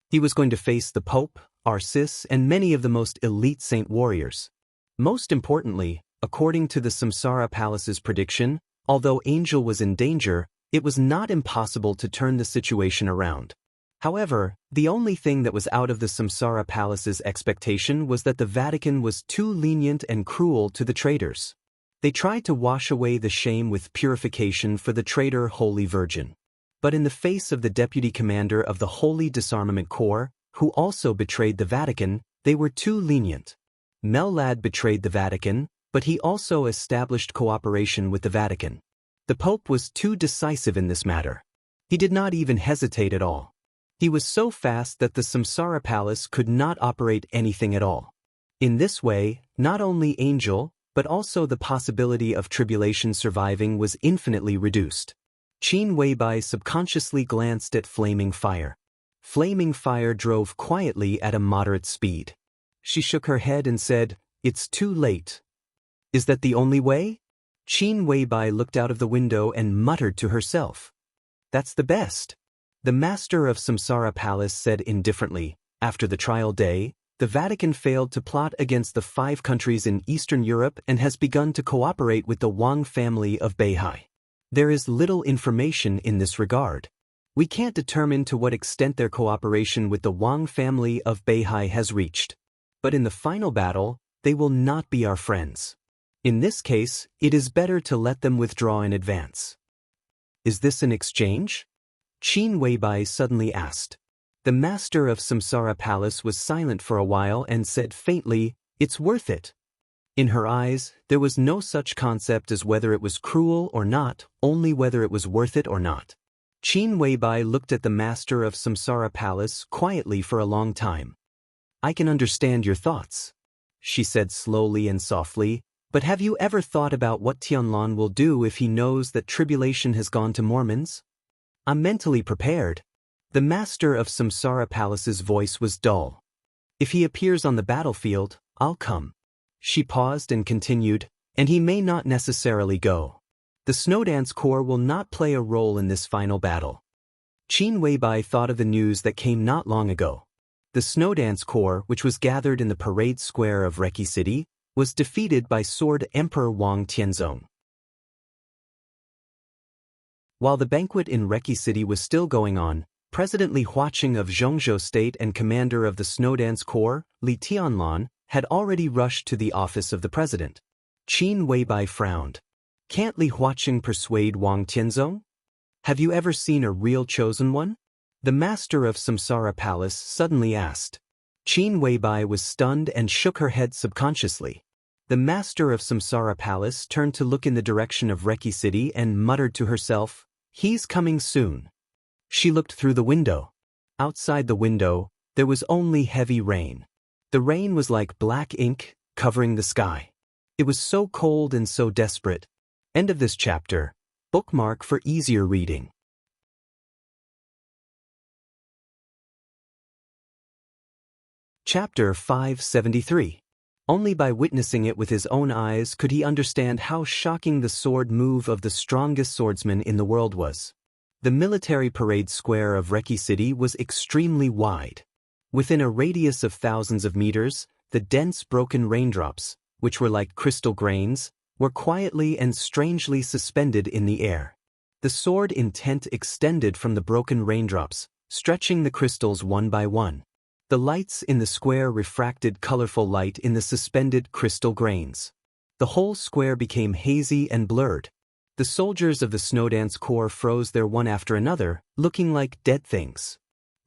He was going to face the Pope, Arcis, and many of the most elite saint warriors. Most importantly, according to the Samsara Palace's prediction, although Angel was in danger, it was not impossible to turn the situation around. However, the only thing that was out of the Samsara Palace's expectation was that the Vatican was too lenient and cruel to the traitors. They tried to wash away the shame with purification for the traitor Holy Virgin. But in the face of the deputy commander of the Holy Disarmament Corps, who also betrayed the Vatican, they were too lenient. Mellad betrayed the Vatican, but he also established cooperation with the Vatican. The Pope was too decisive in this matter. He did not even hesitate at all. He was so fast that the Samsara Palace could not operate anything at all. In this way, not only Angel, but also the possibility of tribulation surviving was infinitely reduced. Qin Weibai subconsciously glanced at Flaming Fire. Flaming Fire drove quietly at a moderate speed. She shook her head and said, "It's too late." "Is that the only way?" Qin Weibai looked out of the window and muttered to herself. "That's the best." The master of Samsara Palace said indifferently, "After the trial day, the Vatican failed to plot against the 5 countries in Eastern Europe and has begun to cooperate with the Wang family of Beihai. There is little information in this regard. We can't determine to what extent their cooperation with the Wang family of Beihai has reached. But in the final battle, they will not be our friends. In this case, it is better to let them withdraw in advance." "Is this an exchange?" Qin Weibai suddenly asked. The master of Samsara Palace was silent for a while and said faintly, "It's worth it." In her eyes, there was no such concept as whether it was cruel or not, only whether it was worth it or not. Qin Weibai looked at the master of Samsara Palace quietly for a long time. "I can understand your thoughts," she said slowly and softly, "but have you ever thought about what Tianlan will do if he knows that tribulation has gone to Mormons?" "I'm mentally prepared." The master of Samsara Palace's voice was dull. "If he appears on the battlefield, I'll come." She paused and continued, and he may not necessarily go. The Snowdance Corps will not play a role in this final battle. Qin Weibai thought of the news that came not long ago. The Snowdance Corps, which was gathered in the parade square of Reki City, was defeated by Sword Emperor Wang Tianzong. While the banquet in Reki City was still going on, President Li Huaqing of Zhongzhou State and commander of the Snowdance Corps, Li Tianlan, had already rushed to the office of the president. Qin Weibai frowned. Can't Li Huaqing persuade Wang Tianzong? Have you ever seen a real chosen one? The master of Samsara Palace suddenly asked. Qin Weibai was stunned and shook her head subconsciously. The master of Samsara Palace turned to look in the direction of Reki City and muttered to herself, "He's coming soon." She looked through the window. Outside the window, there was only heavy rain. The rain was like black ink, covering the sky. It was so cold and so desperate. End of this chapter. Bookmark for easier reading. Chapter 573. Only by witnessing it with his own eyes could he understand how shocking the sword move of the strongest swordsman in the world was. The military parade square of Reki City was extremely wide. Within a radius of thousands of meters, the dense broken raindrops, which were like crystal grains, were quietly and strangely suspended in the air. The sword intent extended from the broken raindrops, stretching the crystals one by one. The lights in the square refracted colorful light in the suspended crystal grains. The whole square became hazy and blurred. The soldiers of the Snowdance Corps froze there one after another, looking like dead things.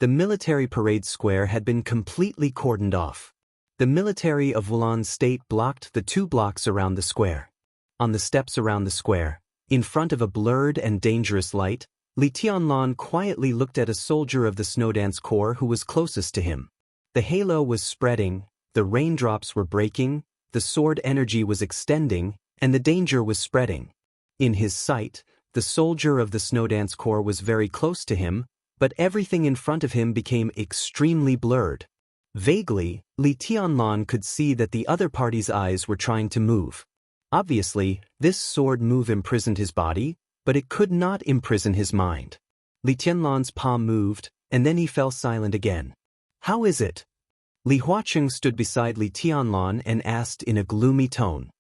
The military parade square had been completely cordoned off. The military of Wulan State blocked the 2 blocks around the square. On the steps around the square, in front of a blurred and dangerous light, Li Tianlan quietly looked at a soldier of the Snowdance Corps who was closest to him. The halo was spreading, the raindrops were breaking, the sword energy was extending, and the danger was spreading. In his sight, the soldier of the Snowdance Corps was very close to him, but everything in front of him became extremely blurred. Vaguely, Li Tianlan could see that the other party's eyes were trying to move. Obviously, this sword move imprisoned his body, but it could not imprison his mind. Li Tianlan's palm moved, and then he fell silent again. "How is it?" Li Huaqing stood beside Li Tianlan and asked in a gloomy tone.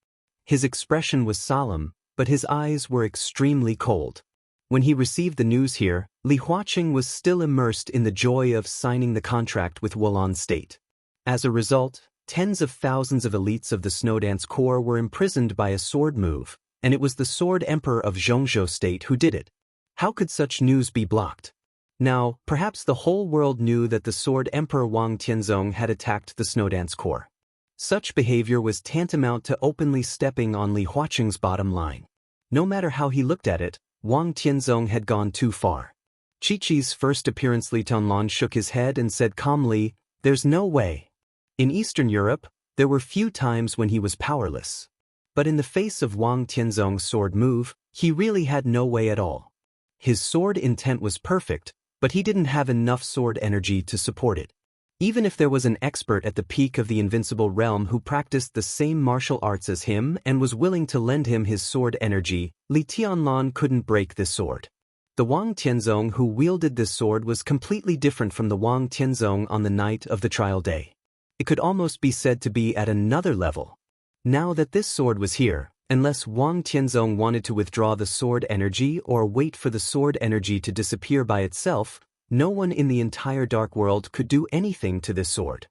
His expression was solemn, but his eyes were extremely cold. When he received the news here, Li Huaqing was still immersed in the joy of signing the contract with Wulan State. As a result, tens of thousands of elites of the Snowdance Corps were imprisoned by a sword move, and it was the Sword Emperor of Zhongzhou State who did it. How could such news be blocked? Now, perhaps the whole world knew that the Sword Emperor Wang Tianzong had attacked the Snowdance Corps. Such behavior was tantamount to openly stepping on Li Huaqing's bottom line. No matter how he looked at it, Wang Tianzong had gone too far. Chi-Chi's first appearance, Li Tianlan shook his head and said calmly, "There's no way." In Eastern Europe, there were few times when he was powerless. But in the face of Wang Tianzong's sword move, he really had no way at all. His sword intent was perfect, but he didn't have enough sword energy to support it. Even if there was an expert at the peak of the invincible realm who practiced the same martial arts as him and was willing to lend him his sword energy, Li Tianlan couldn't break this sword. The Wang Tianzong who wielded this sword was completely different from the Wang Tianzong on the night of the trial day. It could almost be said to be at another level. Now that this sword was here, unless Wang Tianzong wanted to withdraw the sword energy or wait for the sword energy to disappear by itself, no one in the entire dark world could do anything to this sword.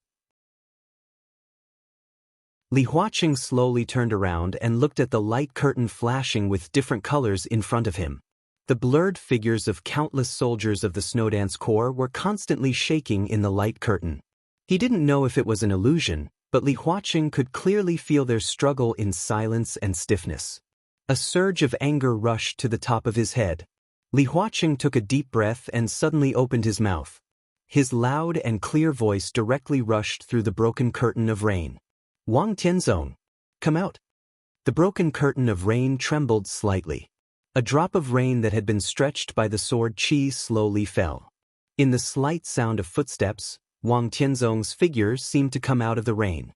Li Huaqing slowly turned around and looked at the light curtain flashing with different colors in front of him. The blurred figures of countless soldiers of the Snowdance Corps were constantly shaking in the light curtain. He didn't know if it was an illusion, but Li Huaqing could clearly feel their struggle in silence and stiffness. A surge of anger rushed to the top of his head. Li Huaqing took a deep breath and suddenly opened his mouth. His loud and clear voice directly rushed through the broken curtain of rain. "Wang Tianzong, come out." The broken curtain of rain trembled slightly. A drop of rain that had been stretched by the sword qi slowly fell. In the slight sound of footsteps, Wang Tianzong's figure seemed to come out of the rain.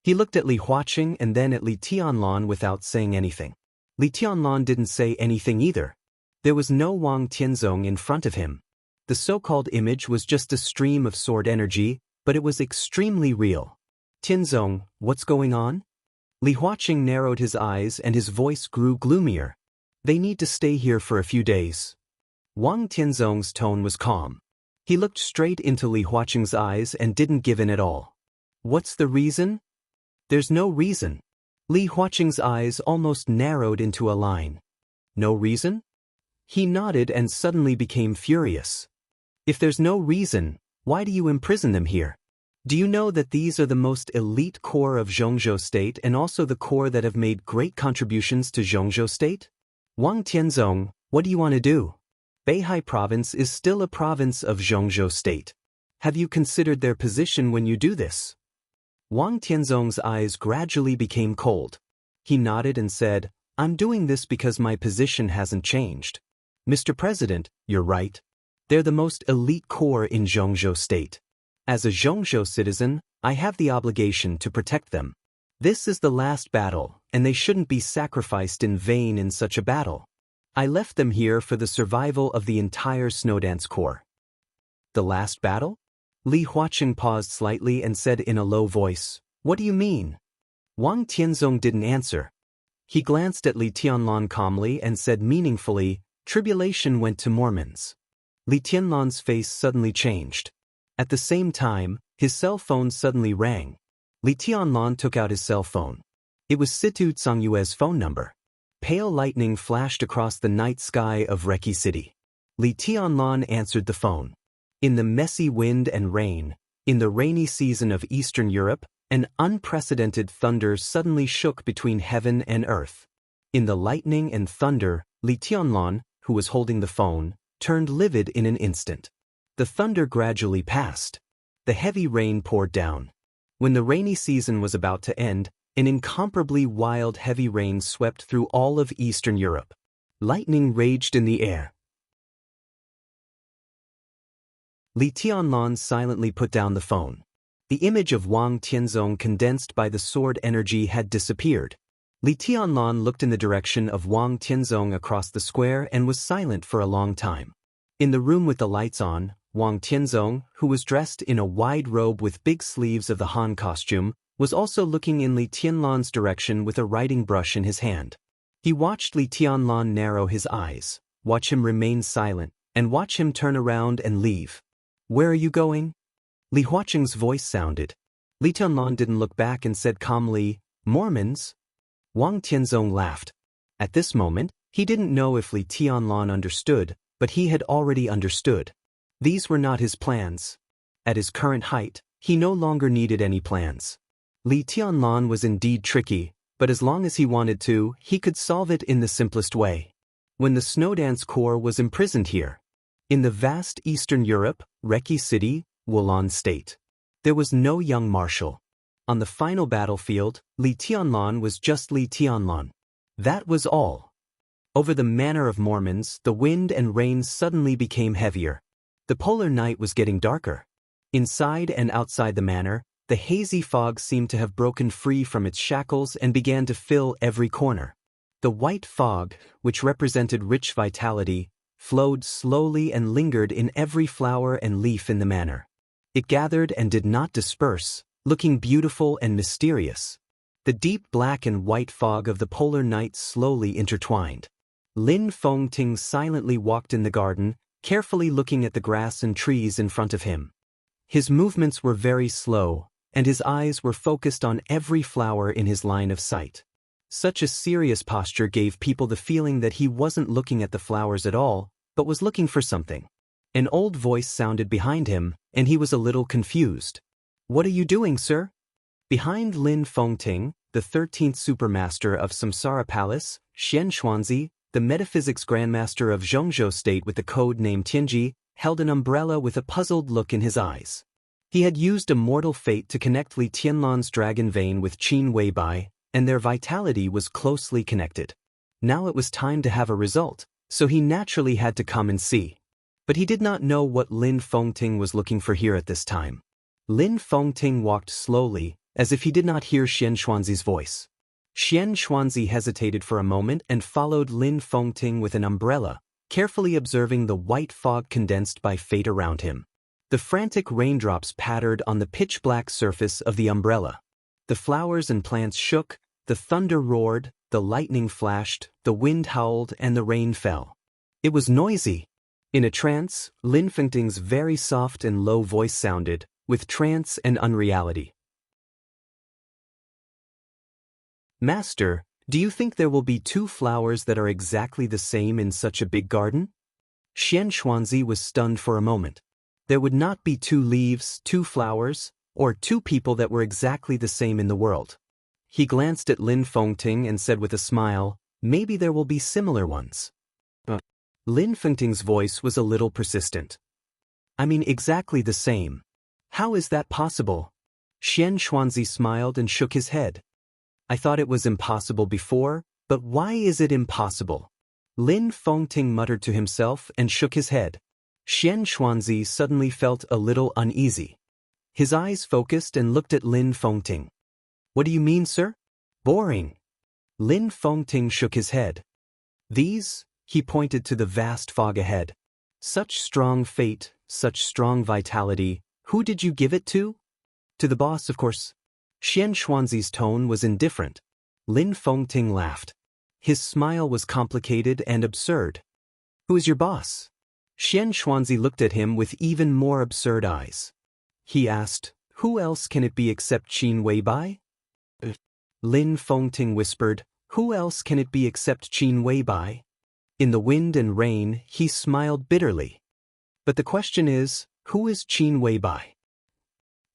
He looked at Li Huaqing and then at Li Tianlan without saying anything. Li Tianlan didn't say anything either. There was no Wang Tianzong in front of him. The so-called image was just a stream of sword energy, but it was extremely real. Tianzong, what's going on? Li Huaqing narrowed his eyes and his voice grew gloomier. They need to stay here for a few days. Wang Tianzong's tone was calm. He looked straight into Li Huaqing's eyes and didn't give in at all. What's the reason? There's no reason. Li Huaqing's eyes almost narrowed into a line. No reason? He nodded and suddenly became furious. If there's no reason, why do you imprison them here? Do you know that these are the most elite corps of Zhongzhou State and also the corps that have made great contributions to Zhongzhou State? Wang Tianzong, what do you want to do? Beihai Province is still a province of Zhongzhou State. Have you considered their position when you do this? Wang Tianzong's eyes gradually became cold. He nodded and said, I'm doing this because my position hasn't changed. Mr. President, you're right. They're the most elite corps in Zhongzhou State. As a Zhongzhou citizen, I have the obligation to protect them. This is the last battle, and they shouldn't be sacrificed in vain in such a battle. I left them here for the survival of the entire Snowdance Corps. The last battle? Li Huaqing paused slightly and said in a low voice, What do you mean? Wang Tianzong didn't answer. He glanced at Li Tianlan calmly and said meaningfully, Tribulation went to Mormons. Li Tianlan's face suddenly changed. At the same time, his cell phone suddenly rang. Li Tianlan took out his cell phone. It was Situ Tsangyue's phone number. Pale lightning flashed across the night sky of Reki City. Li Tianlan answered the phone. In the messy wind and rain, in the rainy season of Eastern Europe, an unprecedented thunder suddenly shook between heaven and earth. In the lightning and thunder, Li Tianlan, who was holding the phone, turned livid in an instant. The thunder gradually passed. The heavy rain poured down. When the rainy season was about to end, an incomparably wild heavy rain swept through all of Eastern Europe. Lightning raged in the air. Li Tianlan silently put down the phone. The image of Wang Tianzong condensed by the sword energy had disappeared. Li Tianlan looked in the direction of Wang Tianzong across the square and was silent for a long time. In the room with the lights on, Wang Tianzong, who was dressed in a wide robe with big sleeves of the Han costume, was also looking in Li Tianlan's direction with a writing brush in his hand. He watched Li Tianlan narrow his eyes, watch him remain silent, and watch him turn around and leave. Where are you going? Li Huaqing's voice sounded. Li Tianlan didn't look back and said calmly, Mormons? Wang Tianzong laughed. At this moment, he didn't know if Li Tianlan understood, but he had already understood. These were not his plans. At his current height, he no longer needed any plans. Li Tianlan was indeed tricky, but as long as he wanted to, he could solve it in the simplest way. When the Snowdance Corps was imprisoned here, in the vast Eastern Europe, Reki City, Wulan State, there was no young marshal. On the final battlefield, Li Tianlan was just Li Tianlan. That was all. Over the Manor of Mormons, the wind and rain suddenly became heavier. The polar night was getting darker. Inside and outside the manor, the hazy fog seemed to have broken free from its shackles and began to fill every corner. The white fog, which represented rich vitality, flowed slowly and lingered in every flower and leaf in the manor. It gathered and did not disperse, looking beautiful and mysterious. The deep black and white fog of the polar night slowly intertwined. Lin Fengting silently walked in the garden, carefully looking at the grass and trees in front of him. His movements were very slow, and his eyes were focused on every flower in his line of sight. Such a serious posture gave people the feeling that he wasn't looking at the flowers at all, but was looking for something. An old voice sounded behind him, and he was a little confused. What are you doing, sir? Behind Lin Fengting, the 13th Supermaster of Samsara Palace, Xian Xuanzi, the Metaphysics Grandmaster of Zhongzhou State with the code name Tianji, held an umbrella with a puzzled look in his eyes. He had used a mortal fate to connect Li Tianlan's dragon vein with Qin Weibai, and their vitality was closely connected. Now it was time to have a result, so he naturally had to come and see. But he did not know what Lin Fengting was looking for here at this time. Lin Fengting walked slowly, as if he did not hear Xian Xuanzi's voice. Xian Xuanzi hesitated for a moment and followed Lin Fengting with an umbrella, carefully observing the white fog condensed by fate around him. The frantic raindrops pattered on the pitch-black surface of the umbrella. The flowers and plants shook, the thunder roared, the lightning flashed, the wind howled, and the rain fell. It was noisy. In a trance, Lin Fengting's very soft and low voice sounded, with trance and unreality. Master, do you think there will be two flowers that are exactly the same in such a big garden? Xian Xuanzi was stunned for a moment. There would not be two leaves, two flowers, or two people that were exactly the same in the world. He glanced at Lin Fengting and said with a smile, maybe there will be similar ones. Lin Fengting's voice was a little persistent. I mean exactly the same. How is that possible? Xian Xuanzi smiled and shook his head. I thought it was impossible before, but why is it impossible? Lin Fengting muttered to himself and shook his head. Xian Xuanzi suddenly felt a little uneasy. His eyes focused and looked at Lin Fengting. What do you mean, sir? Boring. Lin Fengting shook his head. These, he pointed to the vast fog ahead. Such strong fate, such strong vitality, who did you give it to? To the boss, of course. Xian Xuanzi's tone was indifferent. Lin Fengting laughed. His smile was complicated and absurd. Who is your boss? Xian Xuanzi looked at him with even more absurd eyes. He asked, who else can it be except Qin Weibai? Lin Fengting whispered, who else can it be except Qin Weibai? In the wind and rain, he smiled bitterly. But the question is, who is Qin Weibai?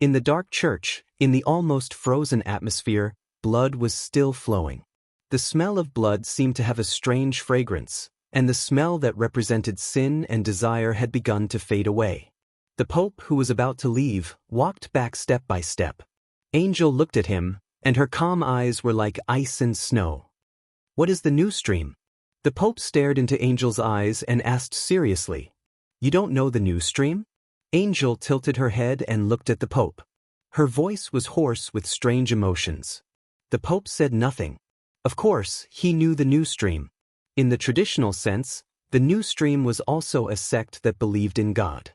In the dark church, in the almost frozen atmosphere, blood was still flowing. The smell of blood seemed to have a strange fragrance, and the smell that represented sin and desire had begun to fade away. The Pope, who was about to leave, walked back step by step. Angel looked at him, and her calm eyes were like ice and snow. What is the new stream? The Pope stared into Angel's eyes and asked seriously, you don't know the new stream? Angel tilted her head and looked at the Pope. Her voice was hoarse with strange emotions. The Pope said nothing. Of course, he knew the new stream. In the traditional sense, the new stream was also a sect that believed in God.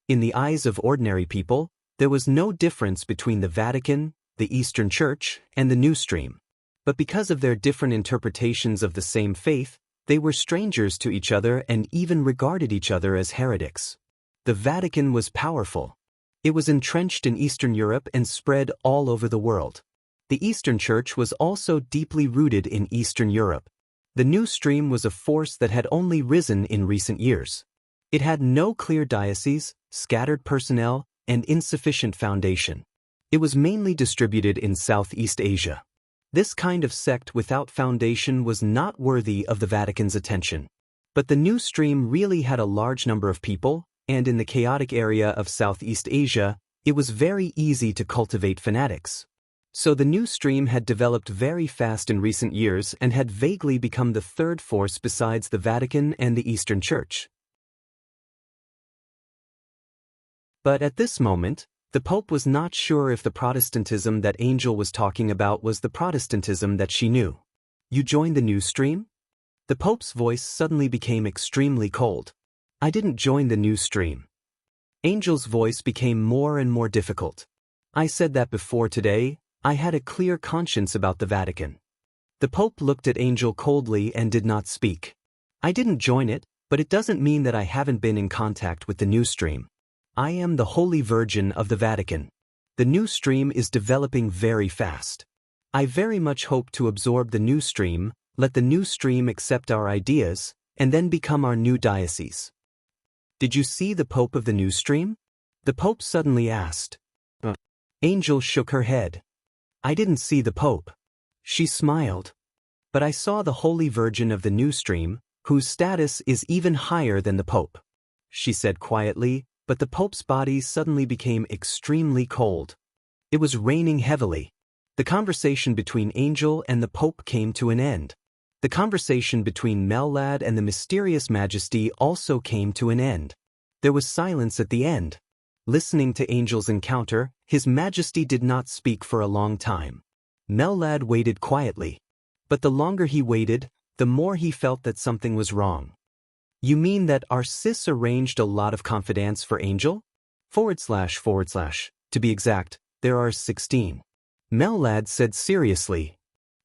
In the eyes of ordinary people, there was no difference between the Vatican, the Eastern Church, and the new stream. But because of their different interpretations of the same faith, they were strangers to each other and even regarded each other as heretics. The Vatican was powerful. It was entrenched in Eastern Europe and spread all over the world. The Eastern Church was also deeply rooted in Eastern Europe. The new stream was a force that had only risen in recent years. It had no clear diocese, scattered personnel, and insufficient foundation. It was mainly distributed in Southeast Asia. This kind of sect without foundation was not worthy of the Vatican's attention. But the new stream really had a large number of people, and in the chaotic area of Southeast Asia, it was very easy to cultivate fanatics. So the new stream had developed very fast in recent years and had vaguely become the third force besides the Vatican and the Eastern Church. But at this moment, the Pope was not sure if the Protestantism that Angel was talking about was the Protestantism that she knew. You joined the new stream? The Pope's voice suddenly became extremely cold. I didn't join the new stream. Angel's voice became more and more difficult. I said that before today. I had a clear conscience about the Vatican. The Pope looked at Angel coldly and did not speak. I didn't join it, but it doesn't mean that I haven't been in contact with the new stream. I am the Holy Virgin of the Vatican. The new stream is developing very fast. I very much hope to absorb the new stream, let the new stream accept our ideas, and then become our new diocese. Did you see the Pope of the new stream? The Pope suddenly asked. Angel shook her head. I didn't see the Pope. She smiled. But I saw the Holy Virgin of the new stream, whose status is even higher than the Pope. She said quietly, but the Pope's body suddenly became extremely cold. It was raining heavily. The conversation between Angel and the Pope came to an end. The conversation between Mellad and the mysterious Majesty also came to an end. There was silence at the end. Listening to Angel's encounter, His Majesty did not speak for a long time. Mellad waited quietly. But the longer he waited, the more he felt that something was wrong. "You mean that our sis arranged a lot of confidants for Angel? To be exact, there are 16. Mellad said seriously.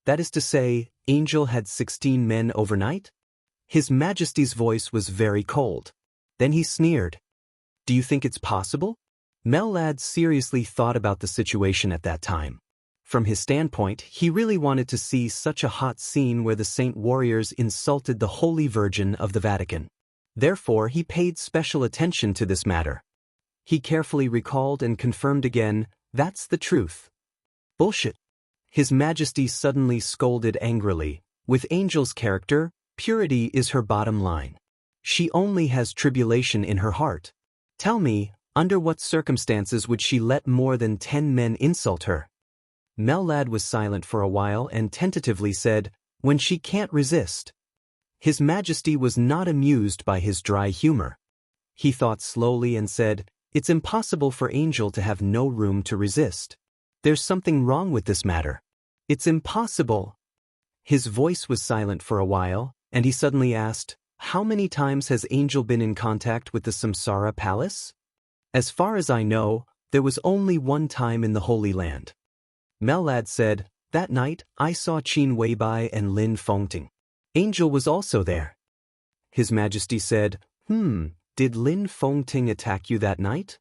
That is to say, Angel had 16 men overnight? His Majesty's voice was very cold. Then he sneered. Do you think it's possible? Mellad seriously thought about the situation at that time. From his standpoint, he really wanted to see such a hot scene where the saint warriors insulted the Holy Virgin of the Vatican. Therefore, he paid special attention to this matter. He carefully recalled and confirmed again, that's the truth. Bullshit. His Majesty suddenly scolded angrily. With Angel's character, purity is her bottom line. She only has tribulation in her heart. Tell me, under what circumstances would she let more than 10 men insult her? Mellad was silent for a while and tentatively said, when she can't resist. His Majesty was not amused by his dry humor. He thought slowly and said, it's impossible for Angel to have no room to resist. There's something wrong with this matter. It's impossible. His voice was silent for a while, and he suddenly asked, how many times has Angel been in contact with the Samsara Palace? As far as I know, there was only one time in the Holy Land. Mellad said, that night, I saw Qin Weibai and Lin Fengting. Angel was also there. His Majesty said, did Lin Fengting attack you that night?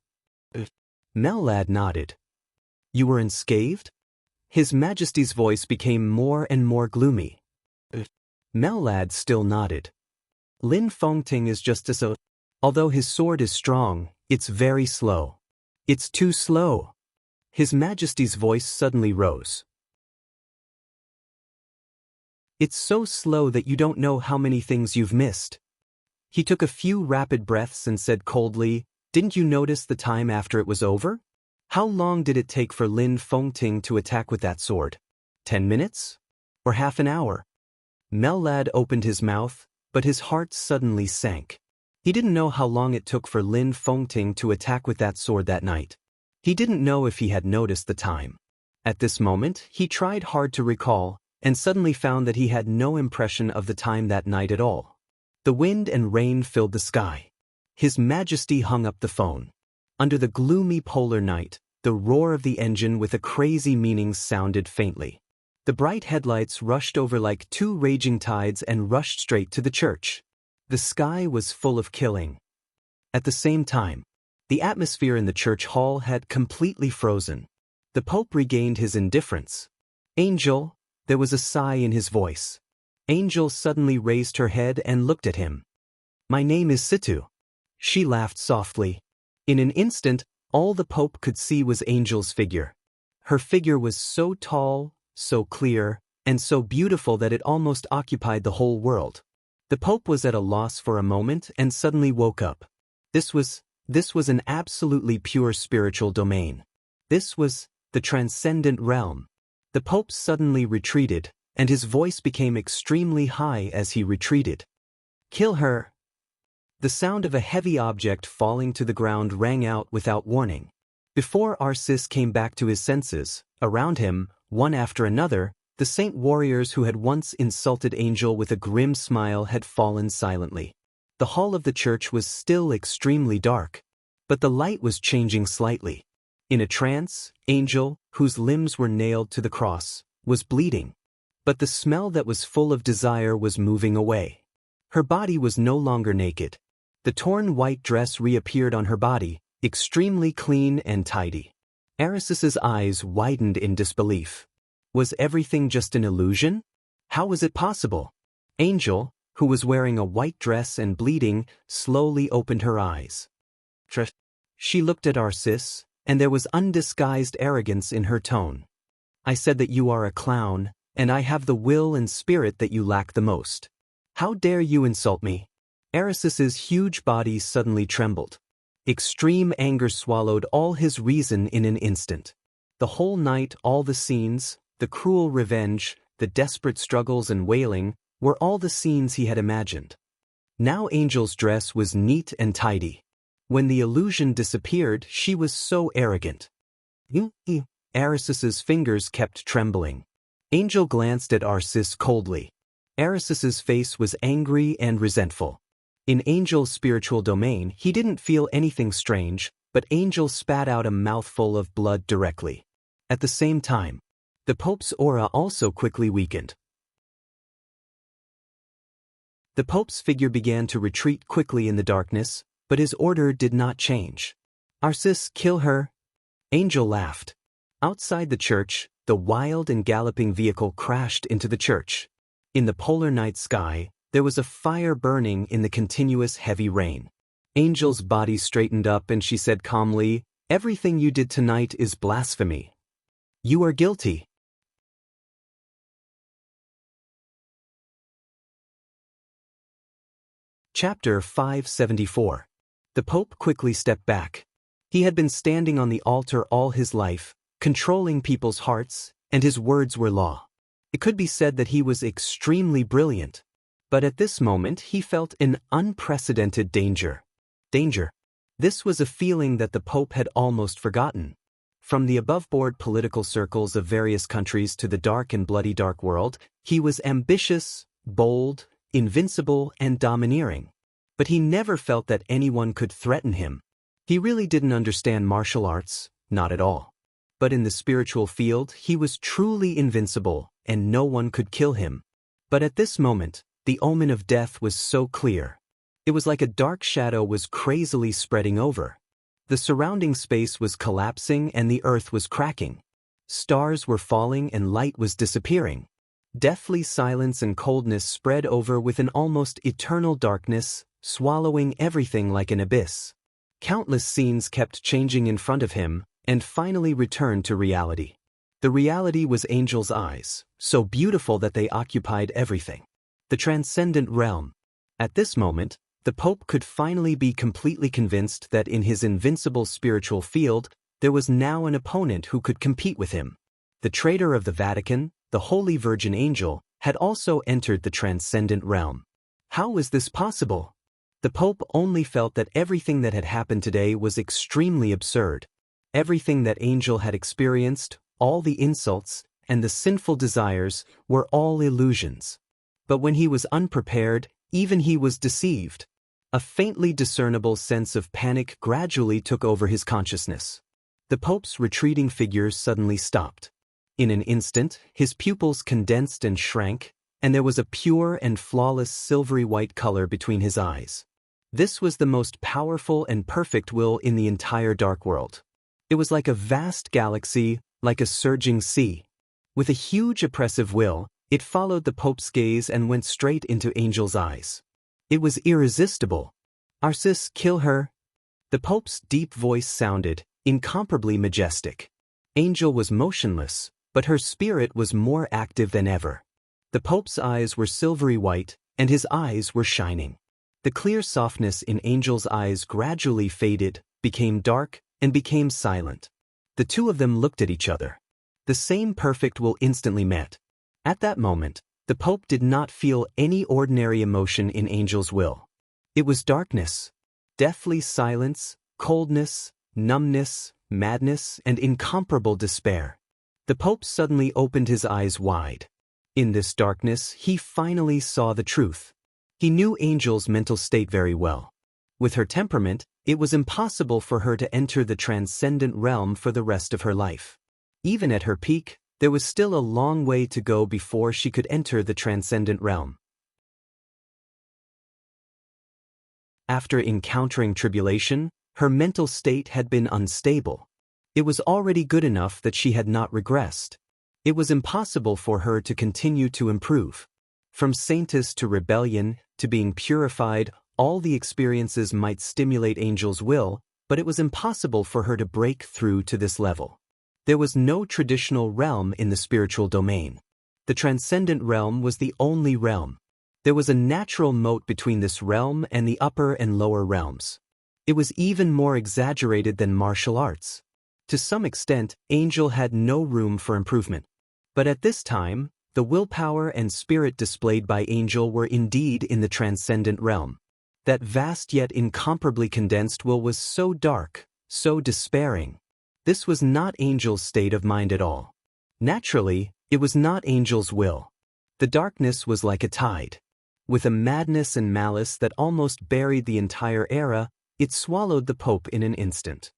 Mellad nodded. You were unscathed? His Majesty's voice became more and more gloomy. Mellad still nodded. Lin Fengting is just as a... Although his sword is strong, it's very slow. It's too slow. His Majesty's voice suddenly rose. It's so slow that you don't know how many things you've missed. He took a few rapid breaths and said coldly, didn't you notice the time after it was over? How long did it take for Lin Fengting to attack with that sword? 10 minutes? Or half an hour? Mellad opened his mouth, but his heart suddenly sank. He didn't know how long it took for Lin Fengting to attack with that sword that night. He didn't know if he had noticed the time. At this moment, he tried hard to recall, and suddenly found that he had no impression of the time that night at all. The wind and rain filled the sky. His Majesty hung up the phone. Under the gloomy polar night, the roar of the engine with a crazy meaning sounded faintly. The bright headlights rushed over like two raging tides and rushed straight to the church. The sky was full of killing. At the same time, the atmosphere in the church hall had completely frozen. The Pope regained his indifference. Angel, there was a sigh in his voice. Angel suddenly raised her head and looked at him. My name is Situ. She laughed softly. In an instant, all the Pope could see was Angel's figure. Her figure was so tall, so clear, and so beautiful that it almost occupied the whole world. The Pope was at a loss for a moment and suddenly woke up. This was an absolutely pure spiritual domain. This was the transcendent realm. The Pope suddenly retreated, and his voice became extremely high as he retreated. Kill her! The sound of a heavy object falling to the ground rang out without warning. Before Arsis came back to his senses, around him, one after another, the saint warriors who had once insulted Angel with a grim smile had fallen silently. The hall of the church was still extremely dark, but the light was changing slightly. In a trance, Angel, whose limbs were nailed to the cross, was bleeding. But the smell that was full of desire was moving away. Her body was no longer naked. The torn white dress reappeared on her body, extremely clean and tidy. Arisis's eyes widened in disbelief. Was everything just an illusion? How was it possible? Angel, who was wearing a white dress and bleeding, slowly opened her eyes. She looked at Arsis, and there was undisguised arrogance in her tone. I said that you are a clown, and I have the will and spirit that you lack the most. How dare you insult me? Arisis's huge body suddenly trembled. Extreme anger swallowed all his reason in an instant. The whole night, all the scenes, the cruel revenge, the desperate struggles and wailing, were all the scenes he had imagined. Now Angel's dress was neat and tidy. When the illusion disappeared, she was so arrogant. Arisis's fingers kept trembling. Angel glanced at Arsis coldly. Arisis's face was angry and resentful. In Angel's spiritual domain, he didn't feel anything strange, but Angel spat out a mouthful of blood directly. At the same time, the Pope's aura also quickly weakened. The Pope's figure began to retreat quickly in the darkness, but his order did not change. Arsis, kill her. Angel laughed. Outside the church, the wild and galloping vehicle crashed into the church. In the polar night sky, there was a fire burning in the continuous heavy rain. Angel's body straightened up and she said calmly, "Everything you did tonight is blasphemy. You are guilty." Chapter 574. The Pope quickly stepped back. He had been standing on the altar all his life, controlling people's hearts, and his words were law. It could be said that he was extremely brilliant. But at this moment he felt an unprecedented danger. Danger. This was a feeling that the Pope had almost forgotten. From the above-board political circles of various countries to the dark and bloody dark world, he was ambitious, bold, invincible, and domineering. But he never felt that anyone could threaten him. He really didn't understand martial arts, not at all. But in the spiritual field, he was truly invincible, and no one could kill him. But at this moment, the omen of death was so clear. It was like a dark shadow was crazily spreading over. The surrounding space was collapsing and the earth was cracking. Stars were falling and light was disappearing. Deathly silence and coldness spread over with an almost eternal darkness, swallowing everything like an abyss. Countless scenes kept changing in front of him, and finally returned to reality. The reality was Angel's eyes, so beautiful that they occupied everything. The transcendent realm. At this moment, the Pope could finally be completely convinced that in his invincible spiritual field, there was now an opponent who could compete with him. The traitor of the Vatican, the Holy Virgin Angel, had also entered the transcendent realm. How was this possible? The Pope only felt that everything that had happened today was extremely absurd. Everything that Angel had experienced, all the insults, and the sinful desires, were all illusions. But when he was unprepared, even he was deceived. A faintly discernible sense of panic gradually took over his consciousness. The Pope's retreating figure suddenly stopped. In an instant, his pupils condensed and shrank, and there was a pure and flawless silvery white color between his eyes. This was the most powerful and perfect will in the entire dark world. It was like a vast galaxy, like a surging sea. With a huge oppressive will, it followed the Pope's gaze and went straight into Angel's eyes. It was irresistible. "Arsis, kill her." The Pope's deep voice sounded, incomparably majestic. Angel was motionless, but her spirit was more active than ever. The Pope's eyes were silvery white, and his eyes were shining. The clear softness in Angel's eyes gradually faded, became dark, and became silent. The two of them looked at each other. The same perfect will instantly met. At that moment, the Pope did not feel any ordinary emotion in Angel's will. It was darkness, deathly silence, coldness, numbness, madness, and incomparable despair. The Pope suddenly opened his eyes wide. In this darkness, he finally saw the truth. He knew Angel's mental state very well. With her temperament, it was impossible for her to enter the transcendent realm for the rest of her life. Even at her peak, there was still a long way to go before she could enter the transcendent realm. After encountering tribulation, her mental state had been unstable. It was already good enough that she had not regressed. It was impossible for her to continue to improve. From saintess to rebellion, to being purified, all the experiences might stimulate Angel's will, but it was impossible for her to break through to this level. There was no traditional realm in the spiritual domain. The transcendent realm was the only realm. There was a natural moat between this realm and the upper and lower realms. It was even more exaggerated than martial arts. To some extent, Angel had no room for improvement. But at this time, the willpower and spirit displayed by Angel were indeed in the transcendent realm. That vast yet incomparably condensed will was so dark, so despairing. This was not Angel's state of mind at all. Naturally, it was not Angel's will. The darkness was like a tide. With a madness and malice that almost buried the entire era, it swallowed the Pope in an instant.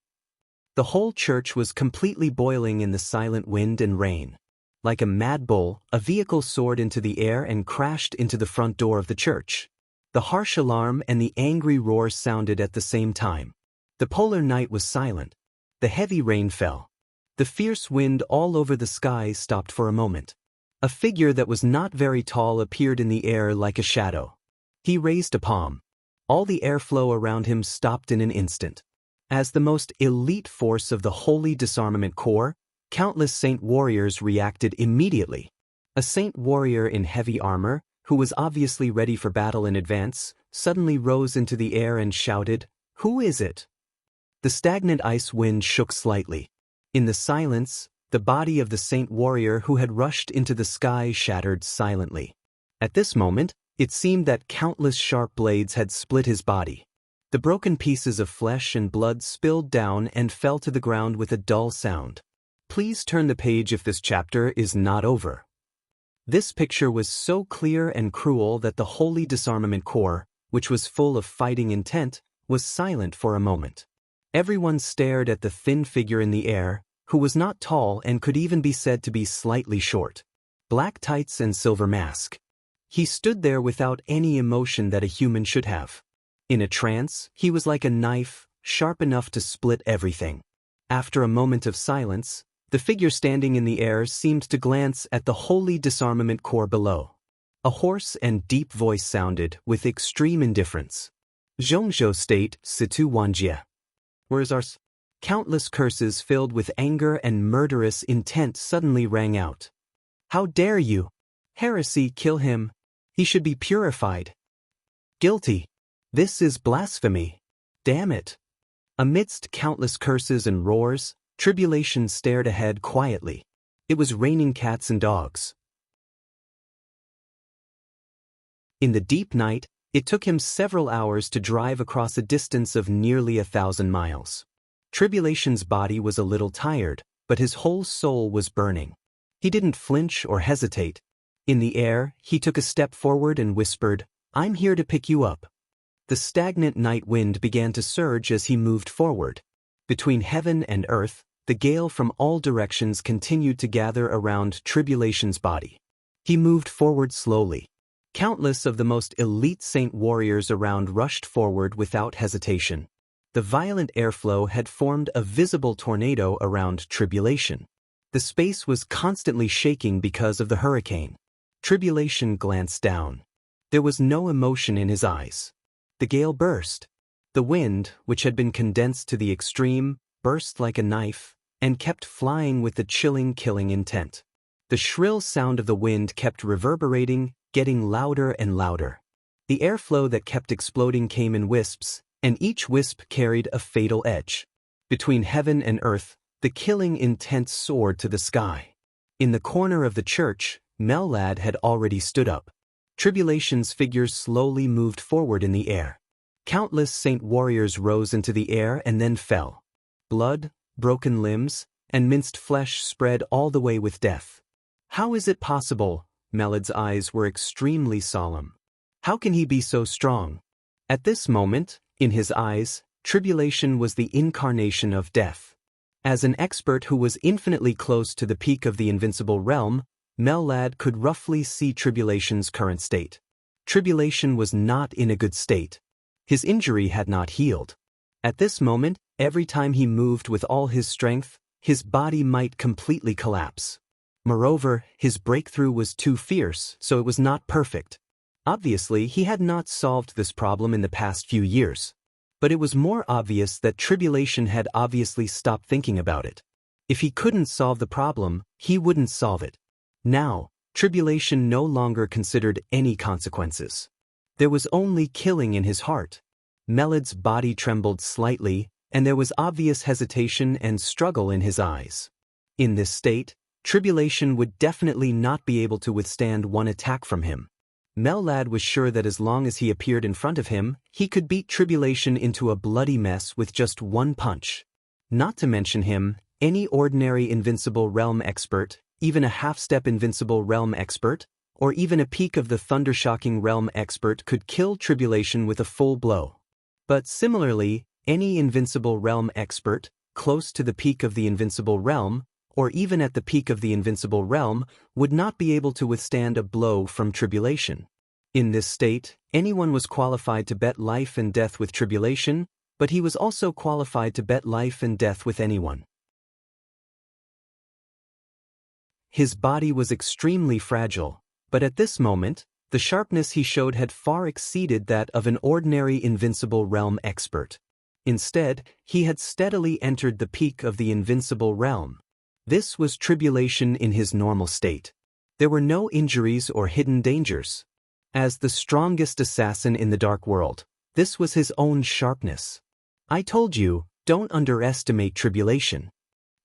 The whole church was completely boiling in the silent wind and rain. Like a mad bull, a vehicle soared into the air and crashed into the front door of the church. The harsh alarm and the angry roar sounded at the same time. The polar night was silent. The heavy rain fell. The fierce wind all over the sky stopped for a moment. A figure that was not very tall appeared in the air like a shadow. He raised a palm. All the airflow around him stopped in an instant. As the most elite force of the Holy Disarmament Corps, countless saint warriors reacted immediately. A saint warrior in heavy armor, who was obviously ready for battle in advance, suddenly rose into the air and shouted, "Who is it?" The stagnant ice wind shook slightly. In the silence, the body of the saint warrior who had rushed into the sky shattered silently. At this moment, it seemed that countless sharp blades had split his body. The broken pieces of flesh and blood spilled down and fell to the ground with a dull sound. Please turn the page if this chapter is not over. This picture was so clear and cruel that the Holy Disarmament Corps, which was full of fighting intent, was silent for a moment. Everyone stared at the thin figure in the air, who was not tall and could even be said to be slightly short. Black tights and silver mask. He stood there without any emotion that a human should have. In a trance, he was like a knife, sharp enough to split everything. After a moment of silence, the figure standing in the air seemed to glance at the Holy Disarmament Corps below. A hoarse and deep voice sounded, with extreme indifference. "Zhongzhou State, Situ Wanjie. Where's ours?" Countless curses filled with anger and murderous intent suddenly rang out. "How dare you? Heresy, kill him. He should be purified. Guilty. This is blasphemy. Damn it." Amidst countless curses and roars, Tribulation stared ahead quietly. It was raining cats and dogs. In the deep night, it took him several hours to drive across a distance of nearly 1,000 miles. Tribulation's body was a little tired, but his whole soul was burning. He didn't flinch or hesitate. In the air, he took a step forward and whispered, "I'm here to pick you up." The stagnant night wind began to surge as he moved forward. Between heaven and earth, the gale from all directions continued to gather around Tribulation's body. He moved forward slowly. Countless of the most elite saint warriors around rushed forward without hesitation. The violent airflow had formed a visible tornado around Tribulation. The space was constantly shaking because of the hurricane. Tribulation glanced down. There was no emotion in his eyes. The gale burst. The wind, which had been condensed to the extreme, burst like a knife, and kept flying with the chilling, killing intent. The shrill sound of the wind kept reverberating, getting louder and louder. The airflow that kept exploding came in wisps, and each wisp carried a fatal edge. Between heaven and earth, the killing intent soared to the sky. In the corner of the church, Mellad had already stood up. Tribulation's figure slowly moved forward in the air. Countless saint warriors rose into the air and then fell. Blood, broken limbs, and minced flesh spread all the way with death. "How is it possible?" Mellad's eyes were extremely solemn. "How can he be so strong?" At this moment, in his eyes, Tribulation was the incarnation of death. As an expert who was infinitely close to the peak of the invincible realm, Mellad could roughly see Tribulation's current state. Tribulation was not in a good state. His injury had not healed. At this moment, every time he moved with all his strength, his body might completely collapse. Moreover, his breakthrough was too fierce, so it was not perfect. Obviously, he had not solved this problem in the past few years. But it was more obvious that Tribulation had obviously stopped thinking about it. If he couldn't solve the problem, he wouldn't solve it. Now, Tribulation no longer considered any consequences. There was only killing in his heart. Mellad's body trembled slightly, and there was obvious hesitation and struggle in his eyes. In this state, Tribulation would definitely not be able to withstand one attack from him. Mellad was sure that as long as he appeared in front of him, he could beat Tribulation into a bloody mess with just one punch. Not to mention him, any ordinary Invincible Realm expert, even a half-step Invincible Realm expert, or even a peak of the Thundershocking Realm expert could kill Tribulation with a full blow. But similarly, any Invincible Realm expert, close to the peak of the Invincible Realm, or even at the peak of the Invincible Realm, would not be able to withstand a blow from Tribulation. In this state, anyone was qualified to bet life and death with Tribulation, but he was also qualified to bet life and death with anyone. His body was extremely fragile, but at this moment, the sharpness he showed had far exceeded that of an ordinary Invincible Realm expert. Instead, he had steadily entered the peak of the Invincible Realm. This was Tribulation in his normal state. There were no injuries or hidden dangers. As the strongest assassin in the Dark World, this was his own sharpness. I told you, don't underestimate Tribulation.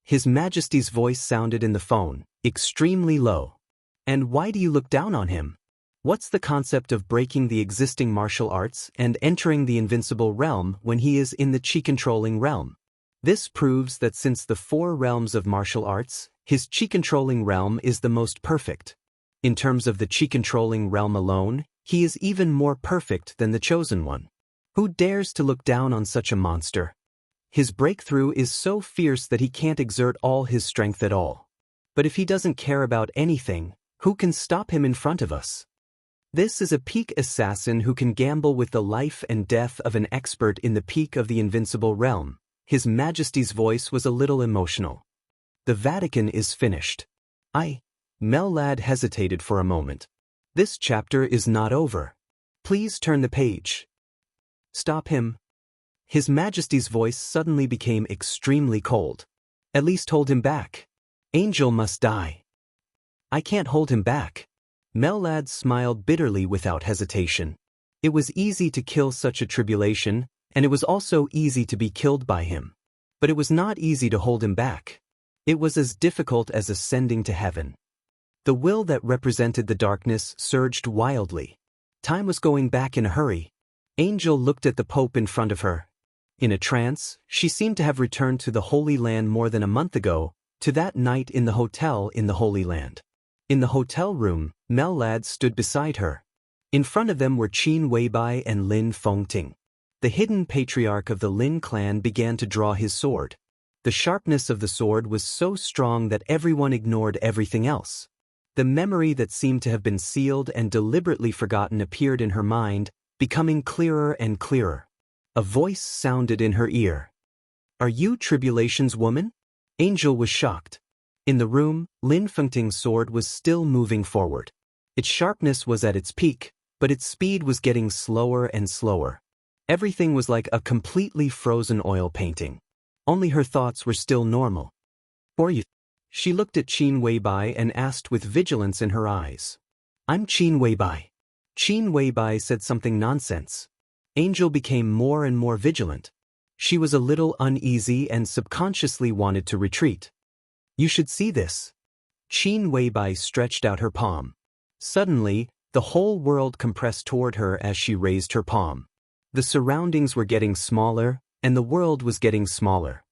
His Majesty's voice sounded in the phone, extremely low. And why do you look down on him? What's the concept of breaking the existing martial arts and entering the Invincible Realm when he is in the Chi-controlling realm? This proves that since the 4 realms of martial arts, his Chi-controlling realm is the most perfect. In terms of the Chi-controlling realm alone, he is even more perfect than the Chosen One. Who dares to look down on such a monster? His breakthrough is so fierce that he can't exert all his strength at all. But if he doesn't care about anything, who can stop him in front of us? This is a peak assassin who can gamble with the life and death of an expert in the peak of the Invincible Realm. His Majesty's voice was a little emotional. The Vatican is finished. Mellad hesitated for a moment. This chapter is not over. Please turn the page. Stop him. His Majesty's voice suddenly became extremely cold. At least hold him back. Angel must die. I can't hold him back. Mellad smiled bitterly without hesitation. It was easy to kill such a Tribulation, and it was also easy to be killed by him. But it was not easy to hold him back. It was as difficult as ascending to heaven. The will that represented the darkness surged wildly. Time was going back in a hurry. Angel looked at the Pope in front of her. In a trance, she seemed to have returned to the Holy Land more than a month ago, to that night in the hotel in the Holy Land. In the hotel room, Mellad stood beside her. In front of them were Qin Weibai and Lin Fengting. The hidden patriarch of the Lin clan began to draw his sword. The sharpness of the sword was so strong that everyone ignored everything else. The memory that seemed to have been sealed and deliberately forgotten appeared in her mind, becoming clearer and clearer. A voice sounded in her ear. Are you Tribulation's woman? Angel was shocked. In the room, Lin Fengting's sword was still moving forward. Its sharpness was at its peak, but its speed was getting slower and slower. Everything was like a completely frozen oil painting. Only her thoughts were still normal. Who are you? She looked at Qin Weibai and asked with vigilance in her eyes. I'm Qin Weibai. Qin Weibai said something nonsense. Angel became more and more vigilant. She was a little uneasy and subconsciously wanted to retreat. You should see this. Qin Weibai stretched out her palm. Suddenly, the whole world compressed toward her as she raised her palm. The surroundings were getting smaller, and the world was getting smaller.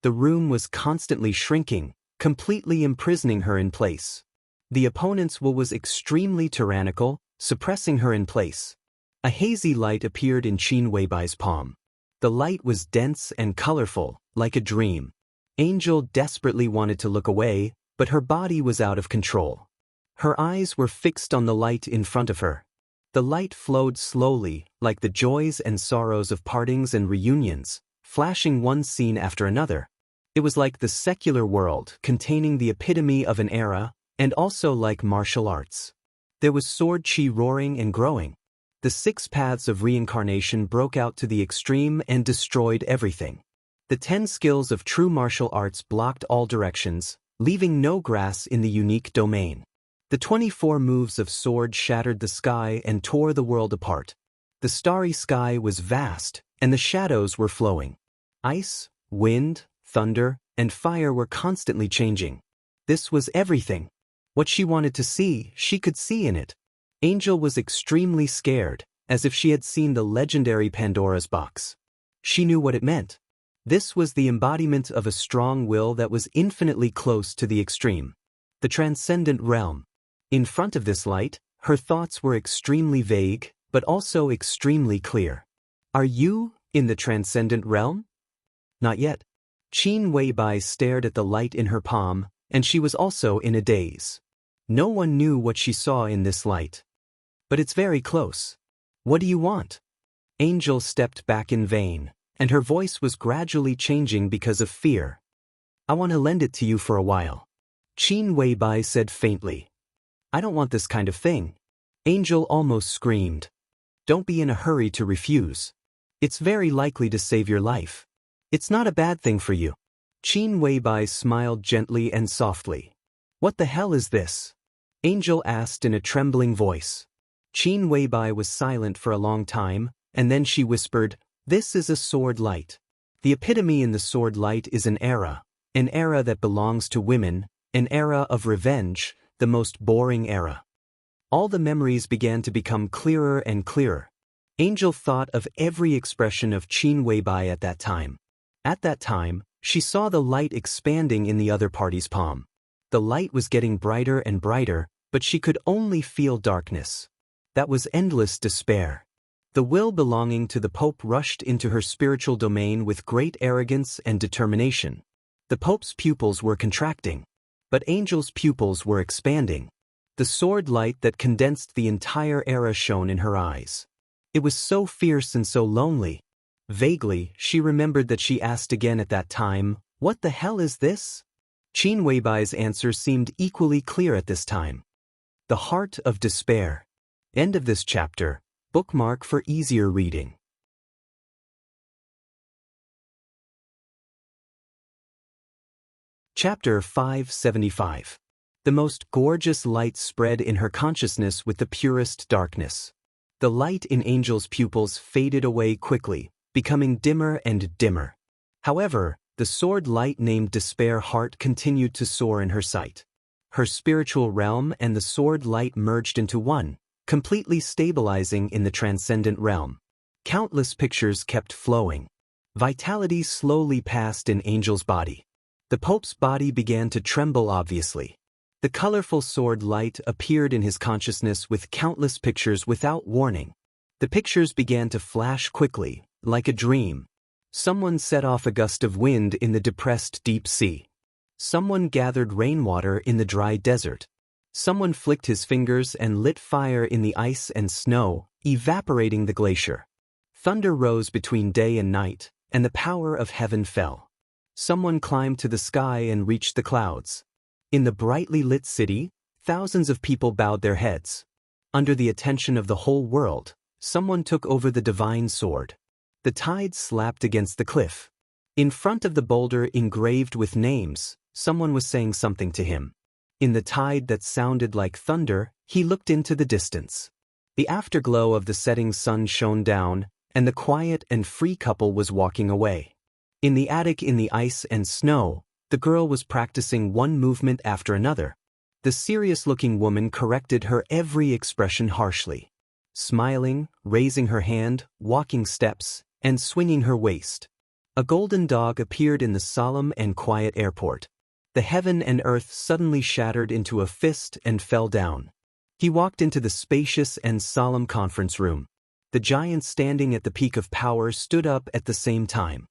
The room was constantly shrinking, completely imprisoning her in place. The opponent's will was extremely tyrannical, suppressing her in place. A hazy light appeared in Qin Weibai's palm. The light was dense and colorful, like a dream. Angel desperately wanted to look away, but her body was out of control. Her eyes were fixed on the light in front of her. The light flowed slowly, like the joys and sorrows of partings and reunions, flashing one scene after another. It was like the secular world, containing the epitome of an era, and also like martial arts. There was sword chi roaring and growing. The 6 paths of reincarnation broke out to the extreme and destroyed everything. The 10 skills of true martial arts blocked all directions, leaving no grass in the unique domain. The 24 moves of sword shattered the sky and tore the world apart. The starry sky was vast, and the shadows were flowing. Ice, wind, thunder, and fire were constantly changing. This was everything. What she wanted to see, she could see in it. Angel was extremely scared, as if she had seen the legendary Pandora's box. She knew what it meant. This was the embodiment of a strong will that was infinitely close to the extreme. The transcendent realm. In front of this light, her thoughts were extremely vague, but also extremely clear. Are you in the transcendent realm? Not yet. Qin Weibai stared at the light in her palm, and she was also in a daze. No one knew what she saw in this light. But it's very close. What do you want? Angel stepped back in vain, and her voice was gradually changing because of fear. I want to lend it to you for a while. Qin Weibai said faintly. I don't want this kind of thing. Angel almost screamed. Don't be in a hurry to refuse. It's very likely to save your life. It's not a bad thing for you. Qin Weibai smiled gently and softly. What the hell is this? Angel asked in a trembling voice. Qin Weibai was silent for a long time, and then she whispered, This is a sword light. The epitome in the sword light is an era that belongs to women, an era of revenge, the most boring era. All the memories began to become clearer and clearer. Angel thought of every expression of Qin Weibai at that time. At that time, she saw the light expanding in the other party's palm. The light was getting brighter and brighter, but she could only feel darkness. That was endless despair. The will belonging to the Pope rushed into her spiritual domain with great arrogance and determination. The Pope's pupils were contracting, but Angel's pupils were expanding. The sword light that condensed the entire era shone in her eyes. It was so fierce and so lonely. Vaguely, she remembered that she asked again at that time, What the hell is this? Qin Weibai's answer seemed equally clear at this time. The heart of despair. End of this chapter. Bookmark for easier reading. Chapter 575. The most gorgeous light spread in her consciousness with the purest darkness. The light in Angel's pupils faded away quickly, becoming dimmer and dimmer. However, the sword light named Despair Heart continued to soar in her sight. Her spiritual realm and the sword light merged into one, completely stabilizing in the transcendent realm. Countless pictures kept flowing. Vitality slowly passed in Angel's body. The Pope's body began to tremble obviously. The colorful sword light appeared in his consciousness with countless pictures without warning. The pictures began to flash quickly, like a dream. Someone set off a gust of wind in the depressed deep sea. Someone gathered rainwater in the dry desert. Someone flicked his fingers and lit fire in the ice and snow, evaporating the glacier. Thunder rose between day and night, and the power of heaven fell. Someone climbed to the sky and reached the clouds. In the brightly lit city, thousands of people bowed their heads. Under the attention of the whole world, someone took over the divine sword. The tide slapped against the cliff. In front of the boulder engraved with names, someone was saying something to him. In the tide that sounded like thunder, he looked into the distance. The afterglow of the setting sun shone down, and the quiet and free couple was walking away. In the attic in the ice and snow, the girl was practicing one movement after another. The serious-looking woman corrected her every expression harshly. Smiling, raising her hand, walking steps, and swinging her waist. A golden dog appeared in the solemn and quiet airport. The heaven and earth suddenly shattered into a fist and fell down. He walked into the spacious and solemn conference room. The giant standing at the peak of power stood up at the same time.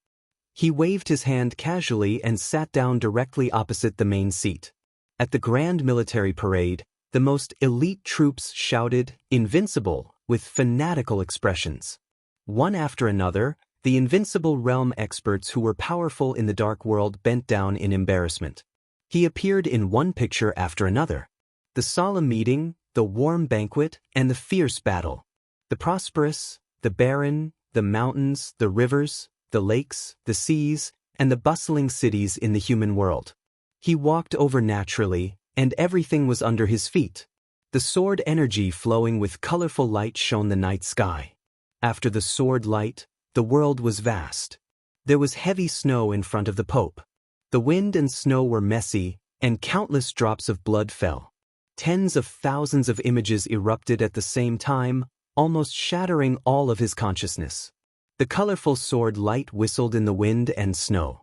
He waved his hand casually and sat down directly opposite the main seat. At the grand military parade, the most elite troops shouted, "Invincible," with fanatical expressions. One after another, the invincible realm experts who were powerful in the dark world bent down in embarrassment. He appeared in one picture after another. The solemn meeting, the warm banquet, and the fierce battle. The prosperous, the barren, the mountains, the rivers, the lakes, the seas, and the bustling cities in the human world. He walked over naturally, and everything was under his feet. The sword energy flowing with colorful light shone the night sky. After the sword light, the world was vast. There was heavy snow in front of the Pope. The wind and snow were messy, and countless drops of blood fell. Tens of thousands of images erupted at the same time, almost shattering all of his consciousness. The colorful sword light whistled in the wind and snow.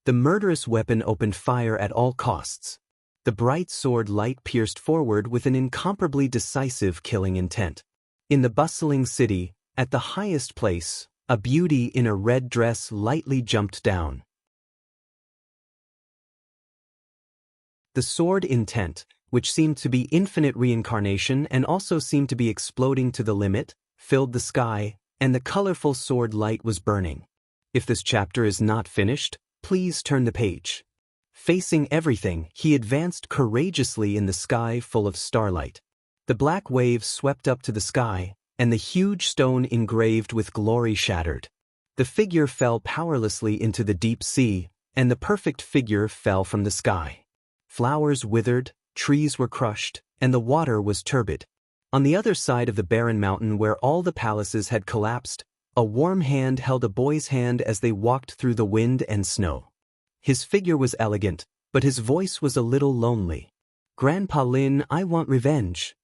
The murderous weapon opened fire at all costs. The bright sword light pierced forward with an incomparably decisive killing intent. In the bustling city, at the highest place, a beauty in a red dress lightly jumped down. The sword intent, which seemed to be infinite reincarnation and also seemed to be exploding to the limit, filled the sky, and the colorful sword light was burning. If this chapter is not finished, please turn the page. Facing everything, he advanced courageously in the sky full of starlight. The black waves swept up to the sky, and the huge stone engraved with glory shattered. The figure fell powerlessly into the deep sea, and the perfect figure fell from the sky. Flowers withered, trees were crushed, and the water was turbid. On the other side of the barren mountain where all the palaces had collapsed, a warm hand held a boy's hand as they walked through the wind and snow. His figure was elegant, but his voice was a little lonely. "Grandpa Lin, I want revenge."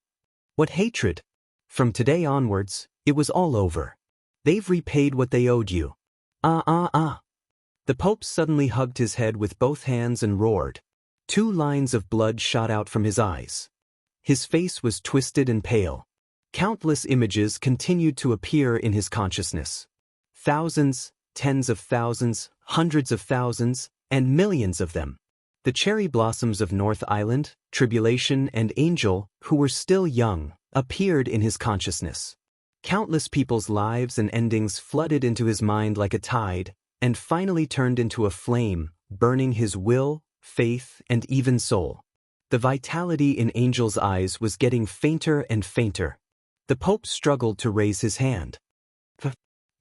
"What hatred?" "From today onwards, it was all over. They've repaid what they owed you." Ah. The Pope suddenly hugged his head with both hands and roared. 2 lines of blood shot out from his eyes. His face was twisted and pale. Countless images continued to appear in his consciousness. Thousands, tens of thousands, hundreds of thousands, and millions of them. The cherry blossoms of North Island, Tribulation, and Angel, who were still young, appeared in his consciousness. Countless people's lives and endings flooded into his mind like a tide, and finally turned into a flame, burning his will, faith, and even soul. The vitality in Angel's eyes was getting fainter and fainter. The Pope struggled to raise his hand.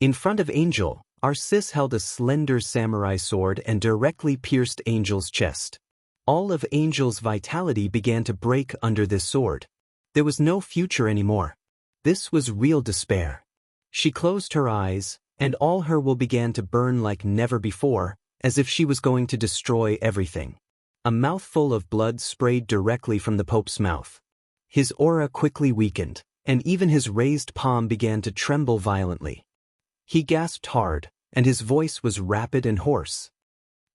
In front of Angel, Arcis held a slender samurai sword and directly pierced Angel's chest. All of Angel's vitality began to break under this sword. There was no future anymore. This was real despair. She closed her eyes, and all her will began to burn like never before, as if she was going to destroy everything. A mouthful of blood sprayed directly from the Pope's mouth. His aura quickly weakened, and even his raised palm began to tremble violently. He gasped hard, and his voice was rapid and hoarse.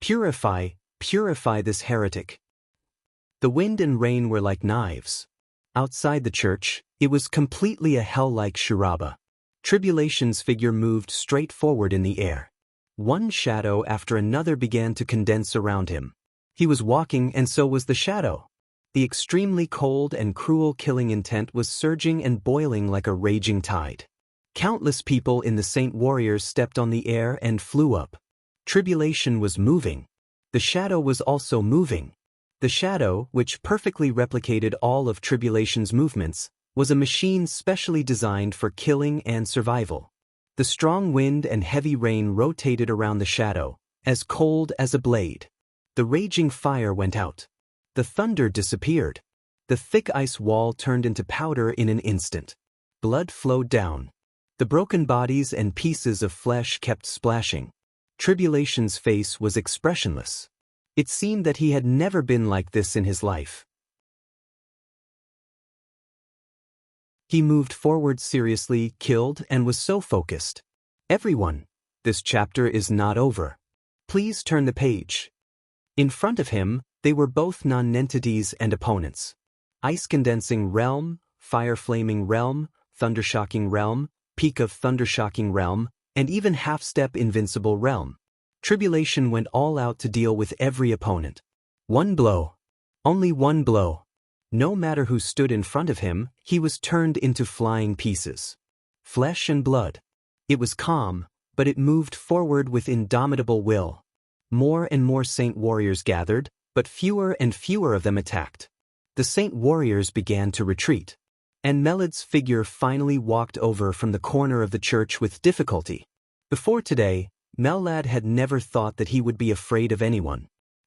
"Purify, purify this heretic." The wind and rain were like knives. Outside the church, it was completely a hell-like charaba. Tribulation's figure moved straight forward in the air. One shadow after another began to condense around him. He was walking, and so was the shadow. The extremely cold and cruel killing intent was surging and boiling like a raging tide. Countless people in the Saint Warriors stepped on the air and flew up. Tribulation was moving. The shadow was also moving. The shadow, which perfectly replicated all of Tribulation's movements, was a machine specially designed for killing and survival. The strong wind and heavy rain rotated around the shadow, as cold as a blade. The raging fire went out. The thunder disappeared. The thick ice wall turned into powder in an instant. Blood flowed down. The broken bodies and pieces of flesh kept splashing. Tribulation's face was expressionless. It seemed that he had never been like this in his life. He moved forward seriously, killed, and was so focused. "Everyone, this chapter is not over. Please turn the page." In front of him, they were both non-entities and opponents. Ice-condensing realm, fire-flaming realm, thunder-shocking realm, peak of thunder-shocking realm, and even half-step invincible realm. Tribulation went all out to deal with every opponent. One blow. Only one blow. No matter who stood in front of him, he was turned into flying pieces. Flesh and blood. It was calm, but it moved forward with indomitable will. More and more Saint Warriors gathered, but fewer and fewer of them attacked. The Saint Warriors began to retreat. And Melad's figure finally walked over from the corner of the church with difficulty. Before today, Melad had never thought that he would be afraid of anyone.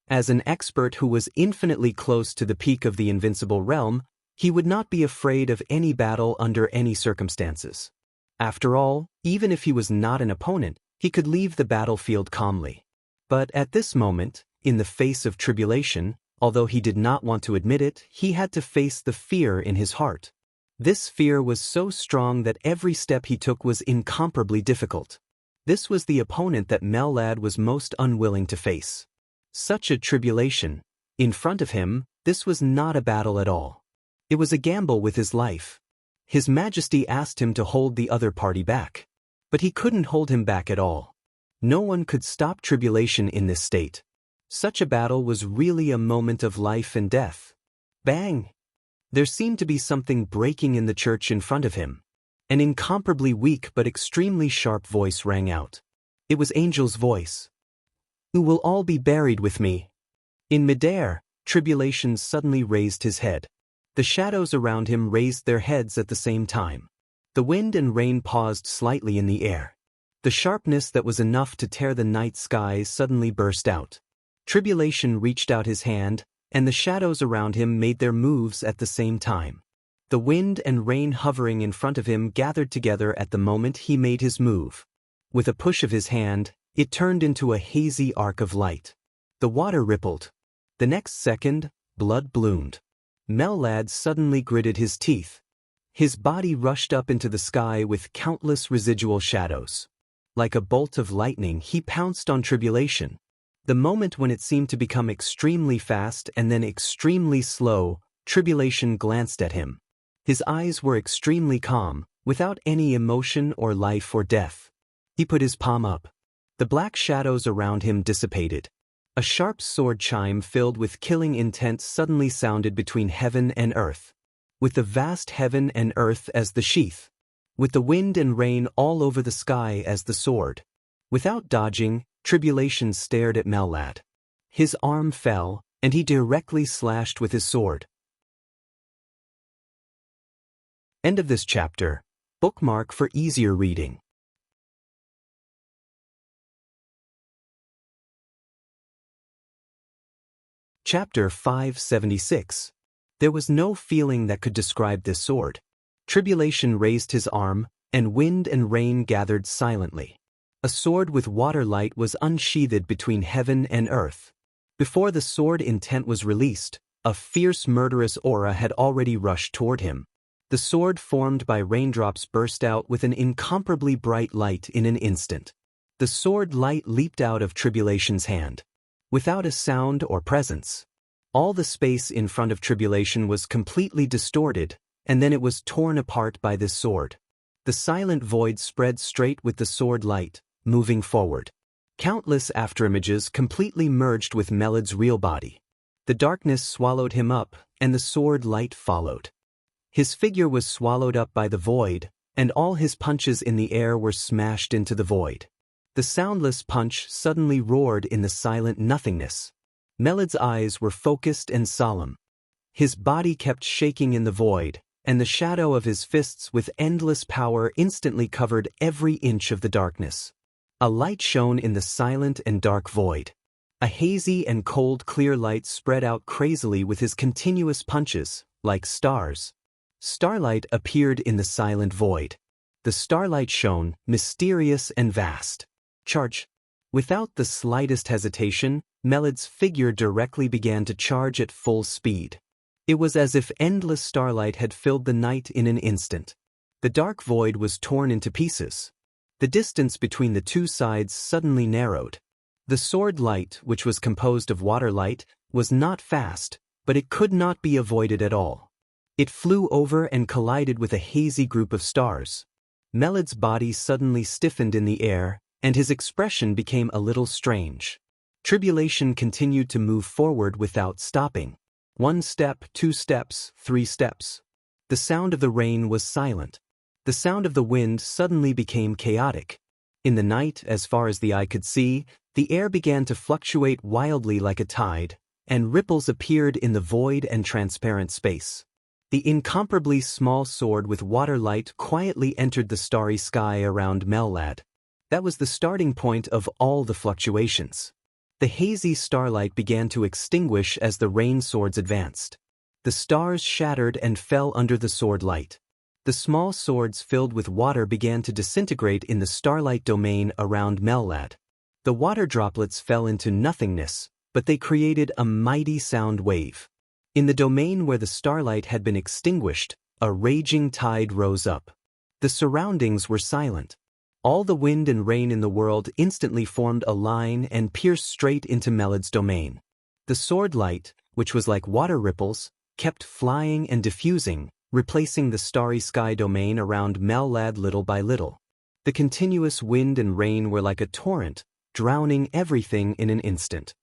As an expert who was infinitely close to the peak of the invincible realm, he would not be afraid of any battle under any circumstances. After all, even if he was not an opponent, he could leave the battlefield calmly. But at this moment, in the face of tribulation, Although he did not want to admit it, he had to face the fear in his heart. This fear was so strong that every step he took was incomparably difficult. This was the opponent that Mellad was most unwilling to face. Such a tribulation. In front of him, this was not a battle at all. It was a gamble with his life. His Majesty asked him to hold the other party back. But he couldn't hold him back at all. No one could stop tribulation in this state. Such a battle was really a moment of life and death. Bang! There seemed to be something breaking in the church in front of him. An incomparably weak but extremely sharp voice rang out. It was Angel's voice. "You will all be buried with me." In midair, Tribulation suddenly raised his head. The shadows around him raised their heads at the same time. The wind and rain paused slightly in the air. The sharpness that was enough to tear the night sky suddenly burst out. Tribulation reached out his hand, and the shadows around him made their moves at the same time. The wind and rain hovering in front of him gathered together at the moment he made his move. With a push of his hand, it turned into a hazy arc of light. The water rippled. The next second, blood bloomed. Mellad suddenly gritted his teeth. His body rushed up into the sky with countless residual shadows. Like a bolt of lightning, he pounced on Tribulation. The moment when it seemed to become extremely fast and then extremely slow, Tribulation glanced at him. His eyes were extremely calm, without any emotion or life or death. He put his palm up. The black shadows around him dissipated. A sharp sword chime filled with killing intent suddenly sounded between heaven and earth. With the vast heaven and earth as the sheath. With the wind and rain all over the sky as the sword. Without dodging, Tribulation stared at Mellad. His arm fell, and he directly slashed with his sword. End of this chapter. Bookmark for easier reading. Chapter 576. There was no feeling that could describe this sword. Tribulation raised his arm, and wind and rain gathered silently. A sword with water light was unsheathed between heaven and earth. Before the sword intent was released, a fierce murderous aura had already rushed toward him. The sword formed by raindrops burst out with an incomparably bright light in an instant. The sword light leaped out of Tribulation's hand. Without a sound or presence. All the space in front of Tribulation was completely distorted, and then it was torn apart by this sword. The silent void spread straight with the sword light, moving forward. Countless afterimages completely merged with Mellad's real body. The darkness swallowed him up, and the sword light followed. His figure was swallowed up by the void, and all his punches in the air were smashed into the void. The soundless punch suddenly roared in the silent nothingness. Mellad's eyes were focused and solemn. His body kept shaking in the void, and the shadow of his fists with endless power instantly covered every inch of the darkness. A light shone in the silent and dark void. A hazy and cold clear light spread out crazily with his continuous punches, like stars. Starlight appeared in the silent void. The starlight shone, mysterious and vast. Charge. Without the slightest hesitation, Mellad's figure directly began to charge at full speed. It was as if endless starlight had filled the night in an instant. The dark void was torn into pieces. The distance between the two sides suddenly narrowed. The sword light, which was composed of water light, was not fast, but it could not be avoided at all. It flew over and collided with a hazy group of stars. Mellad's body suddenly stiffened in the air, and his expression became a little strange. Tribulation continued to move forward without stopping. 1 step, 2 steps, 3 steps. The sound of the rain was silent. The sound of the wind suddenly became chaotic. In the night, as far as the eye could see, the air began to fluctuate wildly like a tide, and ripples appeared in the void and transparent space. The incomparably small sword with water light quietly entered the starry sky around Mellad. That was the starting point of all the fluctuations. The hazy starlight began to extinguish as the rain swords advanced. The stars shattered and fell under the sword light. The small swords filled with water began to disintegrate in the starlight domain around Mellad. The water droplets fell into nothingness, but they created a mighty sound wave. In the domain where the starlight had been extinguished, a raging tide rose up. The surroundings were silent. All the wind and rain in the world instantly formed a line and pierced straight into Melad's domain. The sword light, which was like water ripples, kept flying and diffusing, replacing the starry sky domain around Melad little by little. The continuous wind and rain were like a torrent, drowning everything in an instant.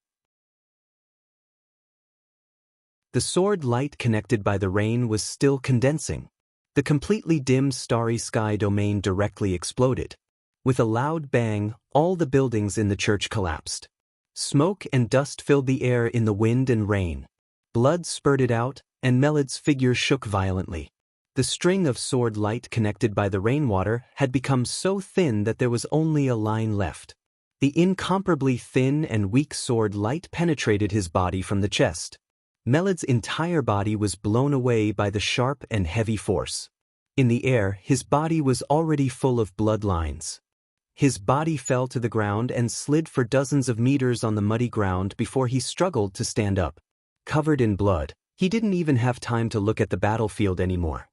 The sword light connected by the rain was still condensing. The completely dim starry sky domain directly exploded. With a loud bang, all the buildings in the church collapsed. Smoke and dust filled the air in the wind and rain. Blood spurted out, and Melad's figure shook violently. The string of sword light connected by the rainwater had become so thin that there was only a line left. The incomparably thin and weak sword light penetrated his body from the chest. Melad's entire body was blown away by the sharp and heavy force. In the air, his body was already full of blood lines. His body fell to the ground and slid for dozens of meters on the muddy ground before he struggled to stand up. Covered in blood, he didn't even have time to look at the battlefield anymore.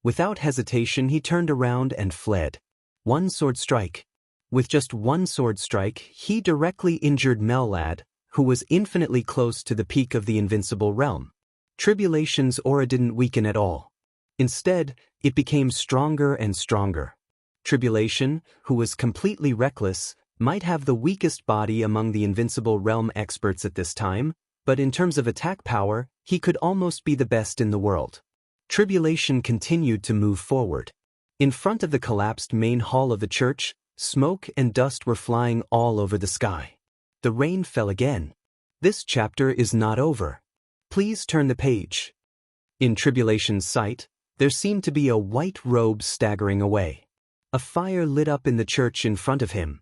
Without hesitation, he turned around and fled. One sword strike. With just one sword strike, he directly injured Melad, who was infinitely close to the peak of the invincible realm. Tribulation's aura didn't weaken at all. Instead, it became stronger and stronger. Tribulation, who was completely reckless, might have the weakest body among the invincible realm experts at this time, but in terms of attack power, he could almost be the best in the world. Tribulation continued to move forward. In front of the collapsed main hall of the church, smoke and dust were flying all over the sky. The rain fell again. This chapter is not over. Please turn the page. In Tribulation's sight, there seemed to be a white robe staggering away. A fire lit up in the church in front of him.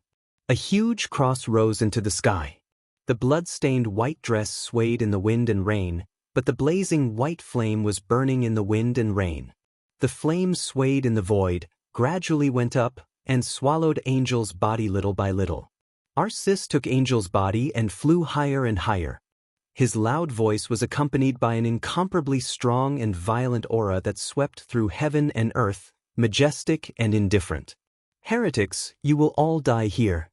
A huge cross rose into the sky. The blood-stained white dress swayed in the wind and rain, but the blazing white flame was burning in the wind and rain. The flame swayed in the void, gradually went up, and swallowed Angel's body little by little. Arsis took Angel's body and flew higher and higher. His loud voice was accompanied by an incomparably strong and violent aura that swept through heaven and earth, majestic and indifferent. Heretics, you will all die here.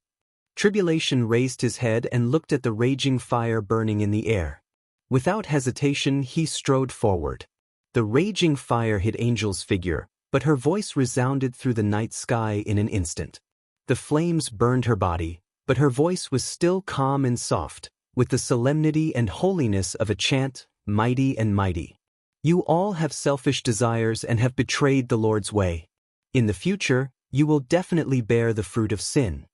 Tribulation raised his head and looked at the raging fire burning in the air. Without hesitation, he strode forward. The raging fire hit Angel's figure, but her voice resounded through the night sky in an instant. The flames burned her body, but her voice was still calm and soft, with the solemnity and holiness of a chant, mighty and mighty. You all have selfish desires and have betrayed the Lord's way. In the future, you will definitely bear the fruit of sin.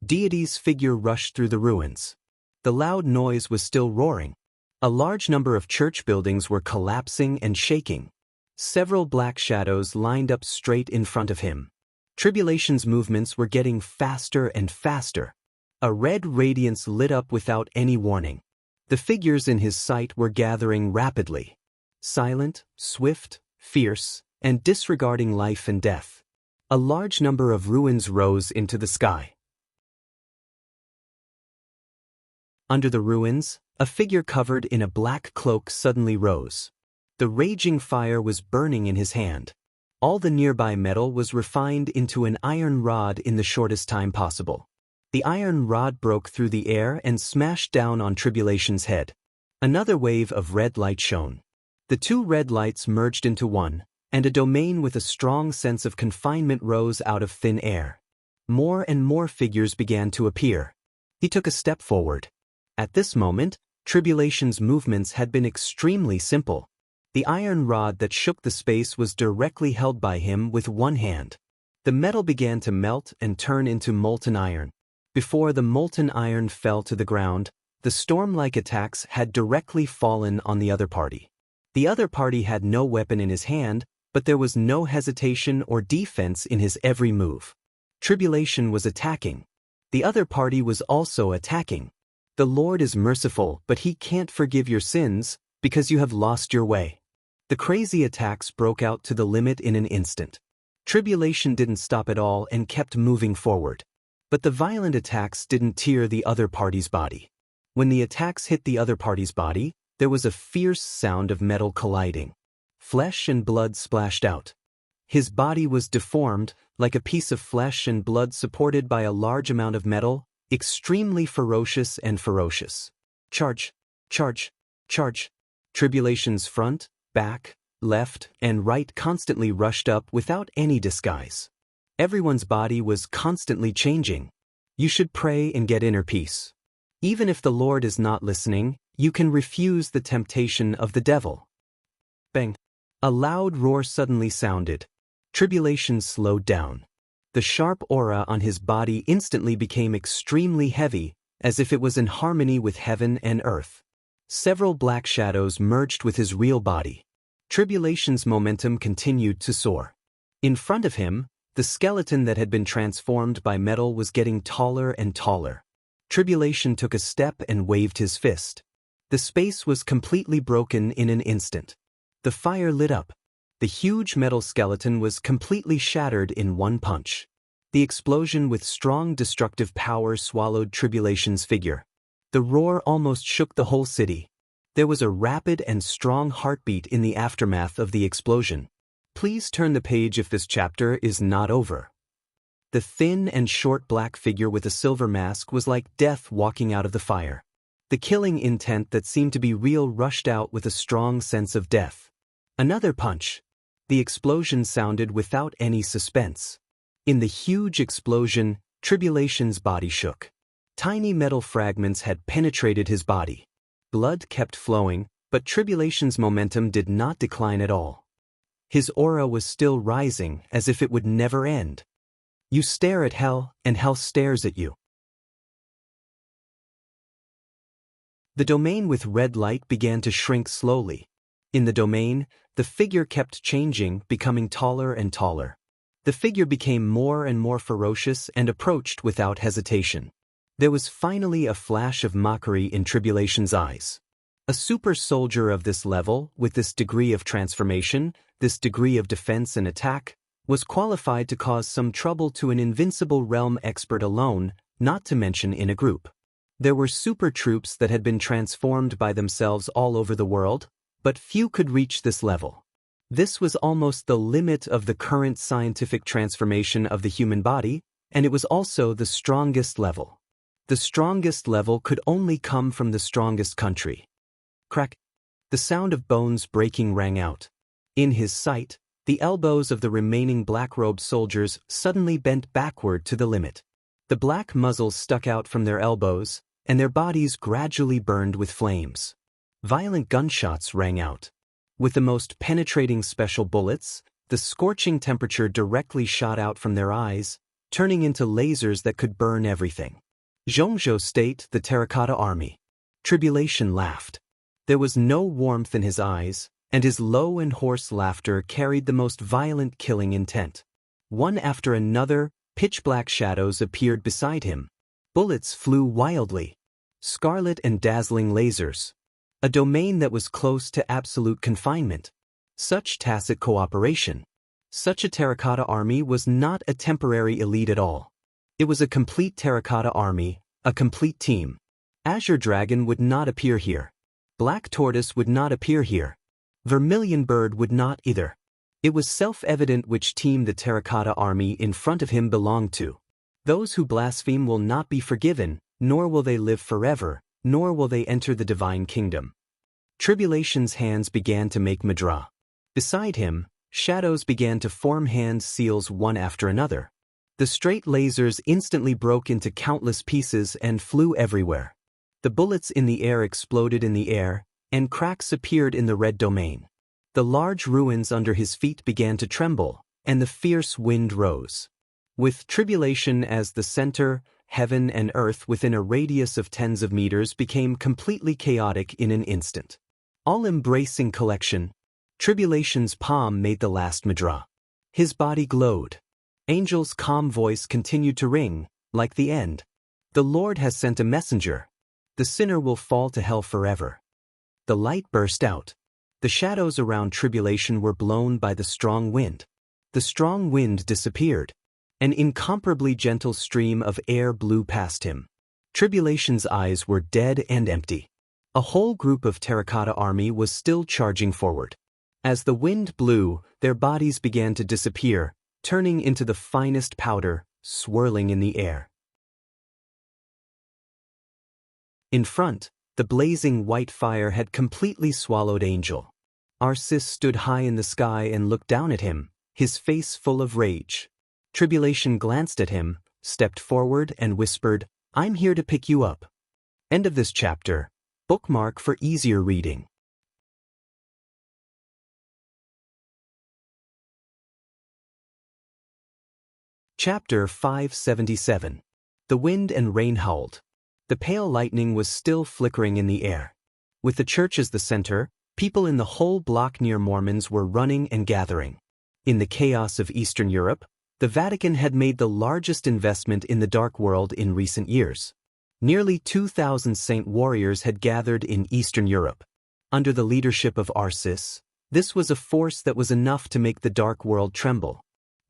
Deity's figure rushed through the ruins. The loud noise was still roaring. A large number of church buildings were collapsing and shaking. Several black shadows lined up straight in front of him. Tribulation's movements were getting faster and faster. A red radiance lit up without any warning. The figures in his sight were gathering rapidly. Silent, swift, fierce, and disregarding life and death. A large number of ruins rose into the sky. Under the ruins, a figure covered in a black cloak suddenly rose. The raging fire was burning in his hand. All the nearby metal was refined into an iron rod in the shortest time possible. The iron rod broke through the air and smashed down on Tribulation's head. Another wave of red light shone. The two red lights merged into one, and a domain with a strong sense of confinement rose out of thin air. More and more figures began to appear. He took a step forward. At this moment, Tribulation's movements had been extremely simple. The iron rod that shook the space was directly held by him with one hand. The metal began to melt and turn into molten iron. Before the molten iron fell to the ground, the storm-like attacks had directly fallen on the other party. The other party had no weapon in his hand, but there was no hesitation or defense in his every move. Tribulation was attacking. The other party was also attacking. The Lord is merciful, but he can't forgive your sins, because you have lost your way. The crazy attacks broke out to the limit in an instant. Tribulation didn't stop at all and kept moving forward. But the violent attacks didn't tear the other party's body. When the attacks hit the other party's body, there was a fierce sound of metal colliding. Flesh and blood splashed out. His body was deformed, like a piece of flesh and blood supported by a large amount of metal, extremely ferocious and ferocious. Charge! Charge! Charge! Tribulation's front, back, left, and right constantly rushed up without any disguise. Everyone's body was constantly changing. You should pray and get inner peace. Even if the Lord is not listening, you can refuse the temptation of the devil. Bang! A loud roar suddenly sounded. Tribulation slowed down. The sharp aura on his body instantly became extremely heavy, as if it was in harmony with heaven and earth. Several black shadows merged with his real body. Tribulation's momentum continued to soar. In front of him, the skeleton that had been transformed by metal was getting taller and taller. Tribulation took a step and waved his fist. The space was completely broken in an instant. The fire lit up. The huge metal skeleton was completely shattered in one punch. The explosion with strong destructive power swallowed Tribulation's figure. The roar almost shook the whole city. There was a rapid and strong heartbeat in the aftermath of the explosion. Please turn the page if this chapter is not over. The thin and short black figure with a silver mask was like death walking out of the fire. The killing intent that seemed to be real rushed out with a strong sense of death. Another punch. The explosion sounded without any suspense. In the huge explosion, Tribulation's body shook. Tiny metal fragments had penetrated his body. Blood kept flowing, but Tribulation's momentum did not decline at all. His aura was still rising, as if it would never end. You stare at hell, and hell stares at you. The domain with red light began to shrink slowly. In the domain, the figure kept changing, becoming taller and taller. The figure became more and more ferocious and approached without hesitation. There was finally a flash of mockery in Tribulation's eyes. A super soldier of this level, with this degree of transformation, this degree of defense and attack, was qualified to cause some trouble to an invincible realm expert alone, not to mention in a group. There were super troops that had been transformed by themselves all over the world, but few could reach this level. This was almost the limit of the current scientific transformation of the human body, and it was also the strongest level. The strongest level could only come from the strongest country. Crack! The sound of bones breaking rang out. In his sight, the elbows of the remaining black-robed soldiers suddenly bent backward to the limit. The black muzzles stuck out from their elbows, and their bodies gradually burned with flames. Violent gunshots rang out. With the most penetrating special bullets, the scorching temperature directly shot out from their eyes, turning into lasers that could burn everything. Zhongzhou State, the Terracotta Army. Tribulation laughed. There was no warmth in his eyes, and his low and hoarse laughter carried the most violent killing intent. One after another, pitch-black shadows appeared beside him. Bullets flew wildly. Scarlet and dazzling lasers. A domain that was close to absolute confinement. Such tacit cooperation. Such a terracotta army was not a temporary elite at all. It was a complete terracotta army, a complete team. Azure Dragon would not appear here. Black Tortoise would not appear here. Vermilion Bird would not either. It was self-evident which team the terracotta army in front of him belonged to. Those who blaspheme will not be forgiven, nor will they live forever, nor will they enter the divine kingdom. Tribulation's hands began to make mudra. Beside him, shadows began to form hand seals one after another. The straight lasers instantly broke into countless pieces and flew everywhere. The bullets in the air exploded in the air, and cracks appeared in the red domain. The large ruins under his feet began to tremble, and the fierce wind rose. With Tribulation as the center, heaven and earth within a radius of tens of meters became completely chaotic in an instant. All-embracing collection. Tribulation's palm made the last mudra. His body glowed. Angel's calm voice continued to ring, like the end. The Lord has sent a messenger. The sinner will fall to hell forever. The light burst out. The shadows around Tribulation were blown by the strong wind. The strong wind disappeared. An incomparably gentle stream of air blew past him. Tribulation's eyes were dead and empty. A whole group of terracotta army was still charging forward. As the wind blew, their bodies began to disappear, turning into the finest powder, swirling in the air. In front, the blazing white fire had completely swallowed Angel. Arsis stood high in the sky and looked down at him, his face full of rage. Tribulation glanced at him, stepped forward and whispered, "I'm here to pick you up." End of this chapter. Bookmark for easier reading. Chapter 577. The wind and rain howled. The pale lightning was still flickering in the air. With the church as the center, people in the whole block near Mormons were running and gathering. In the chaos of Eastern Europe, the Vatican had made the largest investment in the dark world in recent years. Nearly 2,000 saint warriors had gathered in Eastern Europe. Under the leadership of Arsis, this was a force that was enough to make the dark world tremble.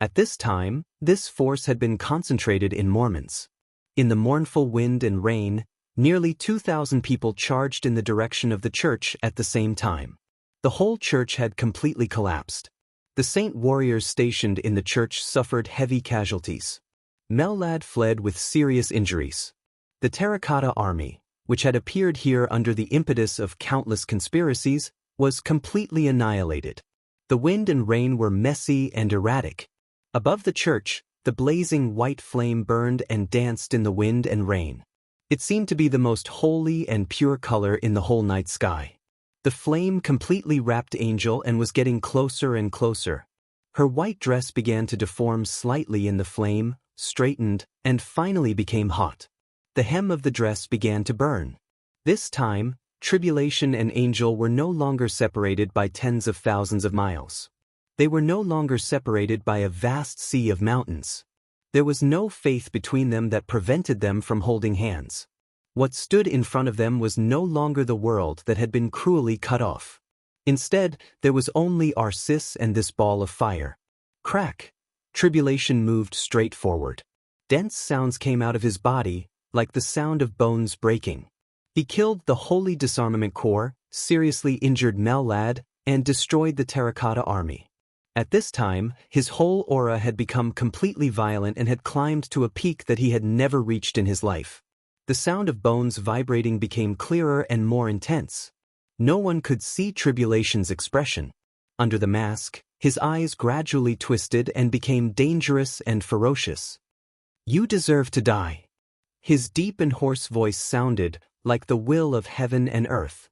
At this time, this force had been concentrated in Mormons. In the mournful wind and rain, nearly 2,000 people charged in the direction of the church at the same time. The whole church had completely collapsed. The saint warriors stationed in the church suffered heavy casualties. Mellad fled with serious injuries. The terracotta army, which had appeared here under the impetus of countless conspiracies, was completely annihilated. The wind and rain were messy and erratic. Above the church, the blazing white flame burned and danced in the wind and rain. It seemed to be the most holy and pure color in the whole night sky. The flame completely wrapped Angel and was getting closer and closer. Her white dress began to deform slightly in the flame, straightened, and finally became hot. The hem of the dress began to burn. This time, Tribulation and Angel were no longer separated by tens of thousands of miles. They were no longer separated by a vast sea of mountains. There was no faith between them that prevented them from holding hands. What stood in front of them was no longer the world that had been cruelly cut off. Instead, there was only Arsis and this ball of fire. Crack! Tribulation moved straight forward. Dense sounds came out of his body, like the sound of bones breaking. He killed the Holy Disarmament Corps, seriously injured Mellad, and destroyed the terracotta army. At this time, his whole aura had become completely violent and had climbed to a peak that he had never reached in his life. The sound of bones vibrating became clearer and more intense. No one could see Tribulation's expression. Under the mask, his eyes gradually twisted and became dangerous and ferocious. "You deserve to die." His deep and hoarse voice sounded like the will of heaven and earth.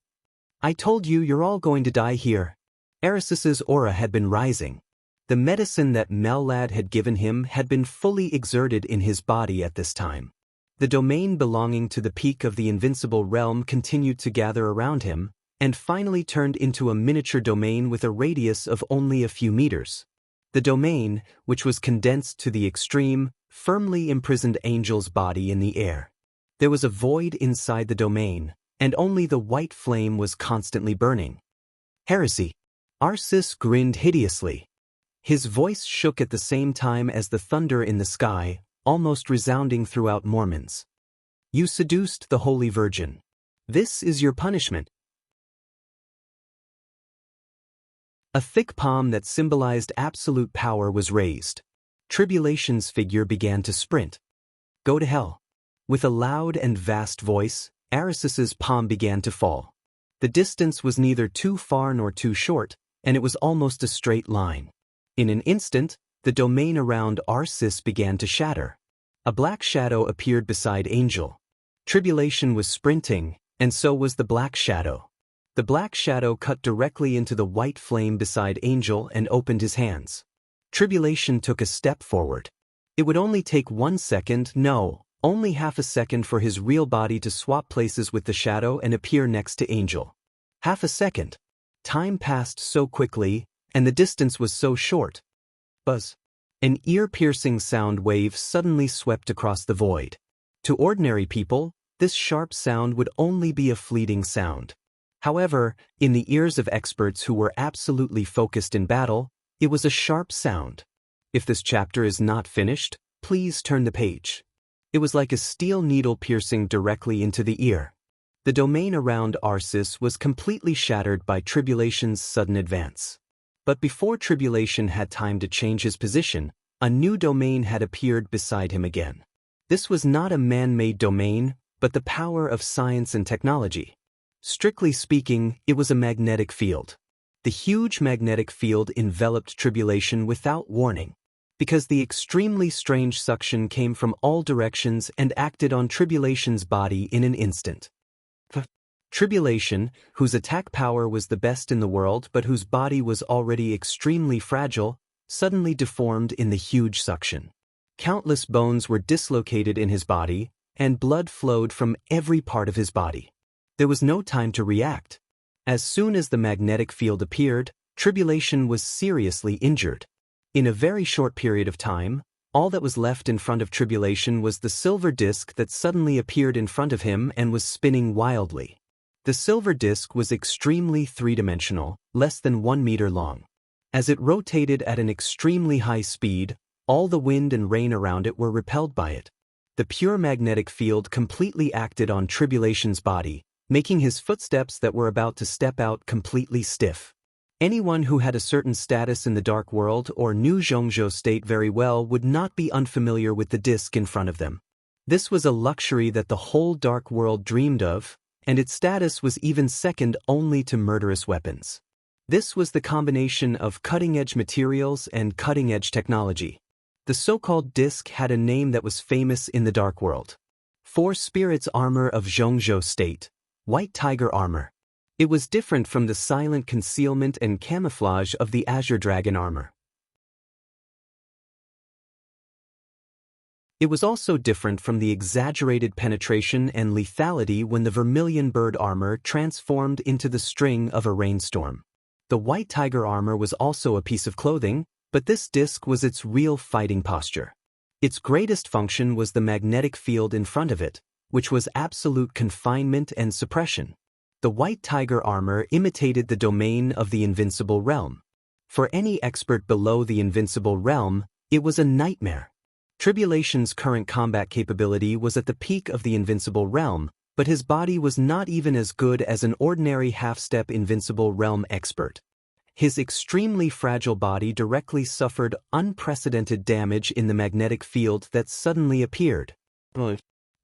"I told you you're all going to die here." Arisis's aura had been rising. The medicine that Mellad had given him had been fully exerted in his body at this time. The domain belonging to the peak of the invincible realm continued to gather around him, and finally turned into a miniature domain with a radius of only a few meters. The domain, which was condensed to the extreme, firmly imprisoned Angel's body in the air. There was a void inside the domain, and only the white flame was constantly burning. "Heresy!" Arsis grinned hideously. His voice shook at the same time as the thunder in the sky, almost resounding throughout Mormons. "You seduced the Holy Virgin. This is your punishment." A thick palm that symbolized absolute power was raised. Tribulation's figure began to sprint. "Go to hell." With a loud and vast voice, Arisis's palm began to fall. The distance was neither too far nor too short, and it was almost a straight line. In an instant, the domain around Arsis began to shatter. A black shadow appeared beside Angel. Tribulation was sprinting, and so was the black shadow. The black shadow cut directly into the white flame beside Angel and opened his hands. Tribulation took a step forward. It would only take 1 second, no, only half a second for his real body to swap places with the shadow and appear next to Angel. Half a second. Time passed so quickly, and the distance was so short. Buzz. An ear-piercing sound wave suddenly swept across the void. To ordinary people, this sharp sound would only be a fleeting sound. However, in the ears of experts who were absolutely focused in battle, it was a sharp sound. If this chapter is not finished, please turn the page. It was like a steel needle piercing directly into the ear. The domain around Arsis was completely shattered by Tribulation's sudden advance. But before Tribulation had time to change his position, a new domain had appeared beside him again. This was not a man-made domain, but the power of science and technology. Strictly speaking, it was a magnetic field. The huge magnetic field enveloped Tribulation without warning, because the extremely strange suction came from all directions and acted on Tribulation's body in an instant. Tribulation, whose attack power was the best in the world but whose body was already extremely fragile, suddenly deformed in the huge suction. Countless bones were dislocated in his body, and blood flowed from every part of his body. There was no time to react. As soon as the magnetic field appeared, Tribulation was seriously injured. In a very short period of time, all that was left in front of Tribulation was the silver disc that suddenly appeared in front of him and was spinning wildly. The silver disc was extremely three-dimensional, less than 1 meter long. As it rotated at an extremely high speed, all the wind and rain around it were repelled by it. The pure magnetic field completely acted on Tribulation's body, making his footsteps that were about to step out completely stiff. Anyone who had a certain status in the dark world or knew Zhongzhou State very well would not be unfamiliar with the disc in front of them. This was a luxury that the whole dark world dreamed of, and its status was even second only to murderous weapons. This was the combination of cutting-edge materials and cutting-edge technology. The so-called disc had a name that was famous in the dark world. Four Spirits Armor of Zhongzhou State, White Tiger Armor. It was different from the silent concealment and camouflage of the Azure Dragon Armor. It was also different from the exaggerated penetration and lethality when the Vermilion Bird Armor transformed into the string of a rainstorm. The White Tiger Armor was also a piece of clothing, but this disc was its real fighting posture. Its greatest function was the magnetic field in front of it, which was absolute confinement and suppression. The White Tiger Armor imitated the domain of the Invincible Realm. For any expert below the Invincible Realm, it was a nightmare. Tribulation's current combat capability was at the peak of the Invincible Realm, but his body was not even as good as an ordinary half-step Invincible Realm expert. His extremely fragile body directly suffered unprecedented damage in the magnetic field that suddenly appeared.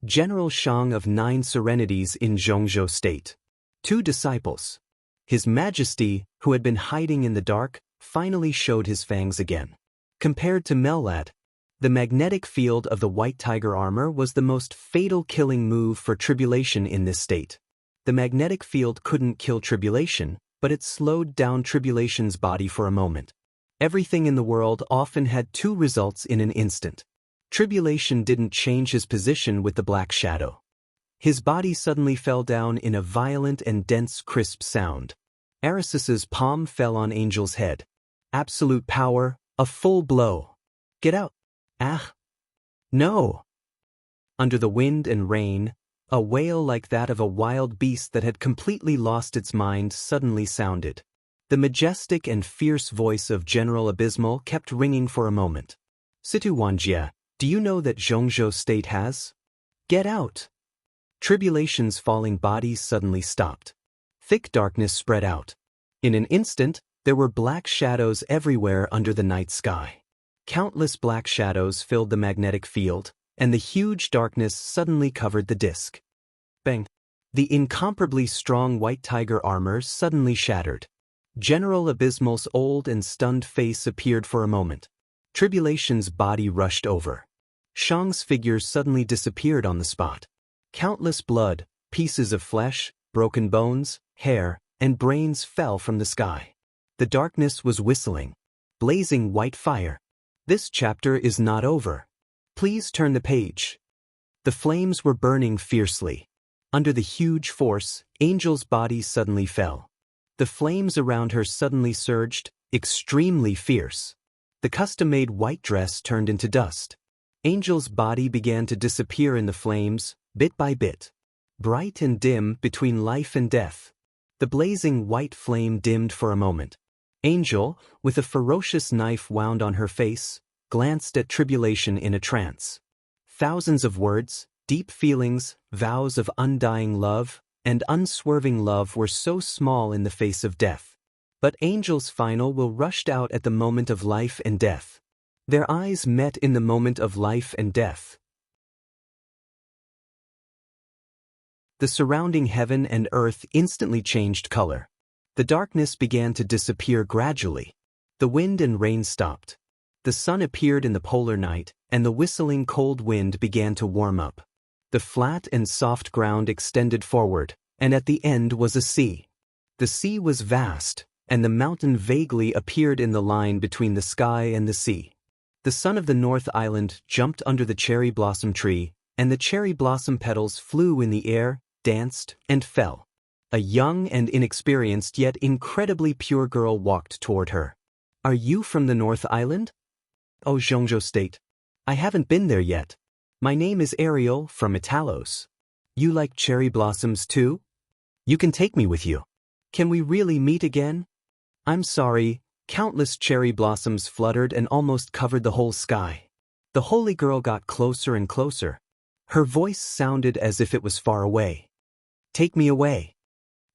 General Shang of 9 Serenities in Zhongzhou State. 2 disciples. His Majesty, who had been hiding in the dark, finally showed his fangs again. Compared to Mellat, the magnetic field of the White Tiger Armor was the most fatal killing move for Tribulation in this state. The magnetic field couldn't kill Tribulation, but it slowed down Tribulation's body for a moment. Everything in the world often had 2 results in an instant. Tribulation didn't change his position with the Black Shadow. His body suddenly fell down in a violent and dense crisp sound. Arisis's palm fell on Angel's head. Absolute power, a full blow. Get out. Ah. No. Under the wind and rain, a wail like that of a wild beast that had completely lost its mind suddenly sounded. The majestic and fierce voice of General Abysmal kept ringing for a moment. Situ Wanjia, do you know that Zhongzhou State has? Get out. Tribulation's falling body suddenly stopped. Thick darkness spread out. In an instant, there were black shadows everywhere under the night sky. Countless black shadows filled the magnetic field, and the huge darkness suddenly covered the disc. Bang! The incomparably strong White Tiger Armor suddenly shattered. General Abysmal's old and stunned face appeared for a moment. Tribulation's body rushed over. Shang's figure suddenly disappeared on the spot. Countless blood, pieces of flesh, broken bones, hair, and brains fell from the sky. The darkness was whistling. Blazing white fire. This chapter is not over. Please turn the page. The flames were burning fiercely. Under the huge force, Angel's body suddenly fell. The flames around her suddenly surged, extremely fierce. The custom-made white dress turned into dust. Angel's body began to disappear in the flames, bit by bit. Bright and dim between life and death. The blazing white flame dimmed for a moment. Angel, with a ferocious knife wound on her face, glanced at Tribulation in a trance. Thousands of words, deep feelings, vows of undying love, and unswerving love were so small in the face of death. But angels final will rushed out at the moment of life and death. Their eyes met in the moment of life and death. The surrounding heaven and earth instantly changed color. The darkness began to disappear gradually. The wind and rain stopped. The sun appeared in the polar night, and the whistling cold wind began to warm up. The flat and soft ground extended forward, and at the end was a sea. The sea was vast, and the mountain vaguely appeared in the line between the sky and the sea. The son of the North Island jumped under the cherry blossom tree, and the cherry blossom petals flew in the air, danced, and fell. A young and inexperienced yet incredibly pure girl walked toward her. "Are you from the North Island?" "Oh, Zhongzhou State. I haven't been there yet. My name is Ariel from Italos. You like cherry blossoms too? You can take me with you. Can we really meet again?" "I'm sorry." Countless cherry blossoms fluttered and almost covered the whole sky. The holy girl got closer and closer. Her voice sounded as if it was far away. "Take me away."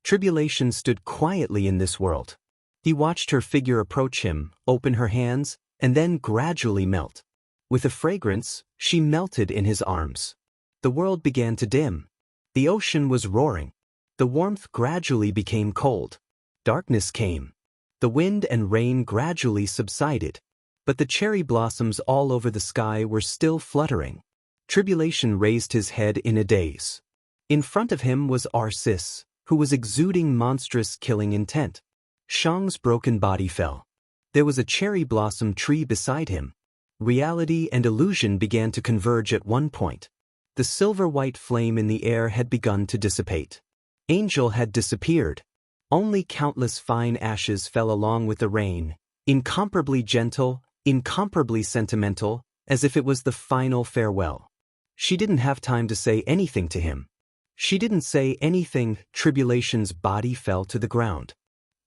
Tribulation stood quietly in this world. He watched her figure approach him, open her hands, and then gradually melt. With a fragrance, she melted in his arms. The world began to dim. The ocean was roaring. The warmth gradually became cold. Darkness came. The wind and rain gradually subsided. But the cherry blossoms all over the sky were still fluttering. Tribulation raised his head in a daze. In front of him was Arsis, who was exuding monstrous killing intent. Shang's broken body fell. There was a cherry blossom tree beside him. Reality and illusion began to converge at one point. The silver-white flame in the air had begun to dissipate. Angel had disappeared. Only countless fine ashes fell along with the rain, incomparably gentle, incomparably sentimental, as if it was the final farewell. She didn't have time to say anything to him. She didn't say anything. Tribulation's body fell to the ground.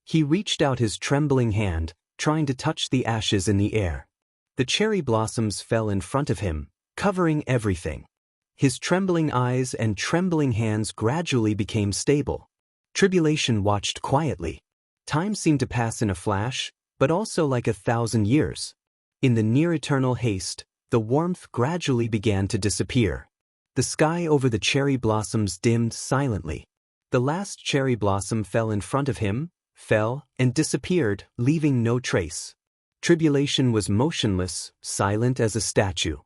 He reached out his trembling hand, trying to touch the ashes in the air. The cherry blossoms fell in front of him, covering everything. His trembling eyes and trembling hands gradually became stable. Tribulation watched quietly. Time seemed to pass in a flash, but also like 1,000 years. In the near-eternal haste, the warmth gradually began to disappear. The sky over the cherry blossoms dimmed silently. The last cherry blossom fell in front of him, fell, and disappeared, leaving no trace. Tribulation was motionless, silent as a statue.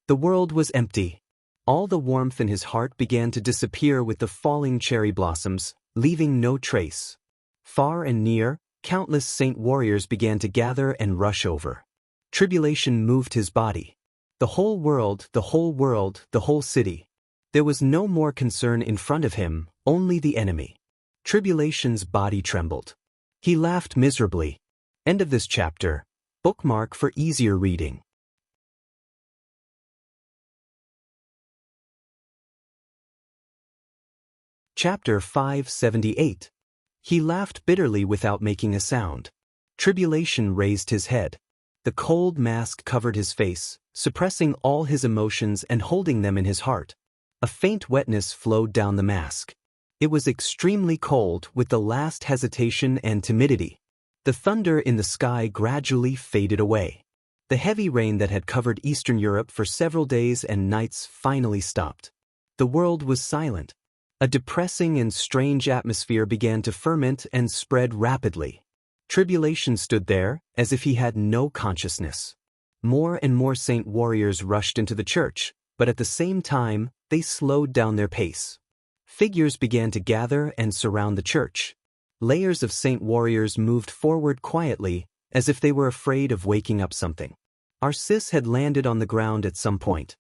The world was empty. All the warmth in his heart began to disappear with the falling cherry blossoms, leaving no trace. Far and near, countless saint warriors began to gather and rush over. Tribulation moved his body. The whole world, the whole world, the whole city. There was no more concern in front of him, only the enemy. Tribulation's body trembled. He laughed miserably. End of this chapter. Bookmark for easier reading. Chapter 578. He laughed bitterly without making a sound. Tribulation raised his head. The cold mask covered his face, suppressing all his emotions and holding them in his heart. A faint wetness flowed down the mask. It was extremely cold with the last hesitation and timidity. The thunder in the sky gradually faded away. The heavy rain that had covered Eastern Europe for several days and nights finally stopped. The world was silent. A depressing and strange atmosphere began to ferment and spread rapidly. Tribulation stood there, as if he had no consciousness. More and more saint warriors rushed into the church, but at the same time, they slowed down their pace. Figures began to gather and surround the church. Layers of saint warriors moved forward quietly, as if they were afraid of waking up something. Arsis had landed on the ground at some point.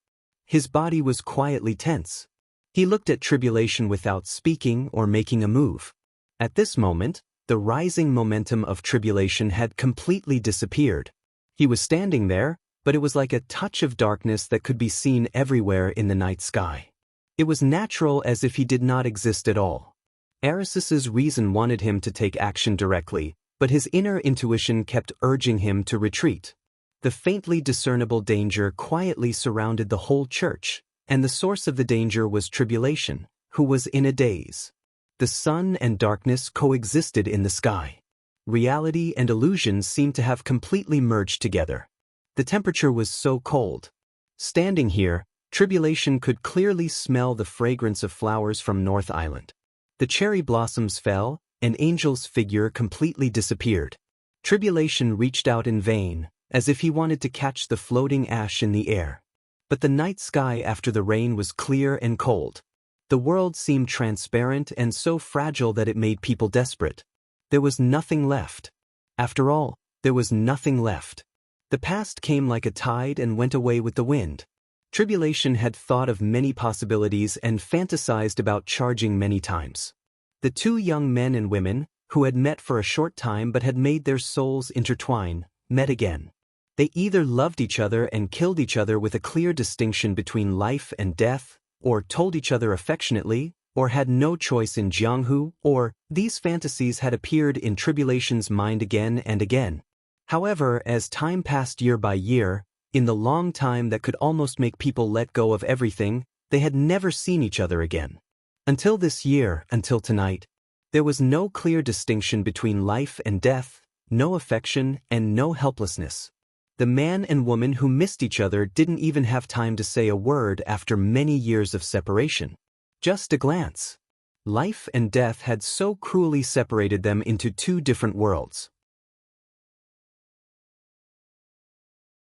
His body was quietly tense. He looked at Tribulation without speaking or making a move. At this moment, the rising momentum of Tribulation had completely disappeared. He was standing there, but it was like a touch of darkness that could be seen everywhere in the night sky. It was natural, as if he did not exist at all. Arisis's reason wanted him to take action directly, but his inner intuition kept urging him to retreat. The faintly discernible danger quietly surrounded the whole church, and the source of the danger was tribulation, who was in a daze. The sun and darkness coexisted in the sky. Reality and illusion seemed to have completely merged together. The temperature was so cold. Standing here, Tribulation could clearly smell the fragrance of flowers from North Island. The cherry blossoms fell, an angel's figure completely disappeared. Tribulation reached out in vain, as if he wanted to catch the floating ash in the air. But the night sky after the rain was clear and cold. The world seemed transparent and so fragile that it made people desperate. There was nothing left. After all, there was nothing left. The past came like a tide and went away with the wind. Tribulation had thought of many possibilities and fantasized about charging many times. The two young men and women, who had met for a short time but had made their souls intertwine, met again. They either loved each other and killed each other with a clear distinction between life and death, or told each other affectionately, or had no choice in Jianghu, or these fantasies had appeared in Tribulation's mind again and again. However, as time passed year by year, in the long time that could almost make people let go of everything, they had never seen each other again. Until this year, until tonight, there was no clear distinction between life and death, no affection and no helplessness. The man and woman who missed each other didn't even have time to say a word after many years of separation. Just a glance. Life and death had so cruelly separated them into two different worlds.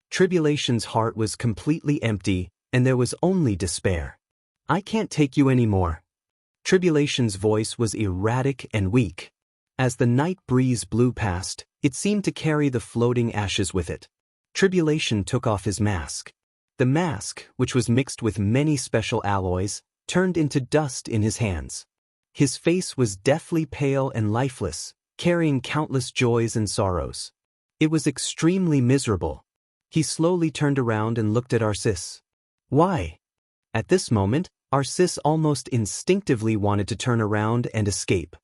Tribulation's heart was completely empty, and there was only despair. "I can't take you anymore." Tribulation's voice was erratic and weak. As the night breeze blew past, it seemed to carry the floating ashes with it. Tribulation took off his mask. The mask, which was mixed with many special alloys, turned into dust in his hands. His face was deathly pale and lifeless, carrying countless joys and sorrows. It was extremely miserable. He slowly turned around and looked at Arcis. Why? At this moment, Arcis almost instinctively wanted to turn around and escape.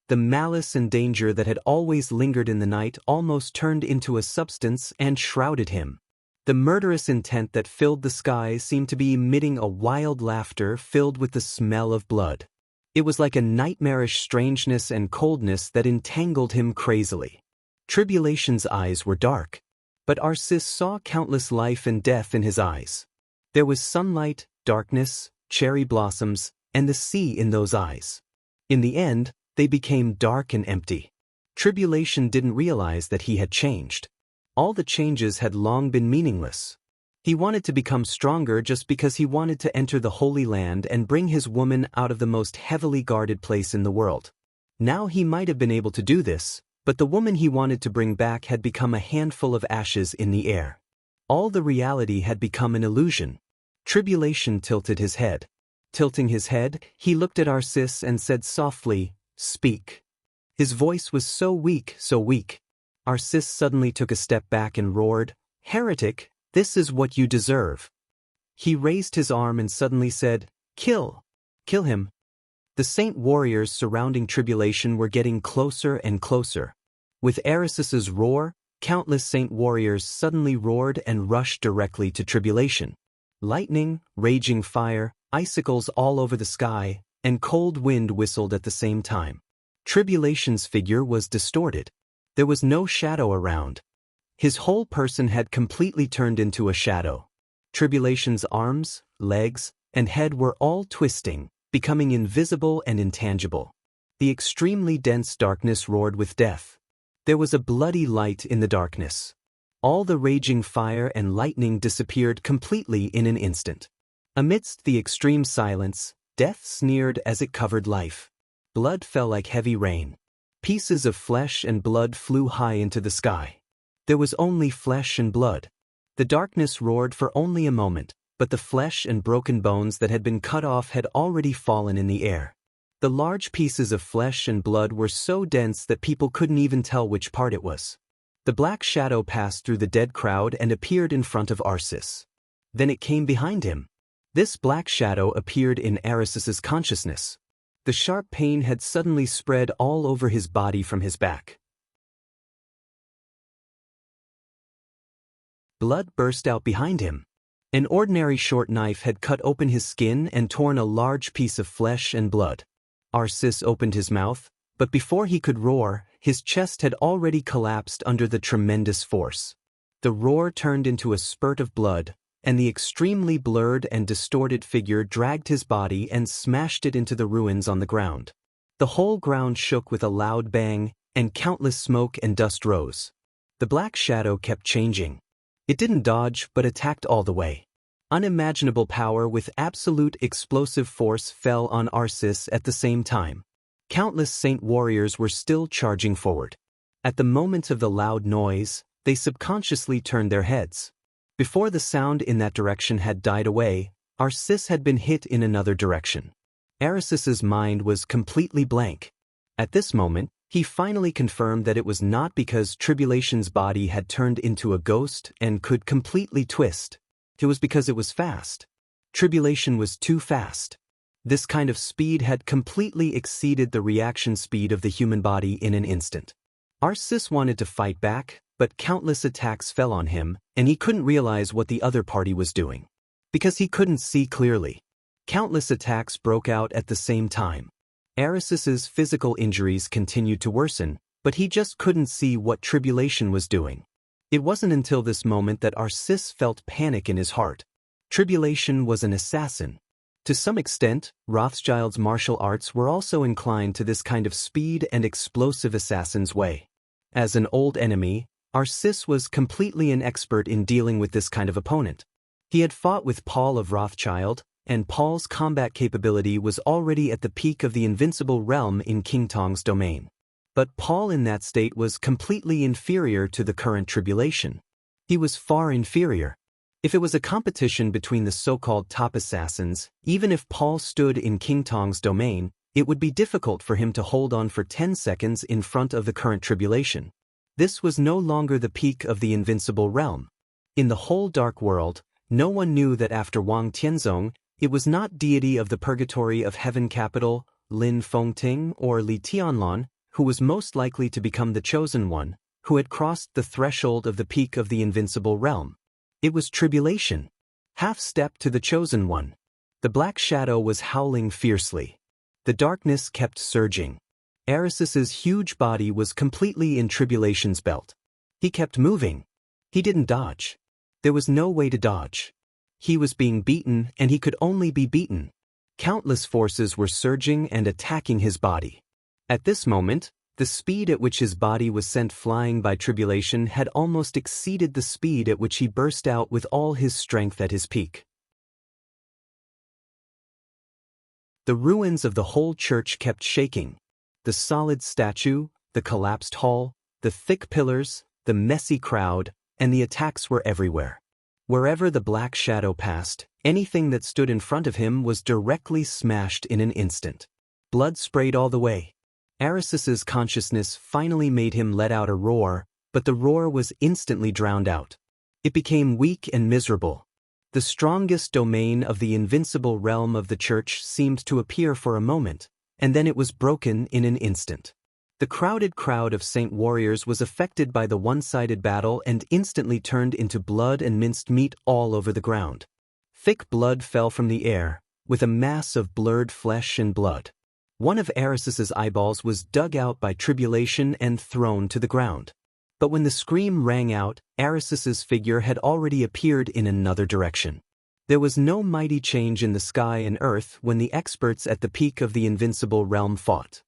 The malice and danger that had always lingered in the night almost turned into a substance and shrouded him. The murderous intent that filled the sky seemed to be emitting a wild laughter filled with the smell of blood. It was like a nightmarish strangeness and coldness that entangled him crazily. Tribulation's eyes were dark. But Arcis saw countless life and death in his eyes. There was sunlight, darkness, cherry blossoms, and the sea in those eyes. In the end, they became dark and empty. Tribulation didn't realize that he had changed. All the changes had long been meaningless. He wanted to become stronger just because he wanted to enter the Holy Land and bring his woman out of the most heavily guarded place in the world. Now he might have been able to do this, but the woman he wanted to bring back had become a handful of ashes in the air. All the reality had become an illusion. Tribulation tilted his head. Tilting his head, he looked at Arcis and said softly, "Speak." His voice was so weak, so weak. Arcis suddenly took a step back and roared, "Heretic, this is what you deserve." He raised his arm and suddenly said, "Kill. Kill him." The saint warriors surrounding Tribulation were getting closer and closer. With Aracis's roar, countless saint warriors suddenly roared and rushed directly to Tribulation. Lightning, raging fire, icicles all over the sky, and cold wind whistled at the same time. Tribulation's figure was distorted. There was no shadow around. His whole person had completely turned into a shadow. Tribulation's arms, legs, and head were all twisting, becoming invisible and intangible. The extremely dense darkness roared with death. There was a bloody light in the darkness. All the raging fire and lightning disappeared completely in an instant. Amidst the extreme silence, death sneered as it covered life. Blood fell like heavy rain. Pieces of flesh and blood flew high into the sky. There was only flesh and blood. The darkness roared for only a moment, but the flesh and broken bones that had been cut off had already fallen in the air. The large pieces of flesh and blood were so dense that people couldn't even tell which part it was. The black shadow passed through the dead crowd and appeared in front of Arcis. Then it came behind him. This black shadow appeared in Aracis's consciousness. The sharp pain had suddenly spread all over his body from his back. blood burst out behind him. An ordinary short knife had cut open his skin and torn a large piece of flesh and blood. Arsis opened his mouth, but before he could roar, his chest had already collapsed under the tremendous force. The roar turned into a spurt of blood, and the extremely blurred and distorted figure dragged his body and smashed it into the ruins on the ground. The whole ground shook with a loud bang, and countless smoke and dust rose. The black shadow kept changing. It didn't dodge but attacked all the way. Unimaginable power with absolute explosive force fell on Arsis at the same time. Countless saint warriors were still charging forward. At the moment of the loud noise, they subconsciously turned their heads. Before the sound in that direction had died away, Arsis had been hit in another direction. Arisis's mind was completely blank. At this moment, he finally confirmed that it was not because Tribulation's body had turned into a ghost and could completely twist. It was because it was fast. Tribulation was too fast. This kind of speed had completely exceeded the reaction speed of the human body in an instant. Arsis wanted to fight back, but countless attacks fell on him, and he couldn't realize what the other party was doing. Because he couldn't see clearly. Countless attacks broke out at the same time. Arisis's physical injuries continued to worsen, but he just couldn't see what Tribulation was doing. It wasn't until this moment that Arsis felt panic in his heart. Tribulation was an assassin. To some extent, Rothschild's martial arts were also inclined to this kind of speed and explosive assassin's way. As an old enemy, Arsis was completely an expert in dealing with this kind of opponent. He had fought with Paul of Rothschild, and Paul's combat capability was already at the peak of the invincible realm in King Tong's domain. But Paul in that state was completely inferior to the current Tribulation. He was far inferior. If it was a competition between the so-called top assassins, even if Paul stood in King Tong's domain, it would be difficult for him to hold on for 10 seconds in front of the current Tribulation. This was no longer the peak of the invincible realm. In the whole dark world, no one knew that after Wang Tianzong, it was not deity of the purgatory of heaven capital, Lin Fengting or Li Tianlan, who was most likely to become the chosen one, who had crossed the threshold of the peak of the invincible realm. It was Tribulation. Half step to the chosen one. The black shadow was howling fiercely. The darkness kept surging. Arisis's huge body was completely in Tribulation's belt. He kept moving. He didn't dodge. There was no way to dodge. He was being beaten, and he could only be beaten. Countless forces were surging and attacking his body. At this moment, the speed at which his body was sent flying by Tribulation had almost exceeded the speed at which he burst out with all his strength at his peak. The ruins of the whole church kept shaking. The solid statue, the collapsed hall, the thick pillars, the messy crowd, and the attacks were everywhere. Wherever the black shadow passed, anything that stood in front of him was directly smashed in an instant. Blood sprayed all the way. Arisis's consciousness finally made him let out a roar, but the roar was instantly drowned out. It became weak and miserable. The strongest domain of the invincible realm of the church seemed to appear for a moment, and then it was broken in an instant. The crowded crowd of saint warriors was affected by the one-sided battle and instantly turned into blood and minced meat all over the ground. Thick blood fell from the air, with a mass of blurred flesh and blood. One of Arisis's eyeballs was dug out by Tribulation and thrown to the ground. But when the scream rang out, Arisis's figure had already appeared in another direction. There was no mighty change in the sky and earth when the experts at the peak of the invincible realm fought.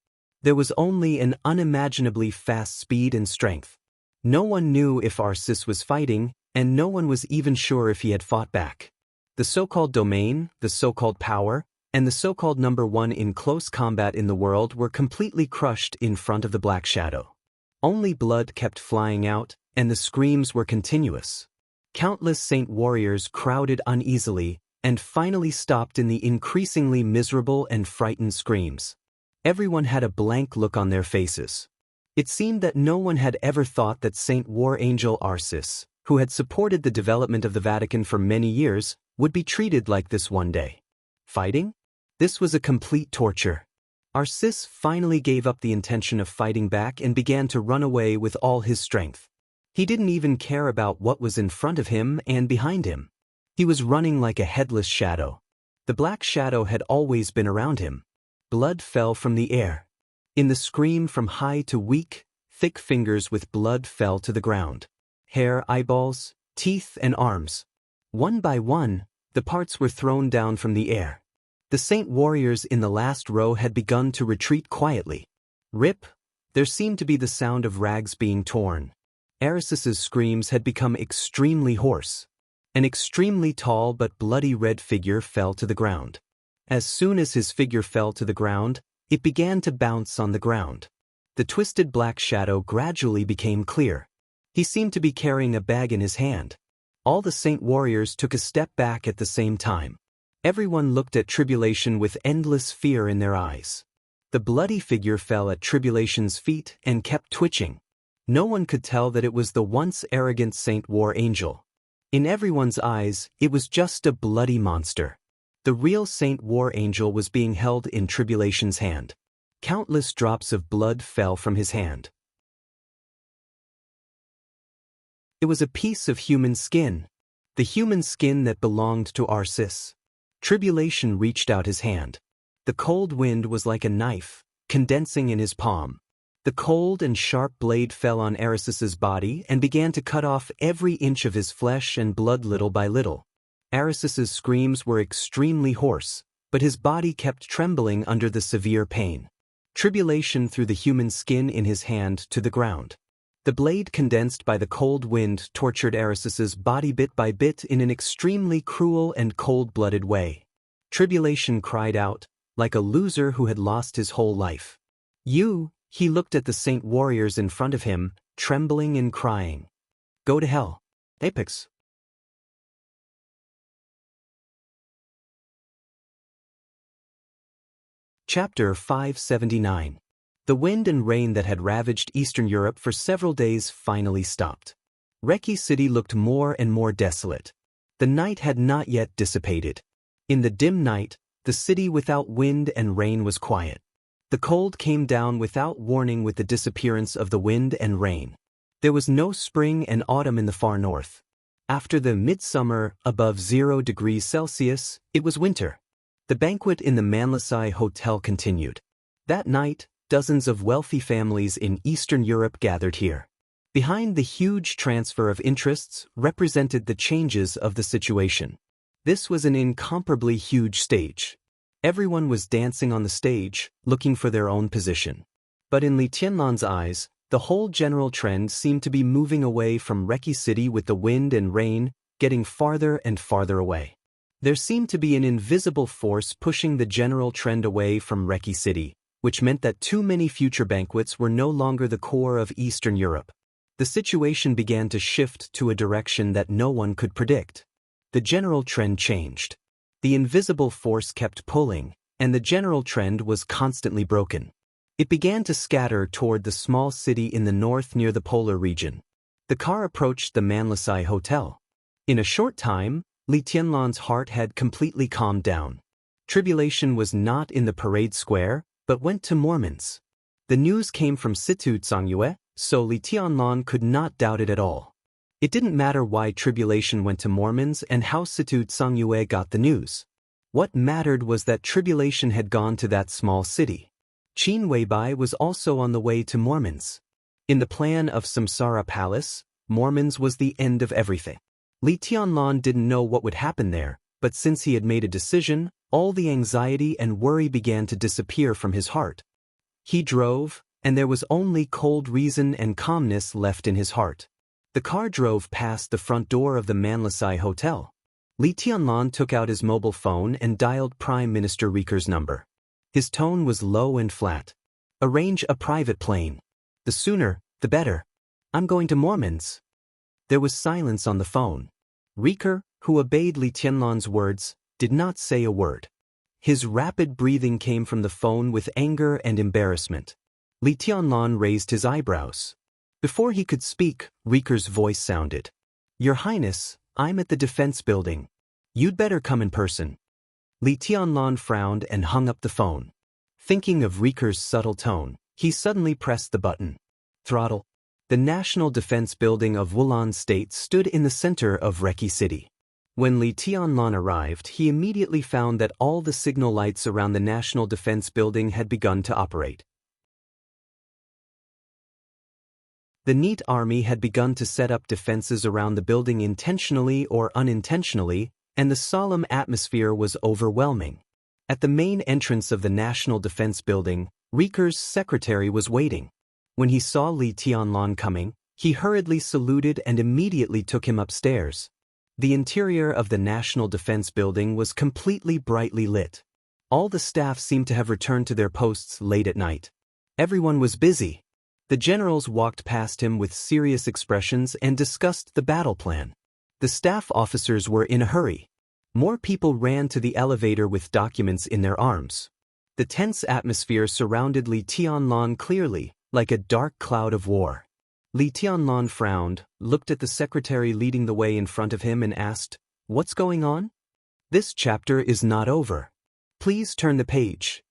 There was only an unimaginably fast speed and strength. No one knew if Arsis was fighting, and no one was even sure if he had fought back. The so-called domain, the so-called power, and the so-called number one in close combat in the world were completely crushed in front of the black shadow. Only blood kept flying out, and the screams were continuous. Countless saint warriors crowded uneasily, and finally stopped in the increasingly miserable and frightened screams. Everyone had a blank look on their faces. It seemed that no one had ever thought that Saint War Angel Arsis, who had supported the development of the Vatican for many years, would be treated like this one day. Fighting? This was a complete torture. Arsis finally gave up the intention of fighting back and began to run away with all his strength. He didn't even care about what was in front of him and behind him. He was running like a headless shadow. The black shadow had always been around him. Blood fell from the air. In the scream from high to weak, thick fingers with blood fell to the ground. Hair, eyeballs, teeth, and arms. One by one, the parts were thrown down from the air. The Saint warriors in the last row had begun to retreat quietly. Rip! There seemed to be the sound of rags being torn. Arisus's screams had become extremely hoarse. An extremely tall but bloody red figure fell to the ground. As soon as his figure fell to the ground, it began to bounce on the ground. The twisted black shadow gradually became clear. He seemed to be carrying a bag in his hand. All the Saint warriors took a step back at the same time. Everyone looked at Tribulation with endless fear in their eyes. The bloody figure fell at Tribulation's feet and kept twitching. No one could tell that it was the once arrogant Saint War Angel. In everyone's eyes, it was just a bloody monster. The real Saint War Angel was being held in Tribulation's hand. Countless drops of blood fell from his hand. It was a piece of human skin. The human skin that belonged to Arisus. Tribulation reached out his hand. The cold wind was like a knife, condensing in his palm. The cold and sharp blade fell on Arisus's body and began to cut off every inch of his flesh and blood little by little. Arisus's screams were extremely hoarse, but his body kept trembling under the severe pain. Tribulation threw the human skin in his hand to the ground. The blade condensed by the cold wind tortured Arisus's body bit by bit in an extremely cruel and cold-blooded way. Tribulation cried out, like a loser who had lost his whole life. He looked at the Saint warriors in front of him, trembling and crying. Go to hell. Apex. Chapter 579. The wind and rain that had ravaged Eastern Europe for several days finally stopped. Reki City looked more and more desolate. The night had not yet dissipated. In the dim night, the city without wind and rain was quiet. The cold came down without warning with the disappearance of the wind and rain. There was no spring and autumn in the far north. After the midsummer, above 0 degrees Celsius, it was winter. The banquet in the Manlisai Hotel continued. That night, dozens of wealthy families in Eastern Europe gathered here. Behind the huge transfer of interests represented the changes of the situation. This was an incomparably huge stage. Everyone was dancing on the stage, looking for their own position. But in Li Tianlan's eyes, the whole general trend seemed to be moving away from Reki City with the wind and rain, getting farther and farther away. There seemed to be an invisible force pushing the general trend away from Reki City, which meant that too many future banquets were no longer the core of Eastern Europe. The situation began to shift to a direction that no one could predict. The general trend changed. The invisible force kept pulling, and the general trend was constantly broken. It began to scatter toward the small city in the north near the polar region. The car approached the Manlisai Hotel. In a short time, Li Tianlan's heart had completely calmed down. Tribulation was not in the parade square, but went to Mormons. The news came from Situ Tsangyue, so Li Tianlan could not doubt it at all. It didn't matter why Tribulation went to Mormons and how Situ Tsangyue got the news. What mattered was that Tribulation had gone to that small city. Qin Weibai was also on the way to Mormons. In the plan of Samsara Palace, Mormons was the end of everything. Li Tianlan didn't know what would happen there, but since he had made a decision, all the anxiety and worry began to disappear from his heart. He drove, and there was only cold reason and calmness left in his heart. The car drove past the front door of the Manlisai Hotel. Li Tianlan took out his mobile phone and dialed Prime Minister Riker's number. His tone was low and flat. Arrange a private plane. The sooner, the better. I'm going to Mormons. There was silence on the phone. Riker, who obeyed Li Tianlan's words, did not say a word. His rapid breathing came from the phone with anger and embarrassment. Li Tianlan raised his eyebrows. Before he could speak, Riker's voice sounded. Your Highness, I'm at the defense building. You'd better come in person. Li Tianlan frowned and hung up the phone. Thinking of Riker's subtle tone, he suddenly pressed the button. Throttle. The National Defense Building of Wulan State stood in the center of Reki City. When Li Tianlan arrived, he immediately found that all the signal lights around the National Defense Building had begun to operate. The NEET army had begun to set up defenses around the building intentionally or unintentionally, and the solemn atmosphere was overwhelming. At the main entrance of the National Defense Building, Riker's secretary was waiting. When he saw Li Tianlan coming, he hurriedly saluted and immediately took him upstairs. The interior of the National Defense Building was completely brightly lit. All the staff seemed to have returned to their posts late at night. Everyone was busy. The generals walked past him with serious expressions and discussed the battle plan. The staff officers were in a hurry. More people ran to the elevator with documents in their arms. The tense atmosphere surrounded Li Tianlan clearly, like a dark cloud of war. Li Tianlan frowned, looked at the secretary leading the way in front of him and asked, "What's going on?" "This chapter is not over. Please turn the page."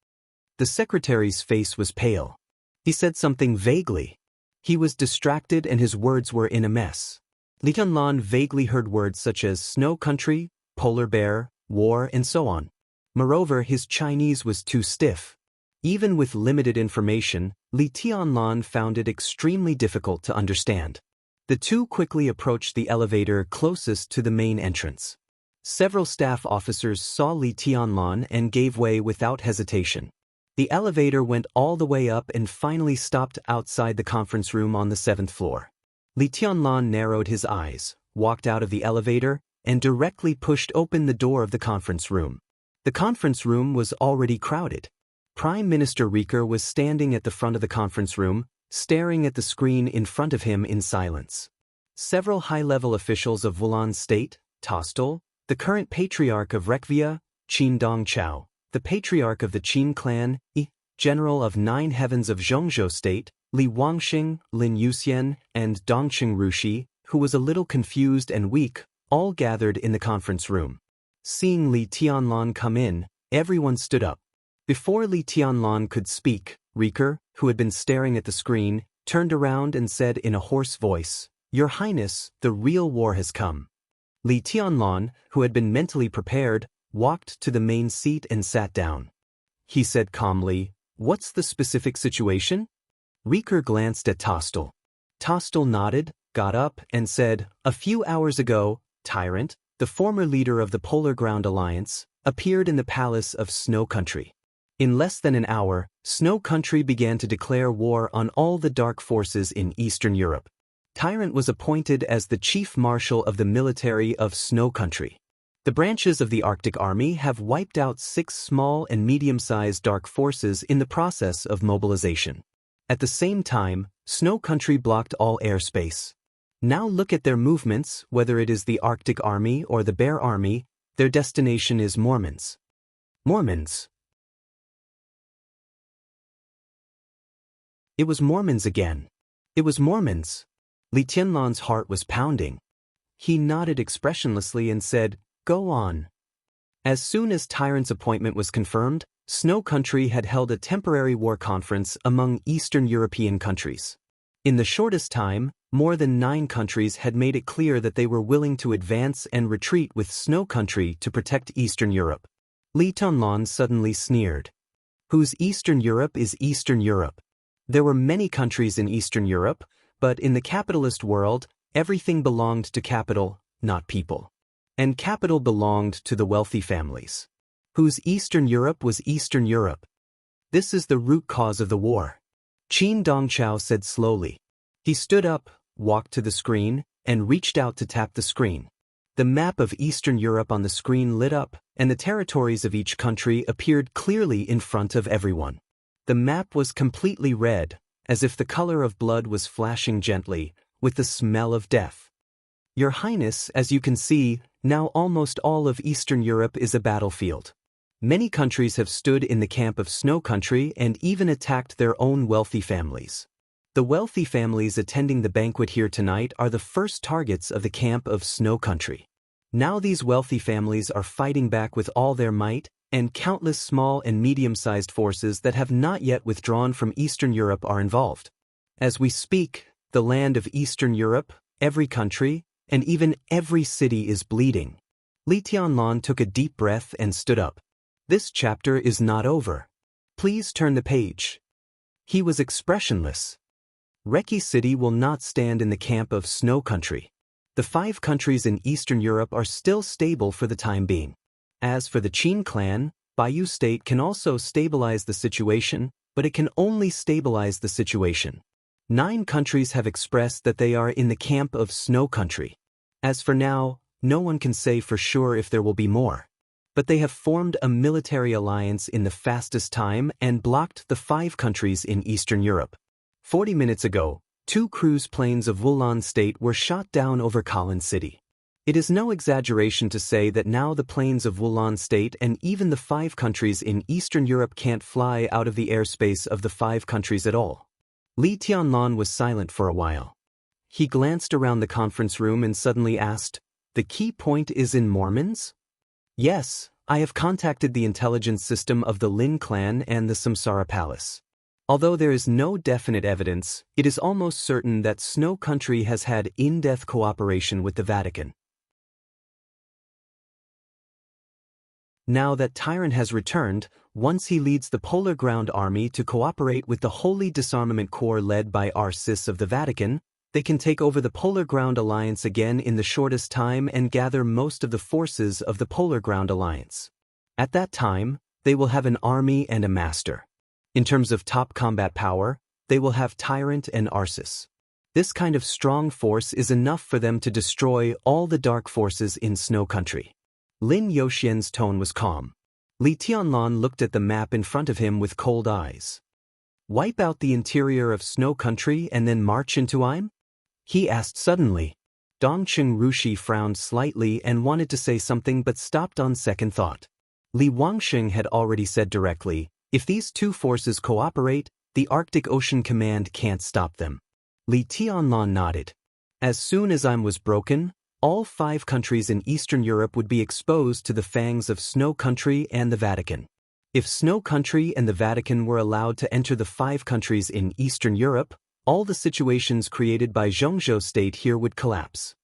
The secretary's face was pale. He said something vaguely. He was distracted and his words were in a mess. Li Tianlan vaguely heard words such as snow country, polar bear, war, and so on. Moreover, his Chinese was too stiff. Even with limited information, Li Tianlan found it extremely difficult to understand. The two quickly approached the elevator closest to the main entrance. Several staff officers saw Li Tianlan and gave way without hesitation. The elevator went all the way up and finally stopped outside the conference room on the 7th floor. Li Tianlan narrowed his eyes, walked out of the elevator, and directly pushed open the door of the conference room. The conference room was already crowded. Prime Minister Riker was standing at the front of the conference room, staring at the screen in front of him in silence. Several high-level officials of Wulan State, Tostel, the current patriarch of Rekvia, Qin Dongchao, the patriarch of the Qin clan, general of 9 heavens of Zhongzhou State, Li Wangxing, Lin Yuxian, and Dongqing Rushi, who was a little confused and weak, all gathered in the conference room. Seeing Li Tianlan come in, everyone stood up. Before Li Tianlan could speak, Riker, who had been staring at the screen, turned around and said in a hoarse voice, "Your Highness, the real war has come." Li Tianlan, who had been mentally prepared, walked to the main seat and sat down. He said calmly, "What's the specific situation?" Riker glanced at Tostel. Tostel nodded, got up, and said, "A few hours ago, Tyrant, the former leader of the Polar Ground Alliance, appeared in the palace of Snow Country. In less than an hour, Snow Country began to declare war on all the dark forces in Eastern Europe. Tyrant was appointed as the chief marshal of the military of Snow Country. The branches of the Arctic Army have wiped out 6 small and medium-sized dark forces in the process of mobilization. At the same time, Snow Country blocked all airspace. Now look at their movements, whether it is the Arctic Army or the Bear Army, their destination is Mormons." Mormons. It was Mormons again. It was Mormons. Li Tianlan's heart was pounding. He nodded expressionlessly and said, "Go on." As soon as Tyrant's appointment was confirmed, Snow Country had held a temporary war conference among Eastern European countries. In the shortest time, more than 9 countries had made it clear that they were willing to advance and retreat with Snow Country to protect Eastern Europe. Li Tianlan suddenly sneered. Whose Eastern Europe is Eastern Europe? There were many countries in Eastern Europe, but in the capitalist world, everything belonged to capital, not people. And capital belonged to the wealthy families. Whose Eastern Europe was Eastern Europe? This is the root cause of the war. Qin Dongchao said slowly. He stood up, walked to the screen, and reached out to tap the screen. The map of Eastern Europe on the screen lit up, and the territories of each country appeared clearly in front of everyone. The map was completely red, as if the color of blood was flashing gently, with the smell of death. Your Highness, as you can see, now almost all of Eastern Europe is a battlefield. Many countries have stood in the camp of Snow Country and even attacked their own wealthy families. The wealthy families attending the banquet here tonight are the first targets of the camp of Snow Country. Now these wealthy families are fighting back with all their might, and countless small and medium-sized forces that have not yet withdrawn from Eastern Europe are involved. As we speak, The land of Eastern Europe, every country, and even every city is bleeding. Li Tianlan took a deep breath and stood up. This chapter is not over. Please turn the page. He was expressionless. Reki City will not stand in the camp of Snow Country. The 5 countries in Eastern Europe are still stable for the time being. As for the Qin clan, Bayou State can also stabilize the situation, but it can only stabilize the situation. 9 countries have expressed that they are in the camp of Snow Country. As for now, no one can say for sure if there will be more. But they have formed a military alliance in the fastest time and blocked the 5 countries in Eastern Europe. 40 minutes ago, 2 cruise planes of Wulan State were shot down over Kalin City. It is no exaggeration to say that now the planes of Wulan State and even the 5 countries in Eastern Europe can't fly out of the airspace of the 5 countries at all. Li Tianlan was silent for a while. He glanced around the conference room and suddenly asked, "The key point is in Mormons?" "Yes, I have contacted the intelligence system of the Lin clan and the Samsara Palace. Although there is no definite evidence, it is almost certain that Snow Country has had in-depth cooperation with the Vatican. Now that Tyrant has returned, once he leads the Polar Ground Army to cooperate with the Holy Disarmament Corps led by Arcis of the Vatican, they can take over the Polar Ground Alliance again in the shortest time and gather most of the forces of the Polar Ground Alliance. At that time, they will have an army and a master. In terms of top combat power, they will have Tyrant and Arcis. This kind of strong force is enough for them to destroy all the dark forces in Snow Country. Lin Youxian's tone was calm. Li Tianlan looked at the map in front of him with cold eyes. "Wipe out the interior of Snow Country and then march into Im?" he asked suddenly. Dongqing Rushi frowned slightly and wanted to say something but stopped on second thought. Li Wangxing had already said directly, if these 2 forces cooperate, the Arctic Ocean Command can't stop them. Li Tianlan nodded. As soon as Im was broken, all 5 countries in Eastern Europe would be exposed to the fangs of Snow Country and the Vatican. If Snow Country and the Vatican were allowed to enter the 5 countries in Eastern Europe, all the situations created by Zhongzhou State here would collapse.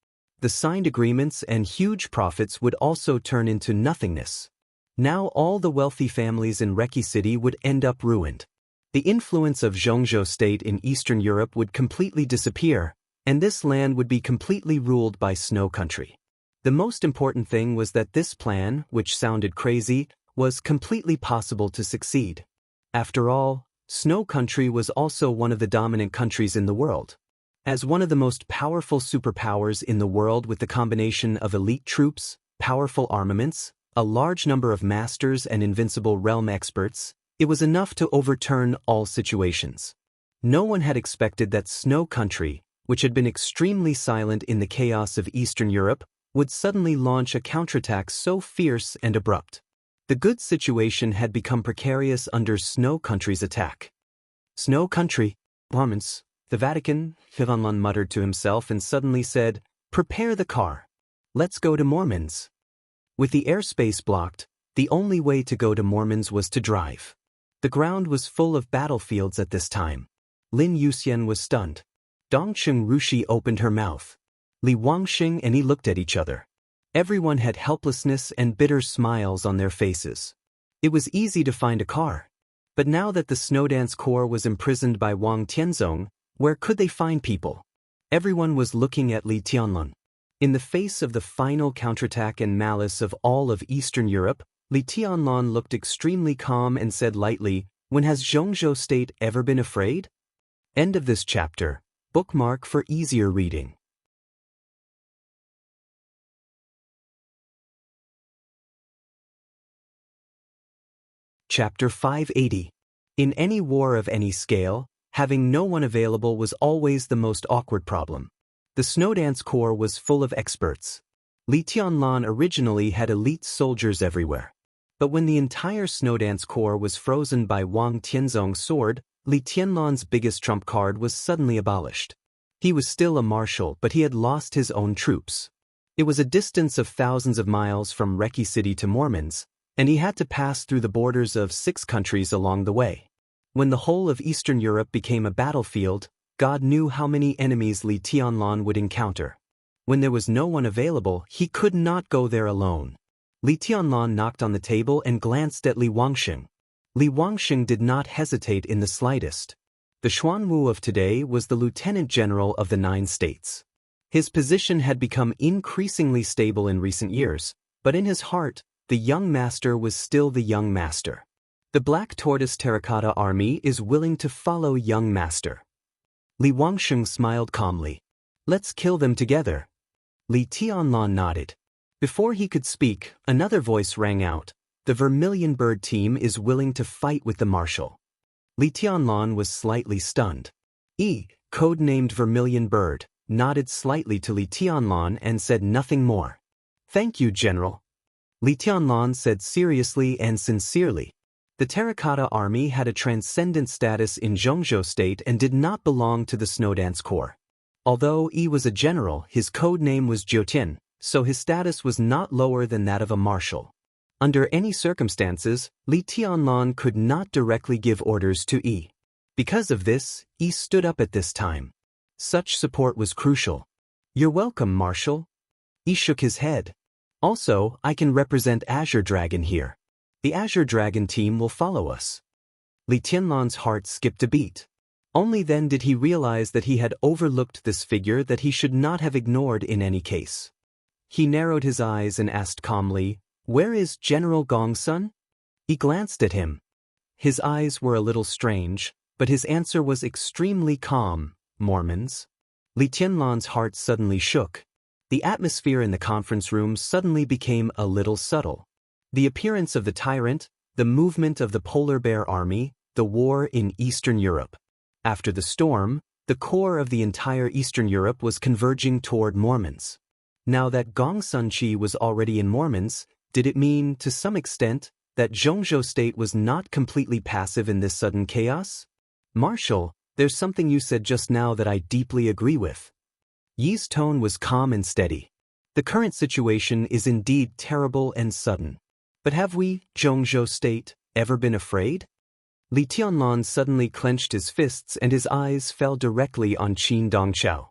The signed agreements and huge profits would also turn into nothingness. Now all the wealthy families in Reki City would end up ruined. The influence of Zhongzhou State in Eastern Europe would completely disappear, and this land would be completely ruled by Snow Country. The most important thing was that this plan, which sounded crazy, was completely possible to succeed. After all, Snow Country was also one of the dominant countries in the world. As one of the most powerful superpowers in the world with the combination of elite troops, powerful armaments, a large number of masters and invincible realm experts, it was enough to overturn all situations. No one had expected that Snow Country, which had been extremely silent in the chaos of Eastern Europe, would suddenly launch a counterattack so fierce and abrupt. The good situation had become precarious under Snow Country's attack. "Snow Country, Mormons, the Vatican," Tianlan muttered to himself and suddenly said, "Prepare the car. Let's go to Mormons." With the airspace blocked, the only way to go to Mormons was to drive. The ground was full of battlefields at this time. Lin Youxian was stunned. Dongqing Rushi opened her mouth. Li Wangxing and he looked at each other. Everyone had helplessness and bitter smiles on their faces. It was easy to find a car. But now that the Snowdance Corps was imprisoned by Wang Tianzong, where could they find people? Everyone was looking at Li Tianlan. In the face of the final counterattack and malice of all of Eastern Europe, Li Tianlan looked extremely calm and said lightly, "When has Zhongzhou State ever been afraid?" End of this chapter. Bookmark for easier reading. Chapter 580. In any war of any scale, having no one available was always the most awkward problem. The Snowdance Corps was full of experts. Li Tianlan originally had elite soldiers everywhere. But when the entire Snowdance Corps was frozen by Wang Tianzong's sword, Li Tianlan's biggest trump card was suddenly abolished. He was still a marshal, but he had lost his own troops. It was a distance of thousands of miles from Reki City to Mormons, and he had to pass through the borders of 6 countries along the way. When the whole of Eastern Europe became a battlefield, God knew how many enemies Li Tianlan would encounter. When there was no one available, he could not go there alone. Li Tianlan knocked on the table and glanced at Li Wangsheng. Li Wangsheng did not hesitate in the slightest. The Xuanwu of today was the lieutenant general of the 9 states. His position had become increasingly stable in recent years, but in his heart, the young master was still the young master. The Black Tortoise Terracotta Army is willing to follow young master. Li Wangsheng smiled calmly. Let's kill them together. Li Tianlan nodded. Before he could speak, another voice rang out. The Vermilion Bird team is willing to fight with the marshal. Li Tianlan was slightly stunned. Codenamed Vermilion Bird, nodded slightly to Li Tianlan and said nothing more. Thank you, General. Li Tianlan said seriously and sincerely. The Terracotta Army had a transcendent status in Zhongzhou State and did not belong to the Snowdance Corps. Although Yi was a general, his code name was Jiutian, so his status was not lower than that of a marshal. Under any circumstances, Li Tianlan could not directly give orders to Yi. Because of this, Yi stood up at this time. Such support was crucial. You're welcome, Marshal. Yi shook his head. Also, I can represent Azure Dragon here. The Azure Dragon team will follow us. Li Tianlan's heart skipped a beat. Only then did he realize that he had overlooked this figure that he should not have ignored in any case. He narrowed his eyes and asked calmly, Where is General Gongsun? He glanced at him. His eyes were a little strange, but his answer was extremely calm. Mormons. Li Tianlan's heart suddenly shook. The atmosphere in the conference room suddenly became a little subtle. The appearance of the tyrant, the movement of the polar bear army, the war in Eastern Europe. After the storm, the core of the entire Eastern Europe was converging toward Mormons. Now that Gongsun Qi was already in Mormons, did it mean, to some extent, that Zhongzhou State was not completely passive in this sudden chaos? Marshal, there's something you said just now that I deeply agree with. Yi's tone was calm and steady. The current situation is indeed terrible and sudden. But have we, Zhongzhou State, ever been afraid? Li Tianlan suddenly clenched his fists and his eyes fell directly on Qin Dongchao.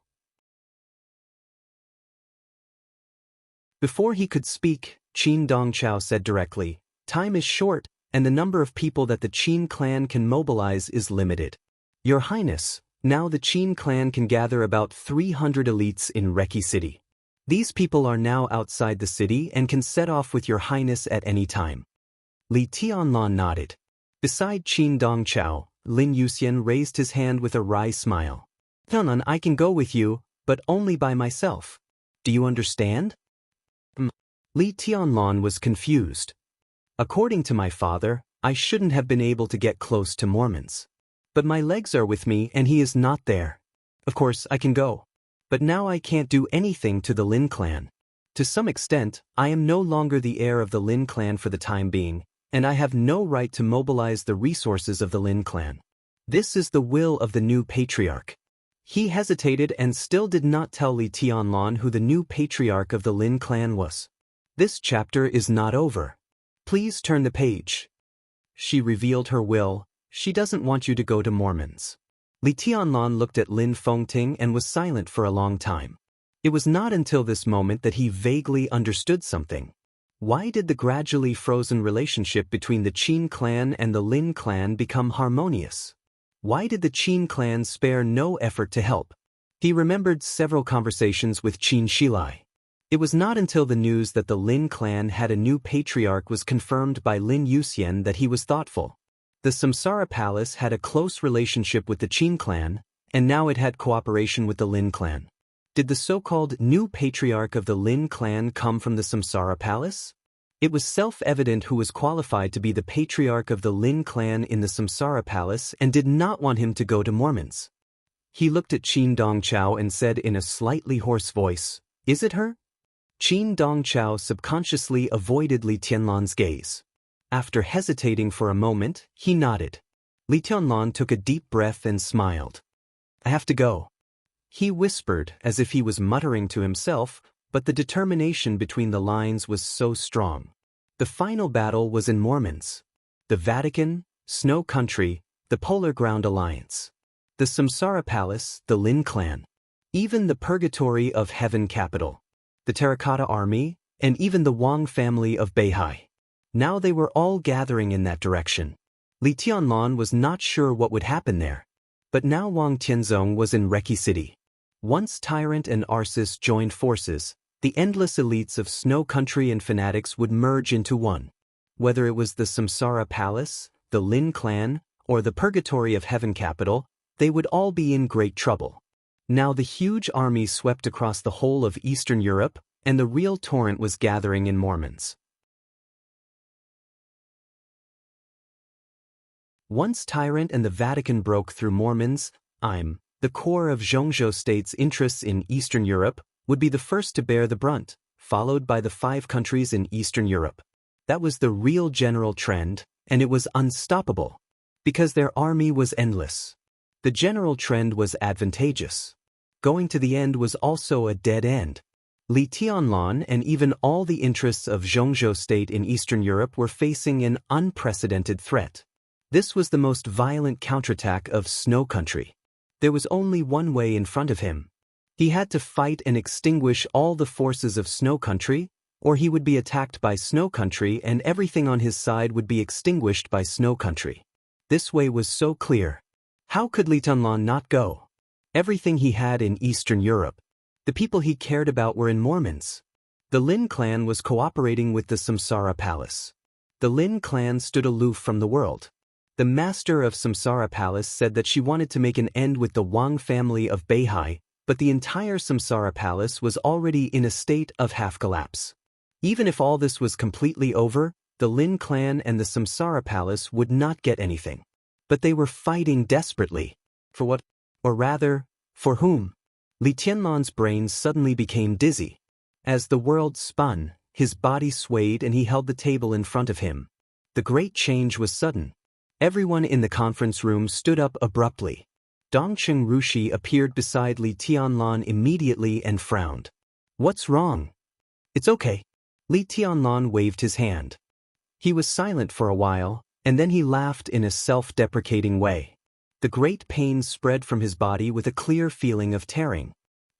Before he could speak, Qin Dongchao said directly, Time is short, and the number of people that the Qin clan can mobilize is limited. Your Highness, now the Qin clan can gather about 300 elites in Reki City. These people are now outside the city and can set off with your Highness at any time. Li Tianlan nodded. Beside Qin Dongchao, Lin Yuxian raised his hand with a wry smile. Tianlan, I can go with you, but only by myself. Do you understand? Li Tianlan was confused. According to my father, I shouldn't have been able to get close to Mormons. But my legs are with me and he is not there. Of course, I can go. But now I can't do anything to the Lin clan. To some extent, I am no longer the heir of the Lin clan for the time being, and I have no right to mobilize the resources of the Lin clan. This is the will of the new patriarch. He hesitated and still did not tell Li Tianlan who the new patriarch of the Lin clan was. This chapter is not over. Please turn the page. She revealed her will. She doesn't want you to go to Mormons. Li Tianlan looked at Lin Fengting and was silent for a long time. It was not until this moment that he vaguely understood something. Why did the gradually frozen relationship between the Qin clan and the Lin clan become harmonious? Why did the Qin clan spare no effort to help? He remembered several conversations with Qin Shilai. It was not until the news that the Lin clan had a new patriarch was confirmed by Lin Yuxian that he was thoughtful. The Samsara Palace had a close relationship with the Qin clan, and now it had cooperation with the Lin clan. Did the so-called new patriarch of the Lin clan come from the Samsara Palace? It was self-evident who was qualified to be the patriarch of the Lin clan in the Samsara Palace and did not want him to go to Mormons. He looked at Qin Dongchao and said in a slightly hoarse voice, Is it her? Qin Dongchao subconsciously avoided Li Tianlan's gaze. After hesitating for a moment, he nodded. Li Tianlan took a deep breath and smiled. I have to go. He whispered as if he was muttering to himself, but the determination between the lines was so strong. The final battle was in Mormons. The Vatican, Snow Country, the Polar Ground Alliance. the Samsara Palace, the Lin clan, even the Purgatory of Heaven capital, the Terracotta Army, and even the Wang family of Beihai. Now they were all gathering in that direction. Li Tianlan was not sure what would happen there. But now Wang Tianzong was in Reki City. Once Tyrant and Arsis joined forces, the endless elites of Snow Country and fanatics would merge into one. Whether it was the Samsara Palace, the Lin clan, or the Purgatory of Heaven capital, they would all be in great trouble. Now the huge army swept across the whole of Eastern Europe, and the real torrent was gathering in Mormons. Once Tyrant and the Vatican broke through Mormons, the core of Zhongzhou state's interests in Eastern Europe, would be the first to bear the brunt, followed by the 5 countries in Eastern Europe. That was the real general trend, and it was unstoppable, because their army was endless. The general trend was advantageous. Going to the end was also a dead end. Li Tianlan and even all the interests of Zhongzhou state in Eastern Europe were facing an unprecedented threat. This was the most violent counterattack of Snow Country. There was only one way in front of him. He had to fight and extinguish all the forces of Snow Country, or he would be attacked by Snow Country and everything on his side would be extinguished by Snow Country. This way was so clear. How could Li Tianlan not go? Everything he had in Eastern Europe. The people he cared about were in Mormons. The Lin clan was cooperating with the Samsara Palace. The Lin clan stood aloof from the world. The master of Samsara Palace said that she wanted to make an end with the Wang family of Beihai, but the entire Samsara Palace was already in a state of half-collapse. Even if all this was completely over, the Lin clan and the Samsara Palace would not get anything. But they were fighting desperately. For what? Or rather, for whom? Li Tianlan's brain suddenly became dizzy. As the world spun, his body swayed and he held the table in front of him. The great change was sudden. Everyone in the conference room stood up abruptly. Dongcheng Rushi appeared beside Li Tianlan immediately and frowned. "What's wrong?" "It's okay." Li Tianlan waved his hand. He was silent for a while, and then he laughed in a self-deprecating way. The great pain spread from his body with a clear feeling of tearing.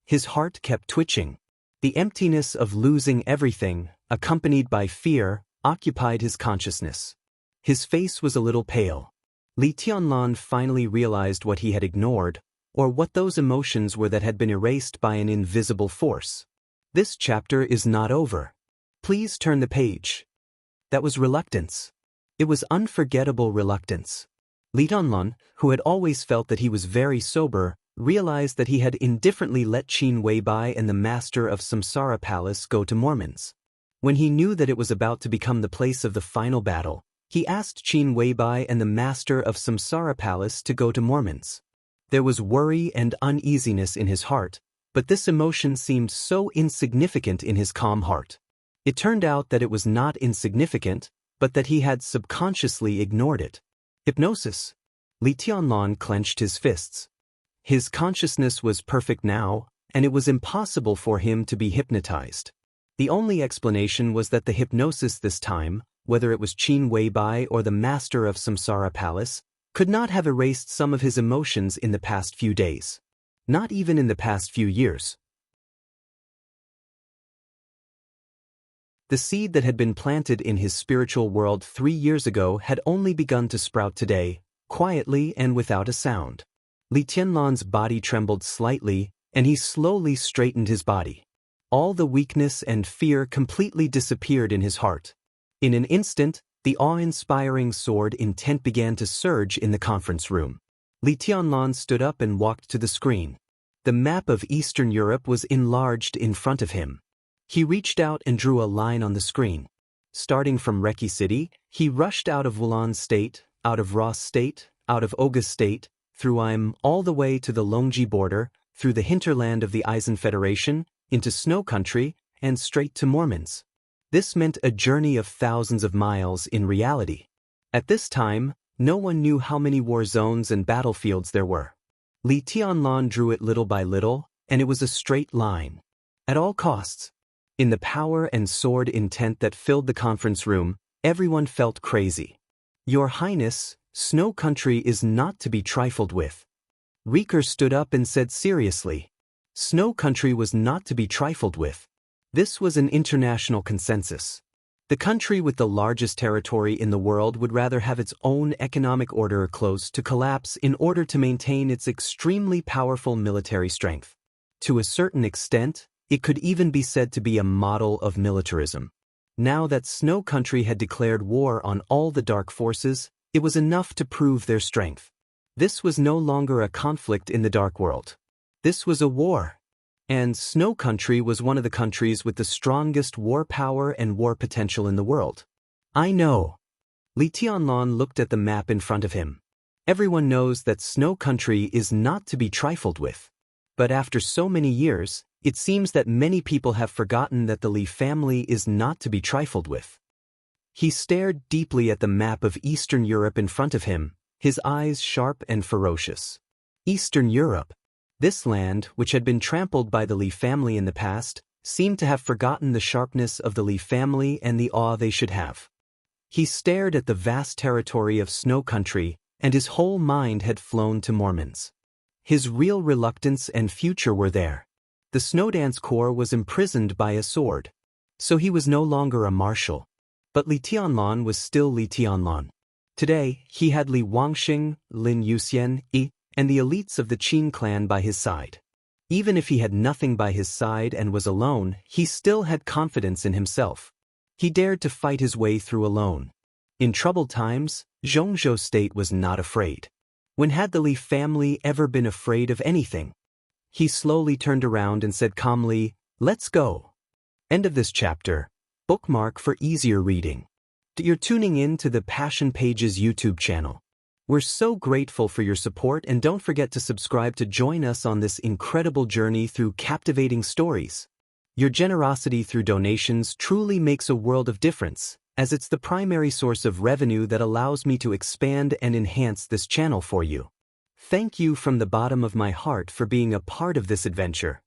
His heart kept twitching. The emptiness of losing everything, accompanied by fear, occupied his consciousness. His face was a little pale. Li Tianlan finally realized what he had ignored, or what those emotions were that had been erased by an invisible force. This chapter is not over. Please turn the page. That was reluctance. It was unforgettable reluctance. Li Tianlan, who had always felt that he was very sober, realized that he had indifferently let Qin Weibai and the master of Samsara Palace go to Mormons. When he knew that it was about to become the place of the final battle, he asked Qin Weibai and the master of Samsara Palace to go to Mormons. There was worry and uneasiness in his heart, but this emotion seemed so insignificant in his calm heart. It turned out that it was not insignificant, but that he had subconsciously ignored it. Hypnosis. Li Tianlan clenched his fists. His consciousness was perfect now, and it was impossible for him to be hypnotized. The only explanation was that the hypnosis this time, whether it was Qin Weibai or the master of Samsara Palace, could not have erased some of his emotions in the past few days. Not even in the past few years. The seed that had been planted in his spiritual world 3 years ago had only begun to sprout today, quietly and without a sound. Li Tianlan's body trembled slightly, and he slowly straightened his body. All the weakness and fear completely disappeared in his heart. In an instant, the awe-inspiring sword intent began to surge in the conference room. Li Tianlan stood up and walked to the screen. The map of Eastern Europe was enlarged in front of him. He reached out and drew a line on the screen. Starting from Reki City, he rushed out of Wulan State, out of Ross State, out of Oga State, through all the way to the Longji border, through the hinterland of the Eisen Federation, into Snow Country, and straight to Mormons. This meant a journey of thousands of miles in reality. At this time, no one knew how many war zones and battlefields there were. Li Tianlan drew it little by little, and it was a straight line. At all costs. In the power and sword intent that filled the conference room, everyone felt crazy. "Your Highness, Snow Country is not to be trifled with." Rieker stood up and said seriously. Snow Country was not to be trifled with. This was an international consensus. The country with the largest territory in the world would rather have its own economic order close to collapse in order to maintain its extremely powerful military strength. To a certain extent, it could even be said to be a model of militarism. Now that Snow Country had declared war on all the dark forces, it was enough to prove their strength. This was no longer a conflict in the dark world. This was a war. And Snow Country was one of the countries with the strongest war power and war potential in the world. I know. Li Tianlan looked at the map in front of him. Everyone knows that Snow Country is not to be trifled with. But after so many years, it seems that many people have forgotten that the Li family is not to be trifled with. He stared deeply at the map of Eastern Europe in front of him, his eyes sharp and ferocious. Eastern Europe. This land, which had been trampled by the Li family in the past, seemed to have forgotten the sharpness of the Li family and the awe they should have. He stared at the vast territory of Snow Country, and his whole mind had flown to Mormons. His real reluctance and future were there. The Snowdance Corps was imprisoned by a sword. So he was no longer a marshal. But Li Tianlan was still Li Tianlan. Today, he had Li Wangxing, Lin Yuxian, and the elites of the Qin clan by his side. Even if he had nothing by his side and was alone, he still had confidence in himself. He dared to fight his way through alone. In troubled times, Zhongzhou State was not afraid. When had the Li family ever been afraid of anything? He slowly turned around and said calmly, "Let's go." End of this chapter. Bookmark for easier reading. You're tuning in to the Passion Pages YouTube channel. We're so grateful for your support, and don't forget to subscribe to join us on this incredible journey through captivating stories. Your generosity through donations truly makes a world of difference, as it's the primary source of revenue that allows me to expand and enhance this channel for you. Thank you from the bottom of my heart for being a part of this adventure.